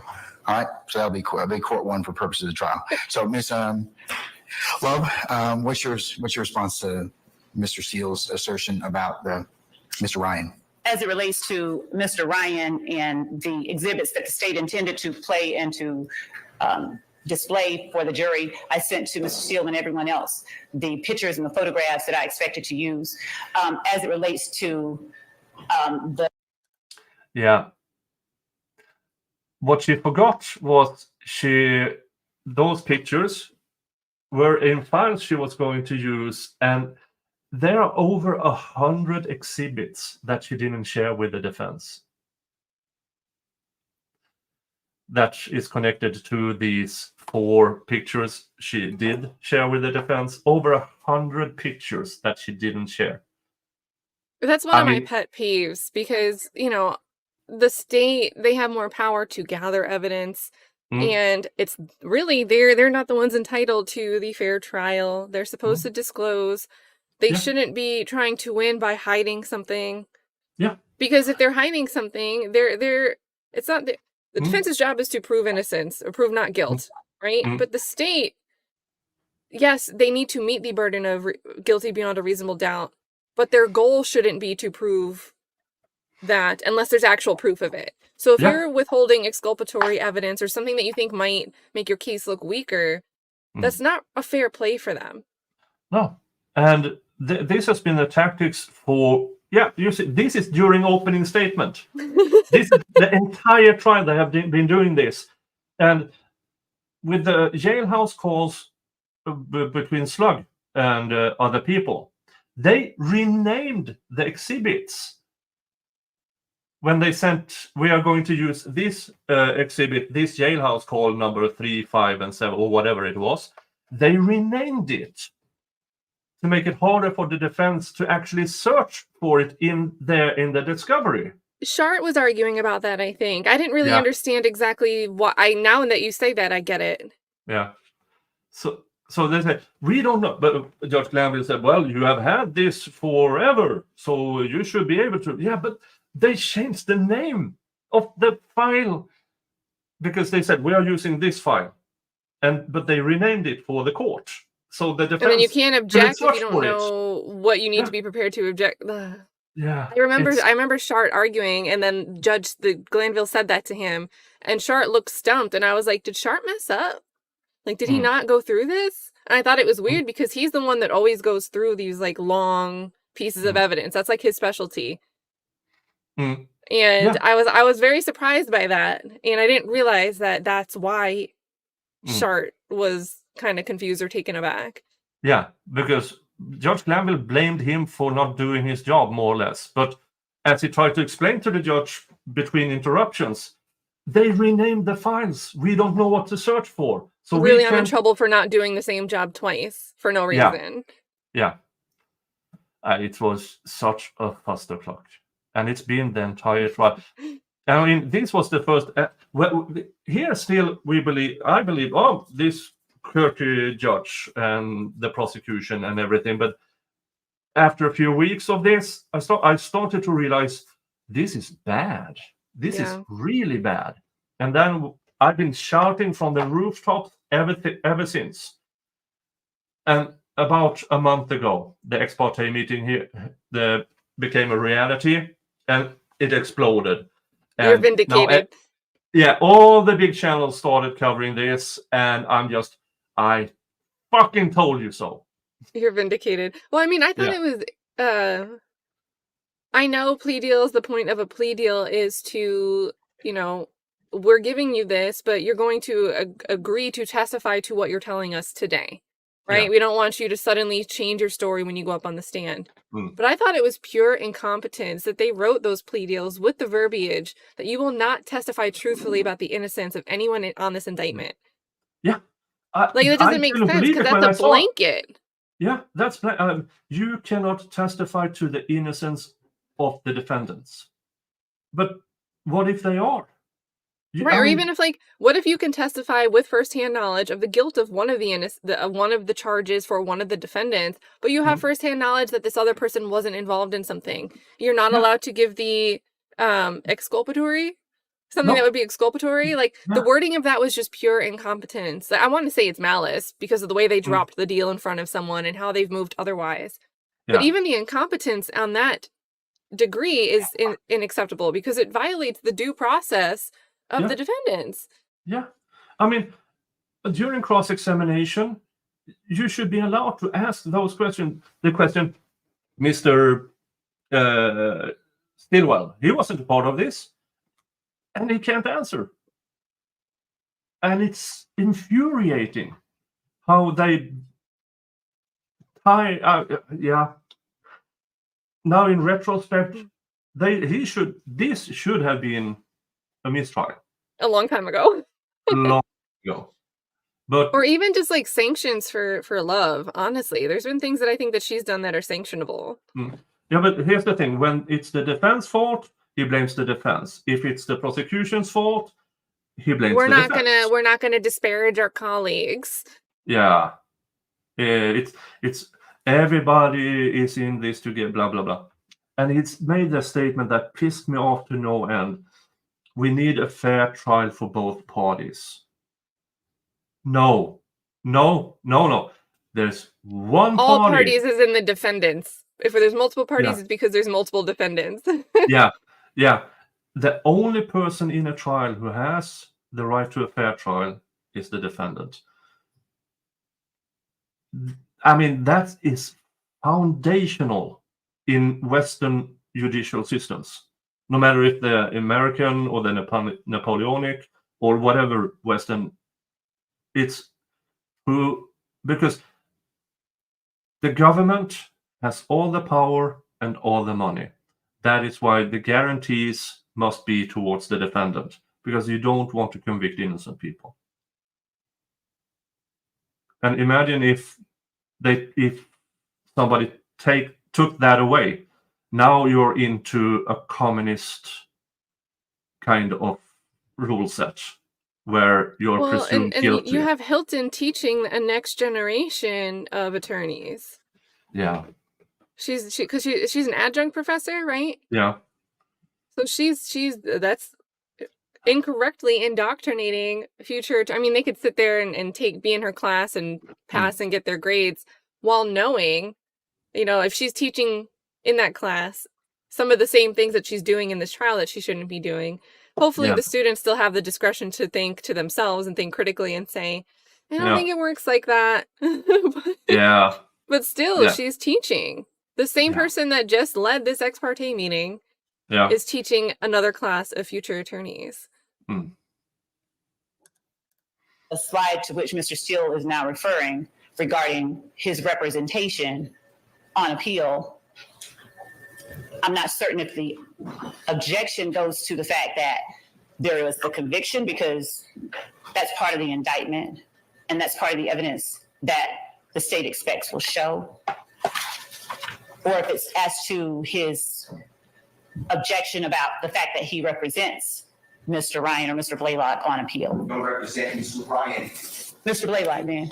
all right. So that'll be court one for purposes of the trial. So, Miss Love, what's your response to Mr. Seal's assertion about Mr. Ryan?
As it relates to Mr. Ryan and the exhibits that the state intended to play and to display for the jury, I sent to Mr. Seal and everyone else the pictures and the photographs that I expected to use. As it relates to the...
Yeah. What she forgot was those pictures were in files she was going to use, and there are over 100 exhibits that she didn't share with the defense. That is connected to these 4 pictures she did share with the defense. Over 100 pictures that she didn't share.
That's one of my pet peeves, because, the state, they have more power to gather evidence. And it's really, they're not the ones entitled to the fair trial. They're supposed to disclose. They shouldn't be trying to win by hiding something.
Yeah.
Because if they're hiding something, it's not the defense's job is to prove innocence or prove not guilt, right? But the state, yes, they need to meet the burden of guilty beyond a reasonable doubt, but their goal shouldn't be to prove that unless there's actual proof of it. So if you're withholding exculpatory evidence or something that you think might make your case look weaker, that's not a fair play for them.
No. And this has been the tactics for, you see, this is during opening statement. This is the entire trial they have been doing this. And with the jailhouse calls between Slug and other people, they renamed the exhibits. When they sent, we are going to use this exhibit, this jailhouse call number 3, 5, and 7, or whatever it was, they renamed it to make it harder for the defense to actually search for it in the discovery.
Shart was arguing about that, I think. I didn't really understand exactly what now that you say that, I get it.
Yeah. So they said, we don't know. But Judge Glanville said, well, you have had this forever, so you should be able to. Yeah, but they changed the name of the file because they said, we are using this file. But they renamed it for the court. So the defense.
And then you can't object if you don't know what you need to be prepared to object.
Yeah.
I remember Shart arguing, and then the Glanville said that to him, and Shart looked stumped, and I was like, did Shart mess up? Like, did he not go through this? And I thought it was weird because he's the one that always goes through these like long pieces of evidence. That's like his specialty.
Mm.
And
Yeah.
I was very surprised by that, and I didn't realize that that's why Shart was kind of confused or taken aback.
Yeah, because Judge Glanville blamed him for not doing his job, more or less. But as he tried to explain to the judge between interruptions, they renamed the files. We don't know what to search for. So
really, I'm in trouble for not doing the same job twice for no reason.
Yeah. It was such a fustercluck. And it's been the entire trial. I mean, this was the first. Here, still, I believe, this courtly judge and the prosecution and everything. But after a few weeks of this, I started to realize this is bad. This is really bad. And then I've been shouting from the rooftops ever since. And about a month ago, the ex parte meeting here became a reality, and it exploded. And
you're vindicated.
All the big channels started covering this, and I fucking told you so.
You're vindicated. Well, I mean, I thought it was, I know plea deals, the point of a plea deal is to, we're giving you this, but you're going to agree to testify to what you're telling us today, right?
Yeah.
We don't want you to suddenly change your story when you go up on the stand. But I thought it was pure incompetence that they wrote those plea deals with the verbiage that you will not testify truthfully about the innocence of anyone on this indictment.
Yeah.
Like, that doesn't make sense because that's a blanket.
Yeah, that's you cannot testify to the innocence of the defendants. But what if they are?
Right, or even if, like, what if you can testify with firsthand knowledge of the guilt of one of the charges for one of the defendants, but you have firsthand knowledge that this other person wasn't involved in something? You're not allowed to give the exculpatory, something that would be exculpatory. Like, the wording of that was just pure incompetence. I want to say it's malice because of the way they dropped the deal in front of someone and how they've moved otherwise. But even the incompetence on that degree is unacceptable because it violates the due process of the defendants.
Yeah. I mean, during cross-examination, you should be allowed to ask those questions. The question, Mr. Stilwell, he wasn't a part of this, and he can't answer. And it's infuriating how they Now, in retrospect, this should have been a mistrial.
A long time ago.
Long ago. But
or even just like sanctions for love. Honestly, there's been things that I think that she's done that are sanctionable.
Yeah, but here's the thing: when it's the defense fault, he blames the defense. If it's the prosecution's fault, he blames the defense.
We're not gonna disparage our colleagues.
Yeah, it's everybody is in this together. Blah blah blah, and it's made a statement that pissed me off to no end. We need a fair trial for both parties. No. There's one
All
party.
parties is in the defendants. If there's multiple parties, it's because there's multiple defendants.
Yeah. The only person in a trial who has the right to a fair trial is the defendant. I mean, that is foundational in Western judicial systems. No matter if they're American or the Napoleonic or whatever Western, it's true because the government has all the power and all the money. That is why the guarantees must be towards the defendant, because you don't want to convict innocent people. And imagine if somebody took that away. Now you're into a communist kind of rule set where you're presumed guilty.
You have Hilton teaching a next generation of attorneys.
Yeah.
She's an adjunct professor, right?
Yeah.
So that's incorrectly indoctrinating future. I mean, they could sit there and be in her class and pass and get their grades while knowing, if she's teaching in that class some of the same things that she's doing in this trial that she shouldn't be doing. Hopefully the students still have the discretion to think to themselves and think critically and say, I don't think it works like that. But still, she's teaching. The same person that just led this ex parte meeting is teaching another class of future attorneys.
Hmm.
A slide to which Mr. Steele is now referring regarding his representation on appeal. I'm not certain if the objection goes to the fact that there was the conviction, because that's part of the indictment and that's part of the evidence that the state expects will show, or if it's as to his objection about the fact that he represents Mr. Ryan or Mr. Blaylock on appeal.
Don't represent Mr. Ryan.
Mr. Blaylock, man.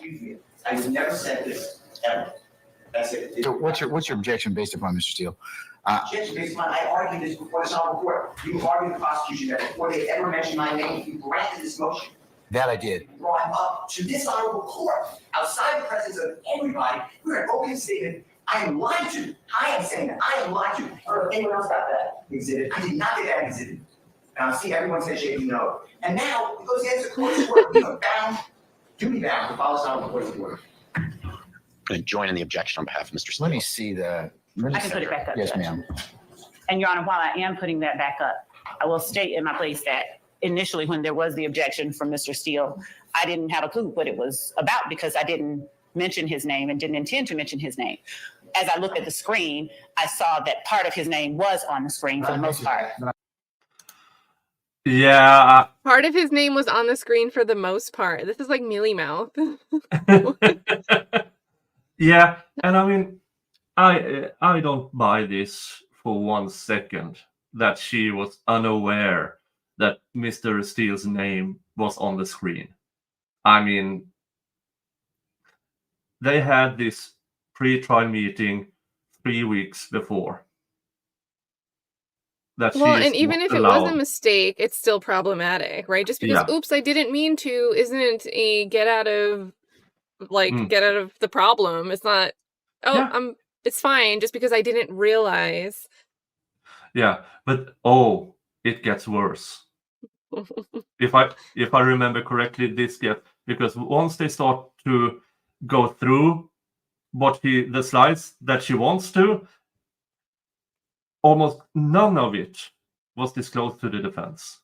I have never said this, ever. That's it.
So what's your objection based upon, Mr. Steele?
Objection based upon, I argued this before this honorable court. You argued the prosecution that before they ever mentioned my name, you granted this motion.
That I did.
Brought him up to this honorable court, outside the presence of everybody. We're an open statement. I am lied to. I am saying that I am lied to. Or if anyone else got that exhibit, I did not get that exhibit. And I see everyone say shaking no. And now, because the answer court's order, we are bound, duty bound to follow this honorable court's order.
Going to join in the objection on behalf of Mr. Steele.
Let me see the.
I can put it back up.
Yes,
Judge.
ma'am.
And Your Honor, while I am putting that back up, I will state in my place that initially when there was the objection from Mr. Steele, I didn't have a clue what it was about because I didn't mention his name and didn't intend to mention his name. As I looked at the screen, I saw that part of his name was on the screen for the most part.
Yeah.
Part of his name was on the screen for the most part. This is like mealy mouth.
Yeah, and I mean, I don't buy this for 1 second that she was unaware that Mr. Steele's name was on the screen. I mean, they had this pre-trial meeting 3 weeks before. That
Well, and even if it was a
allowed.
mistake, it's still problematic, right? Just because, oops, I didn't mean to, isn't a get out of the problem. It's not, it's fine just because I didn't realize.
Yeah, but it gets worse. If I remember correctly, because once they start to go through the slides that she wants to, almost none of it was disclosed to the defense.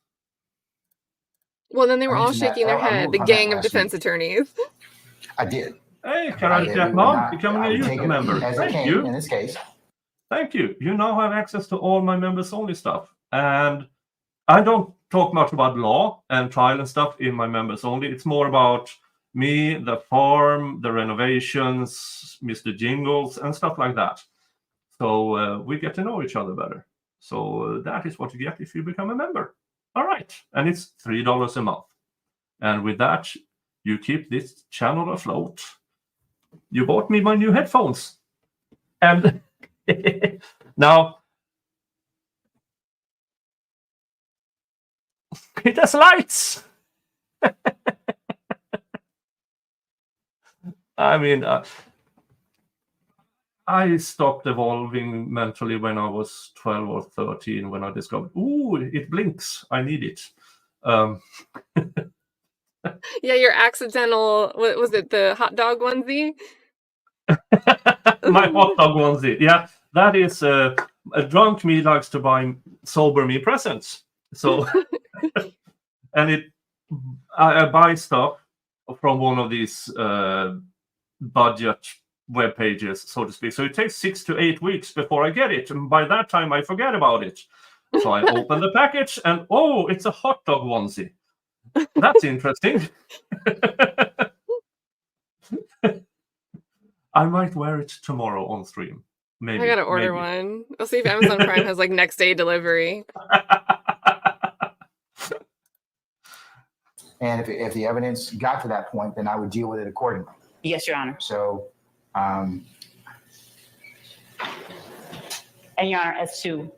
Well, then they were
I
all
mentioned that-
shaking their
I
head,
moved
the
on that
gang of
last
defense
week.
attorneys.
I did.
Hey,
I
Karate
did.
Cat
We
Mom,
were not-
becoming
I
a
would
youth
take it
member.
as it
Thank
came
you.
in this case.
Thank you. You now have access to all my members only stuff. And I don't talk much about law and trial and stuff in my members only. It's more about me, the farm, the renovations, Mr. Jingles, and stuff like that. So we get to know each other better. So that is what you get if you become a member. All right. And it's $3 a month. And with that, you keep this channel afloat. You bought me my new headphones. And now it has lights. I mean, I stopped evolving mentally when I was 12 or 13 when I discovered, it blinks. I need it.
Yeah, your accidental, what was it, the hot dog onesie?
My hot dog onesie. Yeah, that is a drunk me likes to buy sober me presents. So, and I buy stuff from one of these budget web pages, so to speak. So it takes 6 to 8 weeks before I get it, and by that time I forget about it. So I open the package, and it's a hot dog onesie. That's interesting. I might wear it tomorrow on stream. Maybe.
I gotta order one. I'll see if Amazon Prime has like next day delivery.
And if the evidence got to that point, then I would deal with it accordingly.
Yes, Your Honor.
So,
And Your Honor, as to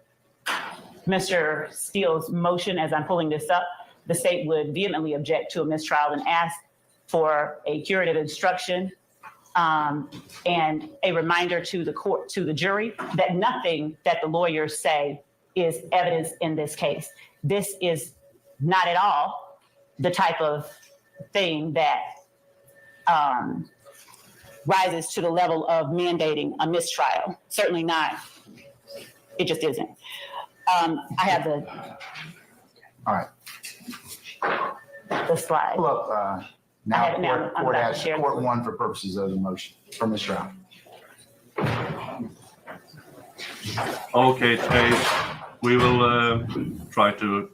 Mr. Steele's motion, as I'm pulling this up, the state would vehemently object to a mistrial and ask for a curative instruction And a reminder to the court, to the jury, that nothing that the lawyers say is evidence in this case. This is not at all the type of thing that rises to the level of mandating a mistrial. Certainly not. It just isn't. I have
All right.
the slide.
Pull up,
I have it now.
now,
I'm
court
about to
has,
share.
court one for purposes of the motion for mistrial.
Okay, Tay, we will try to.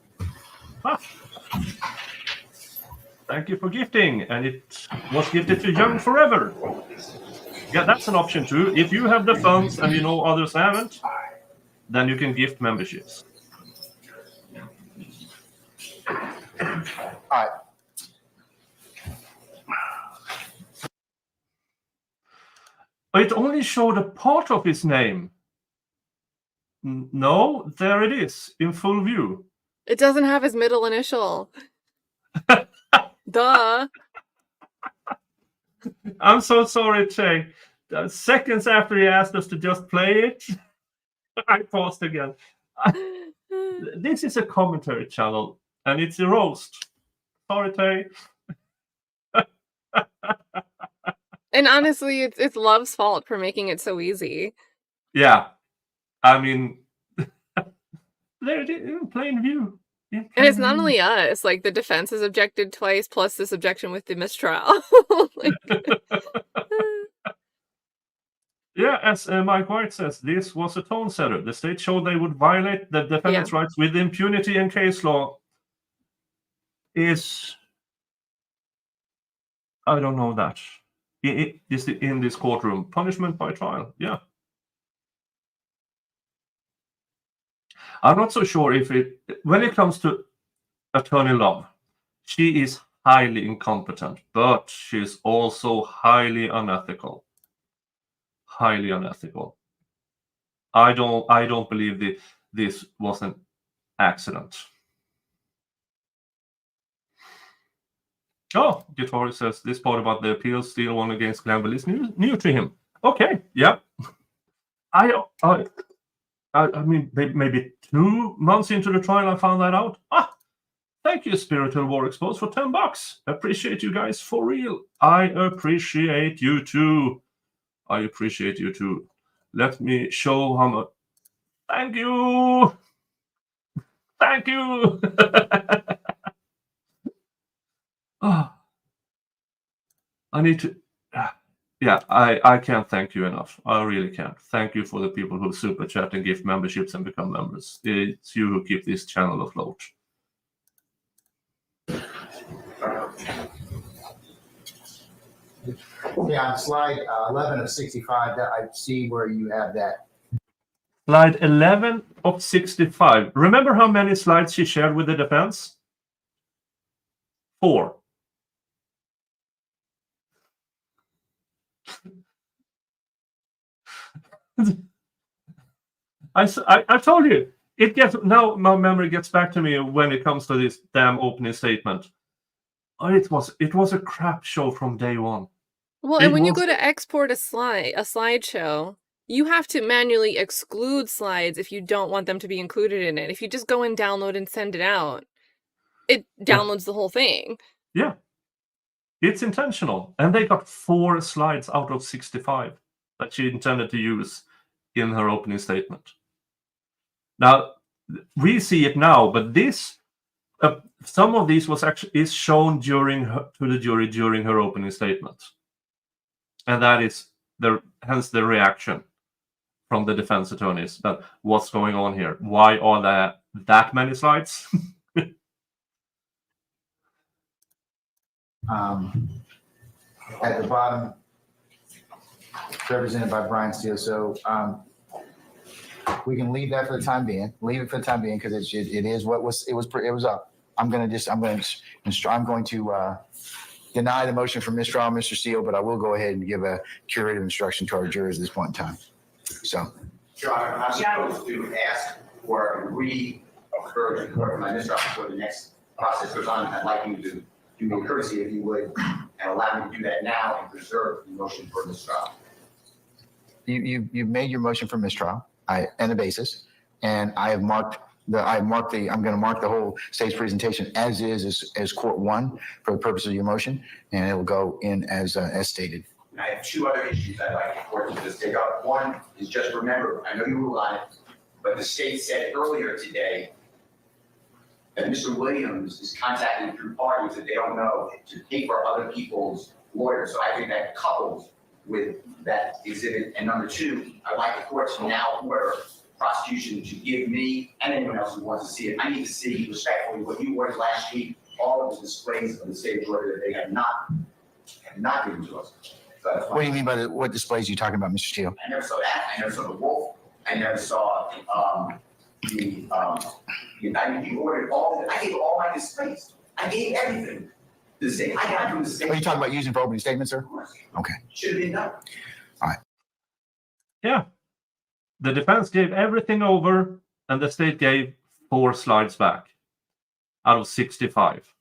Thank you for gifting, and it was gifted to Young Forever. Yeah, that's an option too. If you have the funds and you know others haven't, then you can gift memberships.
All right.
It only showed a part of his name. No, there it is in full view.
It doesn't have his middle initial. Duh.
I'm so sorry, Che. Seconds after he asked us to just play it, I paused again. This is a commentary channel, and it's a roast. Sorry, Tay.
And honestly, it's Love's fault for making it so easy.
Yeah. I mean, there it is, in plain view.
And it's not only us, like the defense has objected twice, plus this objection with the mistrial. Like,
yeah, as Mike White says, this was a tone setter. The state showed they would violate the defendant's rights with impunity, and case law is, I don't know that. Is in this courtroom. Punishment by trial. Yeah. I'm not so sure if it, when it comes to Attorney Love, she is highly incompetent, but she's also highly unethical. Highly unethical. I don't believe this was an accident. Oh, Guitar says this part about the appeal still one against Glanville is new to him. Okay, yeah. I mean, maybe 2 months into the trial, I found that out. Thank you, Spiritual War Exposed, for $10. Appreciate you guys for real. I appreciate you too. I appreciate you too. Let me show how much. Thank you. Thank you. I need to. Yeah, I can't thank you enough. I really can't. Thank you for the people who super chat and gift memberships and become members. It's you who keep this channel afloat.
Yeah, on slide 11 of 65, that I see where you have that.
Slide 11 of 65. Remember how many slides she shared with the defense? 4. I told you, it gets now. My memory gets back to me when it comes to this damn opening statement. Oh, it was a crap show from day one.
well, and when you go to export a slideshow, you have to manually exclude slides if you don't want them to be included in it. If you just go and download and send it out, it downloads the whole thing.
Yeah, it's intentional, and they got 4 slides out of 65 that she intended to use in her opening statement. Now we see it now, but this some of these is shown to the jury during her opening statement, and that is hence the reaction from the defense attorneys that what's going on here? Why are there that many slides?
At the bottom, represented by Brian Steele. So we can leave that for the time being. Leave it for the time being because it is what it was up. I'm going to deny the motion for mistrial, Mr. Steele, but I will go ahead and give a curative instruction to our jurors at this point in time. So,
Your Honor, I'm supposed to ask for a for my mistrial before the next process goes on. I'd like you to do me a courtesy, if you would, and allow me to do that now and preserve the motion for mistrial.
You made your motion for mistrial, and the basis, and I'm going to mark the whole state's presentation as court one for the purpose of your motion, and it will go in as stated.
And I have two other issues I'd like the court to just take up. One is just remember, I know you ruled on it, but the state said earlier today that Mr. Williams is contacting through parties that they don't know to pay for other people's lawyers. So I think that couples with that exhibit. And number two, I'd like the court to now order prosecution to give me and anyone else who wants to see it. I need to see respectfully what you ordered last week, all of the displays of the state of Georgia that they have not given to us. So that's
What do you mean by what displays are you talking about, Mr. Steele?
I never saw that. I never saw the wolf. I never saw the indictment. You ordered all of it. I gave all my displays. I gave everything to the state. I got it from the state.
Are you talking about using for opening statements, sir? Okay.
Should have been done.
All right.
Yeah. The defense gave everything over, and the state gave 4 slides back out of 65.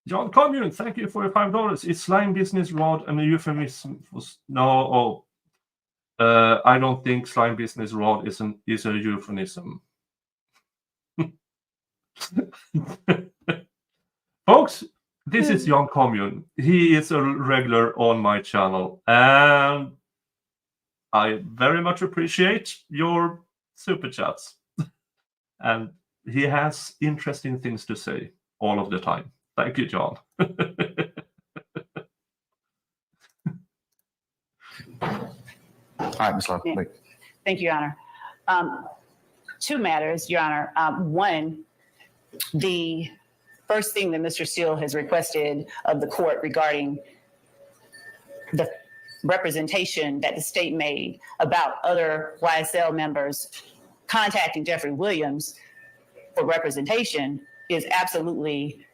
John Commune, thank you for your $5. Is slime business rod and a euphemism? No, I don't think slime business rod is a euphemism. Folks, this is John Commune. He is a regular on my channel, and I very much appreciate your super chats. And he has interesting things to say all of the time. Thank you, John.
All right, Ms. Love. Wait.
Thank you, Your Honor. 2 matters, Your Honor. One, the first thing that Mr. Steele has requested of the court regarding the representation that the state made about other YSL members contacting Jeffrey Williams for representation is absolutely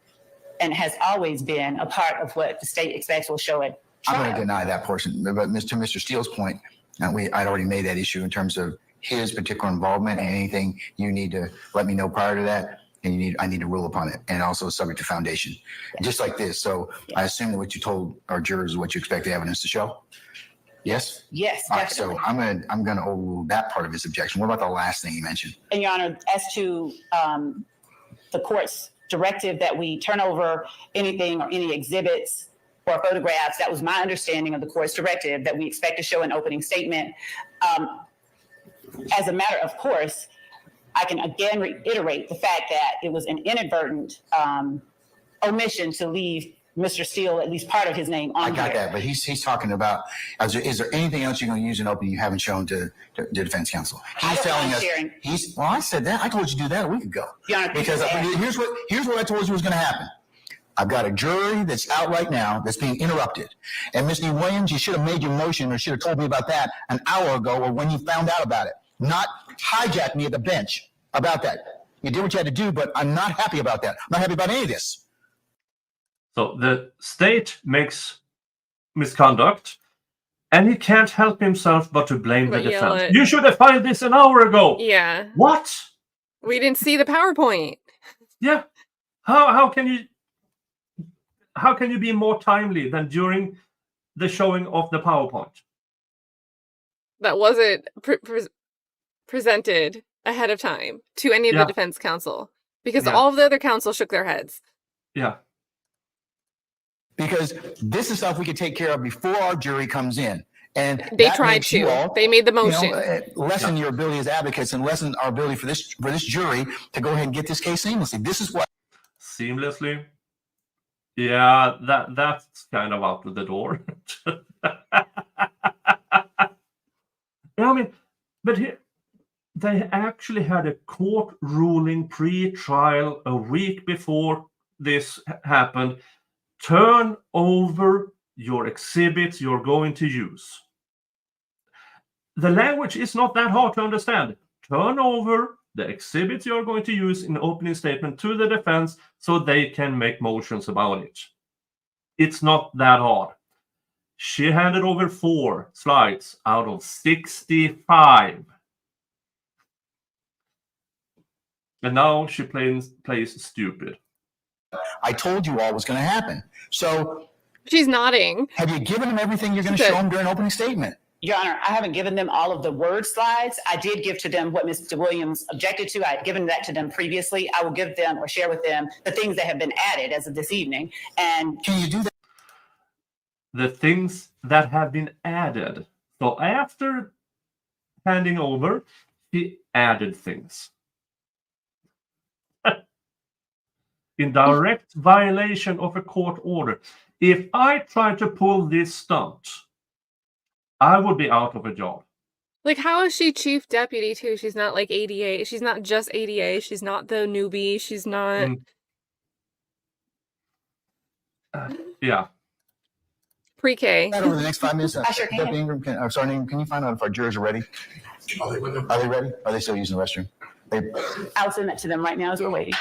and has always been a part of what the state expects will show at trial.
I'm going to deny that portion, but to Mr. Steele's point, I'd already made that issue in terms of his particular involvement, and anything you need to let me know prior to that, and I need to rule upon it, and also subject to foundation, just like this. So I assume that what you told our jurors is what you expect the evidence to show. Yes.
Yes,
All right,
definitely.
so I'm going to overrule that part of his objection. What about the last thing you mentioned?
And Your Honor, as to the court's directive that we turn over anything or any exhibits or photographs, that was my understanding of the court's directive that we expect to show an opening statement. As a matter of course, I can again reiterate the fact that it was an inadvertent omission to leave Mr. Steele, at least part of his name on here.
I got that, but he's talking about, is there anything else you're going to use in opening you haven't shown to defense counsel? He's telling us, well, I said that. I told you to do that a week ago. Because here's what I told you was going to happen. I've got a jury that's out right now that's being interrupted. And Mr. Williams, you should have made your motion or should have told me about that an hour ago or when you found out about it. Not hijack me at the bench about that. You did what you had to do, but I'm not happy about that. I'm not happy about any of this.
So the state makes misconduct, and he can't help himself but to blame the defense. You should have filed this an hour ago.
Yeah.
What?
We didn't see the PowerPoint.
Yeah. How can you be more timely than during the showing of the PowerPoint?
That wasn't presented ahead of time to any of the defense counsel, because all of the other counsel shook their heads.
Yeah.
Because this is stuff we could take care of before our jury comes in. And
they tried to. They made the motion.
Lessen your ability as advocates and lessen our ability for this jury to go ahead and get this case seamlessly. This is what.
Seamlessly? Yeah, that's kind of out of the door. I mean, but here, they actually had a court ruling pre-trial a week before this happened. Turn over your exhibits you're going to use. The language is not that hard to understand. Turn over the exhibits you're going to use in the opening statement to the defense so they can make motions about it. It's not that hard. She handed over 4 slides out of 65. And now she plays stupid.
I told you all was going to happen. So
She's nodding.
Have you given them everything you're going to
She
show
did.
them during opening statement?
Your Honor, I haven't given them all of the word slides. I did give to them what Mr. Williams objected to. I had given that to them previously. I will give them or share with them the things that have been added as of this evening. And
Can you do that?
The things that have been added. So after handing over, he added things. In direct violation of a court order. If I try to pull this stunt, I would be out of a job.
Like, how is she chief deputy too? She's not like ADA. She's not just ADA. She's not the newbie. She's not.
Yeah.
Pre-K.
Over the next 5 minutes.
I sure can.
Deputy Ingram, can you find out if our jurors are ready? Are they ready? Are they still using the restroom?
I'll send that to them right now as we're waiting.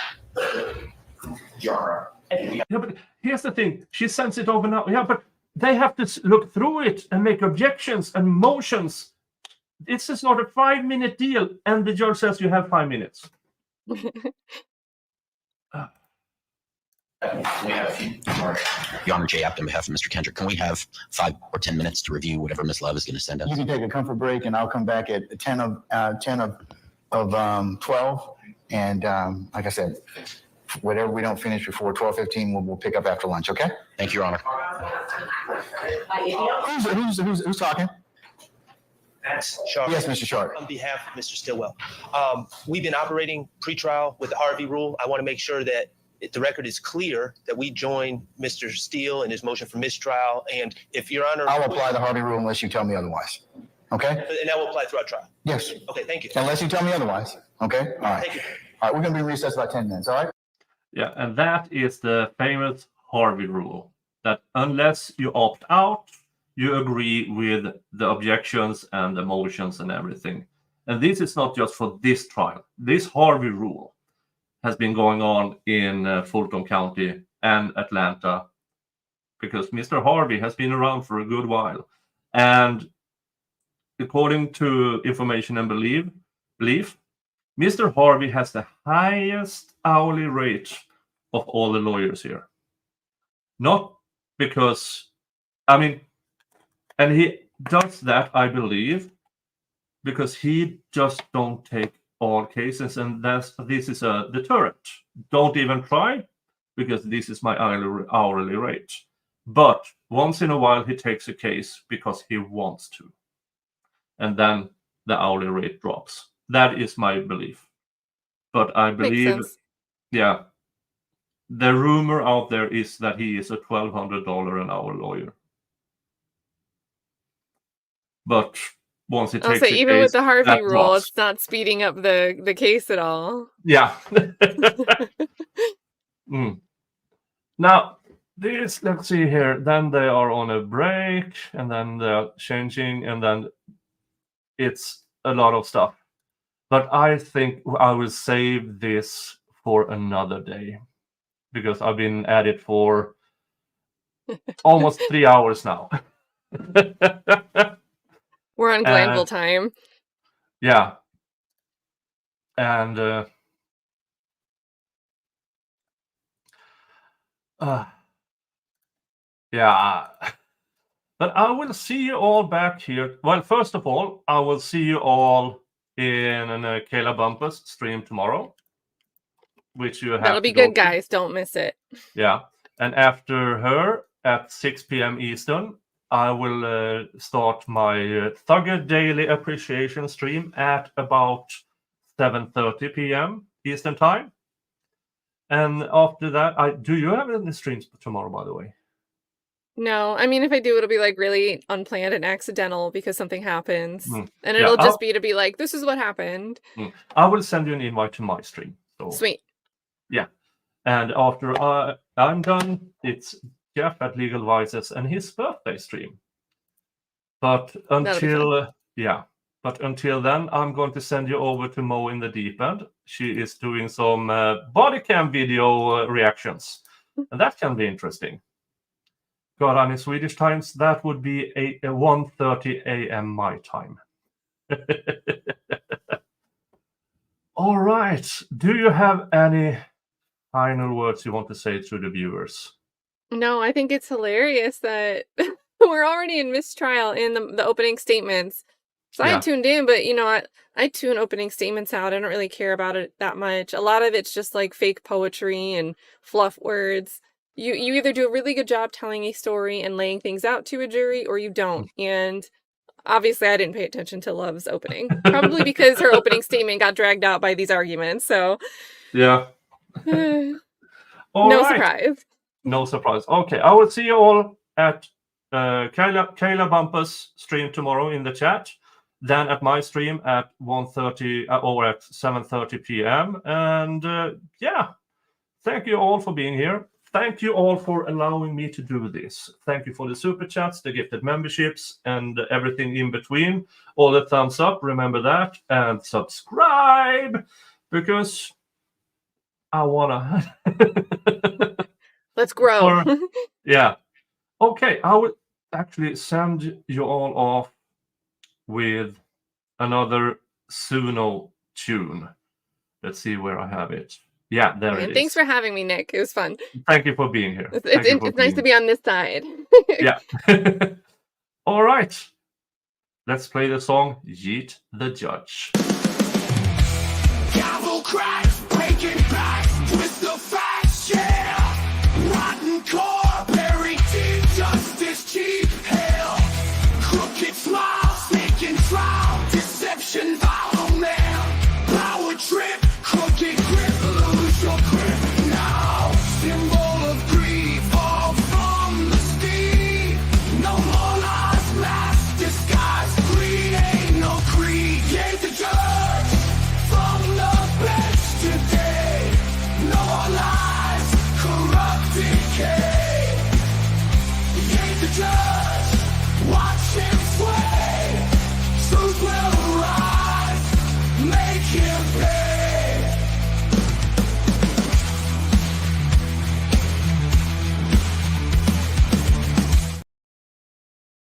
Yeah, but here's the thing. She sends it over now. Yeah, but they have to look through it and make objections and motions. This is not a 5-minute deal, and the judge says you have 5 minutes.
We have, Your Honor, Jay Apt on behalf of Mr. Kendrick, can we have 5 or 10 minutes to review whatever Ms. Love is going to send us?
You can take a comfort break, and I'll come back at 10 of 12. And like I said, whatever we don't finish before 12:15, we'll pick up after lunch. Okay?
Thank you, Your Honor.
Who's talking?
Sharp.
Yes, Mr. Sharp.
On behalf of Mr. Stillwell, we've been operating pretrial with the Harvey rule. I want to make sure that the record is clear that we join Mr. Steele in his motion for mistrial. And if Your Honor,
I'll apply the Harvey rule unless you tell me otherwise. Okay?
And that will apply throughout trial.
Yes.
Okay, thank you.
Unless you tell me otherwise. Okay? All right.
Thank you.
All right, we're going to be recessed about 10 minutes. All right?
Yeah, and that is the famous Harvey rule. That unless you opt out, you agree with the objections and the motions and everything. And this is not just for this trial. This Harvey rule has been going on in Fulton County and Atlanta because Mr. Harvey has been around for a good while. And according to information and belief, Mr. Harvey has the highest hourly rate of all the lawyers here. Not because, and he does that, I believe, because he just don't take all cases, and this is a deterrent. Don't even try, because this is my hourly rate. But once in a while, he takes a case because he wants to. And then the hourly rate drops. That is my belief. But I believe, yeah, the rumor out there is that he is a $1,200 an hour lawyer. But once it takes
even
case,
with the Harvey rule,
drops.
it's not speeding up the case at all.
Yeah. Now, this, let's see here. Then they are on a break, and then they're changing, and then it's a lot of stuff. But I think I will save this for another day because I've been at it for almost 3 hours now.
We're on Glanville time.
Yeah. And yeah. But I will see you all back here. Well, first of all, I will see you all in a Kayla Bumpus stream tomorrow, which you have.
That'll be good, guys. Don't miss it.
Yeah. And after her at 6 p.m. Eastern, I will start my Thugger Daily Appreciation stream at about 7:30 p.m. Eastern Time. And after that, do you have any streams tomorrow, by the way?
No, if I do, it'll be like really unplanned and accidental because something happens. And it'll just be to be like, this is what happened.
I will send you an invite to my stream. So.
Sweet.
Yeah. And after I'm done, it's Jeff at LegalVices and his birthday stream. But until then, I'm going to send you over to Mo in the Deep End. She is doing some body cam video reactions. And that can be interesting. God, on in Swedish times, that would be 1:30 a.m. my time. All right. Do you have any final words you want to say to the viewers?
No, I think it's hilarious that we're already in mistrial in the opening statements. So I
Yeah.
had tuned in, but I tune opening statements out. I don't really care about it that much. A lot of it's just like fake poetry and fluff words. You either do a really good job telling a story and laying things out to a jury, or you don't. And obviously I didn't pay attention to Love's opening. Probably because her opening statement got dragged out by these arguments. So
Yeah.
no
All right.
surprise.
No surprise. Okay, I will see you all at Kayla Bumpus stream tomorrow in the chat. Then at my stream at 1:30 or at 7:30 p.m. And yeah, thank you all for being here. Thank you all for allowing me to do this. Thank you for the super chats, the gifted memberships, and everything in between. All the thumbs up, remember that, and subscribe because I wanna.
Let's grow.
Yeah. Okay, I will actually send you all off with another Suno tune. Let's see where I have it. Yeah, there it is.
Thanks for having me, Nick. It was fun.
Thank you for being here.
It's nice to be on this side.
Yeah. All right. Let's play the song Yeet the Judge.
Gavel cracks, breaking backs, twist the facts, yeah. Rotten core, buried deep, justice cheap, hell. Crooked smile, sneaking trial, deception, vile man. Power trip, crooked grip, lose your grip now. Symbol of greed, fall from the steed. No more lies, mask, disguise, greed ain't no creed. Yea, the judge, from the bench today. No more lies, corrupt decay. Yea, the judge, watch him sway.